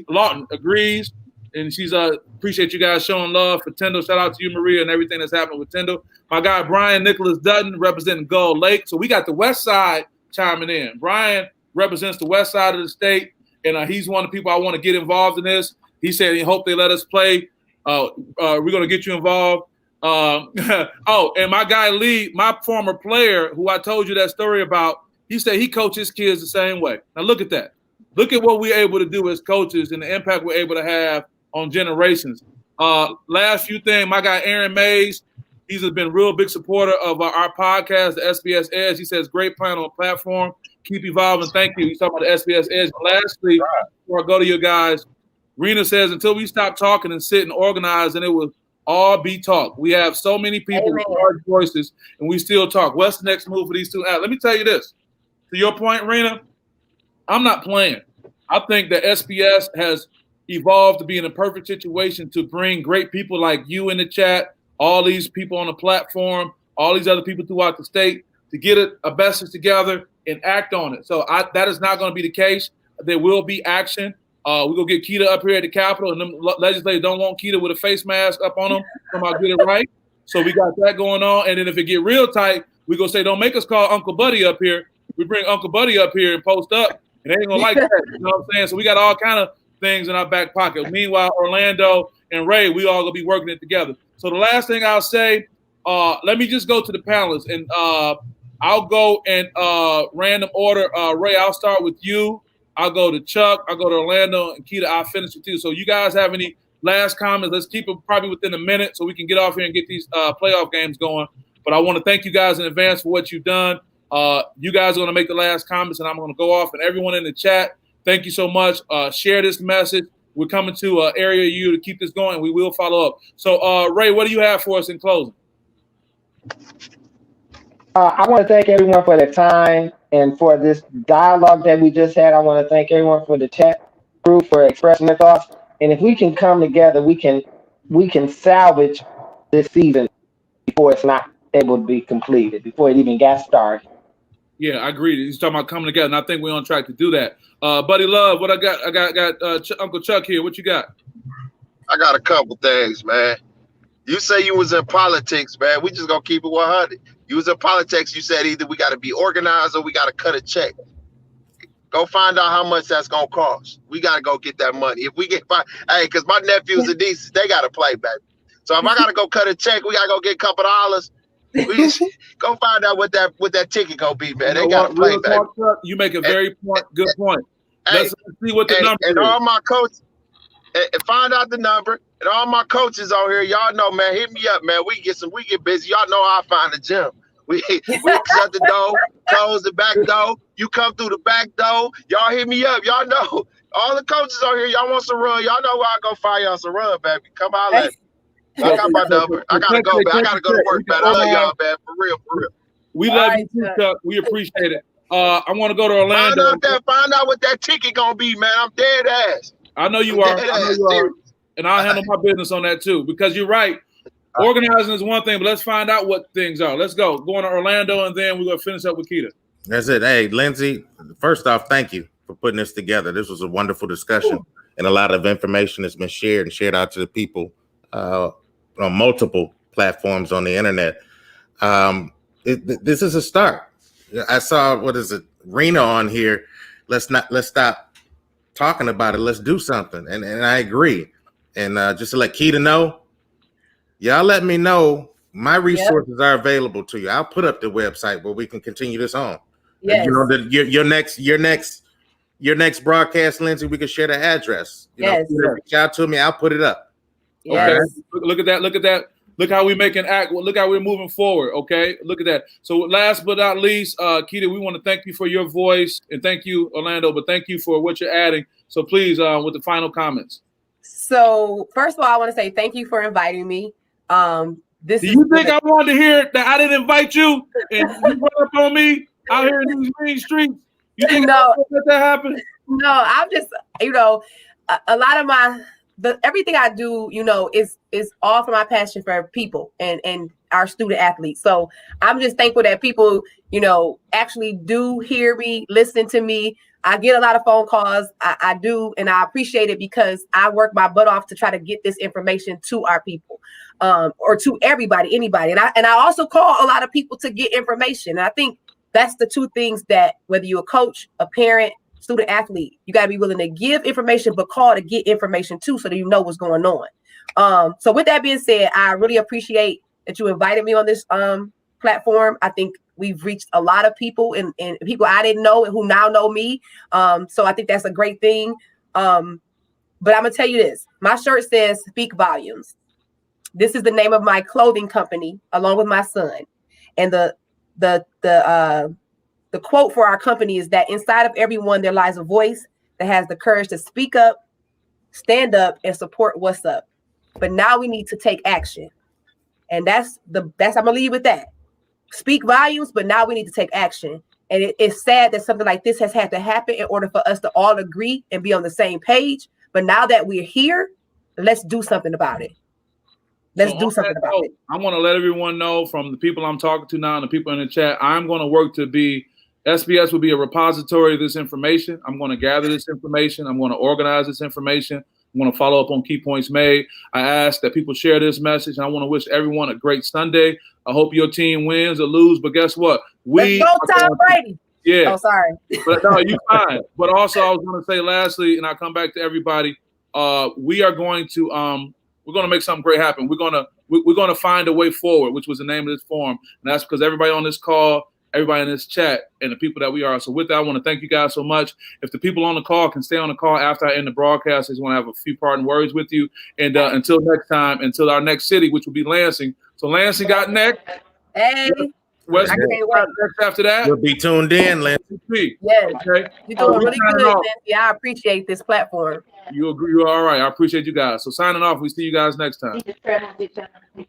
Lawton agrees, and she's appreciate you guys showing love for Tyndall. Shout out to you, Maria, and everything that's happening with Tyndall. My guy Brian Nicholas Dutton representing Gull Lake. So we got the West Side chiming in. Brian represents the West Side of the state, and he's one of the people I want to get involved in this. He said he hoped they let us play. We're going to get you involved. Oh, and my guy Lee, my former player, who I told you that story about, he said he coaches kids the same way. Now look at that. Look at what we're able to do as coaches and the impact we're able to have on generations. Last few things, my guy Aaron Mays, he's been a real big supporter of our podcast, the SPS Edge. He says, great plan on the platform. Keep evolving. Thank you. He's talking about the SPS Edge. Lastly, before I go to you guys, Rena says, until we stop talking and sit and organize, and it will all be talk. We have so many people with large voices, and we still talk. What's the next move for these two? Let me tell you this. To your point, Rena, I'm not playing. I think that SPS has evolved to be in a perfect situation to bring great people like you in the chat, all these people on the platform, all these other people throughout the state to get a message together and act on it. So that is not going to be the case. There will be action. We're going to get Kita up here at the Capitol, and them legislators don't want Kita with a face mask up on them. Somehow get it right. So we got that going on. And then if it get real tight, we're going to say, don't make us call Uncle Buddy up here. We bring Uncle Buddy up here and post up, and they ain't going to like that. You know what I'm saying? So we got all kind of things in our back pocket. Meanwhile, Orlando and Ray, we all going to be working it together. So the last thing I'll say, let me just go to the panelists, and I'll go in random order. Ray, I'll start with you. I'll go to Chuck. I'll go to Orlando, and Kita, I'll finish with you. So you guys have any last comments? Let's keep it probably within a minute so we can get off here and get these playoff games going. But I want to thank you guys in advance for what you've done. You guys are going to make the last comments, and I'm going to go off. And everyone in the chat, thank you so much. Share this message. We're coming to area you to keep this going. We will follow up. So, Ray, what do you have for us in closing? I want to thank everyone for their time and for this dialogue that we just had. I want to thank everyone for the chat group for expressing their thoughts. And if we can come together, we can salvage this season before it's not able to be completed, before it even got started. Yeah, I agree. He's talking about coming together, and I think we're on track to do that. Buddy Love, what I got Uncle Chuck here. What you got? I got a couple things, man. You say you was in politics, man. We just gonna keep it 100. You was in politics. You said either we got to be organized or we got to cut a check. Go find out how much that's gonna cost. We got to go get that money. If we get, hey, because my nephews and nieces, they got to play, baby. So if I got to go cut a check, we got to go get a couple dollars. We just go find out what that ticket gonna be, man. They got to play, baby. You make a very good point. Let's see what the number is. And all my coaches, and find out the number. And all my coaches out here, y'all know, man, hit me up, man. We get busy. Y'all know how I find the gym. We shut the door, close the back door. You come through the back door. Y'all hit me up. Y'all know. All the coaches out here, y'all want some run. Y'all know where I go find y'all some run, baby. Come out at me. I got my number. I gotta go, man. I gotta go to work, man. I love y'all, man. For real. We love you too, Chuck. We appreciate it. I want to go to Orlando. Find out what that ticket gonna be, man. I'm dead ass. I know you are. And I'll handle my business on that too, because you're right. Organizing is one thing, but let's find out what things are. Let's go. Going to Orlando, and then we're going to finish up with Kita. That's it. Hey, Lindsay, first off, thank you for putting this together. This was a wonderful discussion, and a lot of information has been shared and shared out to the people on multiple platforms on the internet. This is a start. I saw, Rena on here. Let's stop talking about it. Let's do something. And I agree. And just to let Kita know, y'all let me know. My resources are available to you. I'll put up the website where we can continue this on. Yes. You know, your next broadcast, Lindsay, we can share the address. You know, reach out to me. I'll put it up. Okay. Yes. Look at that. Look how we make an act. Look how we're moving forward. Okay. Look at that. So last but not least, Kita, we want to thank you for your voice, and thank you, Orlando, but thank you for what you're adding. So please, with the final comments. So first of all, I want to say thank you for inviting me. Do you think I wanted to hear that I didn't invite you and you run up on me out here in these green streets? You think I let that happen? No, I'm just, a lot of everything I do, is all for my passion for people and our student athletes. So I'm just thankful that people, actually do hear me, listen to me. I get a lot of phone calls. I do, and I appreciate it because I work my butt off to try to get this information to our people, or to everybody, anybody. And I also call a lot of people to get information. And I think that's the two things that, whether you're a coach, a parent, student athlete. You got to be willing to give information, but call to get information too, so that you know what's going on. So with that being said, I really appreciate that you invited me on this platform. I think we've reached a lot of people and people I didn't know and who now know me. So I think that's a great thing. But I'm gonna tell you this: my shirt says "Speak Volumes." This is the name of my clothing company, along with my son. And the quote for our company is that inside of everyone there lies a voice that has the courage to speak up, stand up, and support what's up. But now we need to take action. And that's I'm gonna leave you with that. Speak volumes, but now we need to take action. And it's sad that something like this has had to happen in order for us to all agree and be on the same page. But now that we're here, let's do something about it. Let's do something about it. I want to let everyone know, from the people I'm talking to now and the people in the chat, I'm going to work to be, SPS will be a repository of this information. I'm going to gather this information. I'm going to organize this information. I'm going to follow up on key points made. I ask that people share this message. And I want to wish everyone a great Sunday. I hope your team wins or lose, but guess what? Let's go, Tom Brady. Yeah. Oh, sorry. But no, you're fine. But also, I was going to say lastly, and I'll come back to everybody, we are going to we're going to make something great happen. We're going to find a way forward, which was the name of this forum. And that's because everybody on this call, everybody in this chat, and the people that we are. So with that, I want to thank you guys so much. If the people on the call can stay on the call after I end the broadcast, I just want to have a few parting words with you. And until next time, until our next city, which will be Lansing. So Lansing got next. Hey. West after that. You'll be tuned in, Lansing. Yes. Okay. You're doing really good, Nancy. I appreciate this platform. You agree? You're all right. I appreciate you guys. So signing off. We see you guys next time.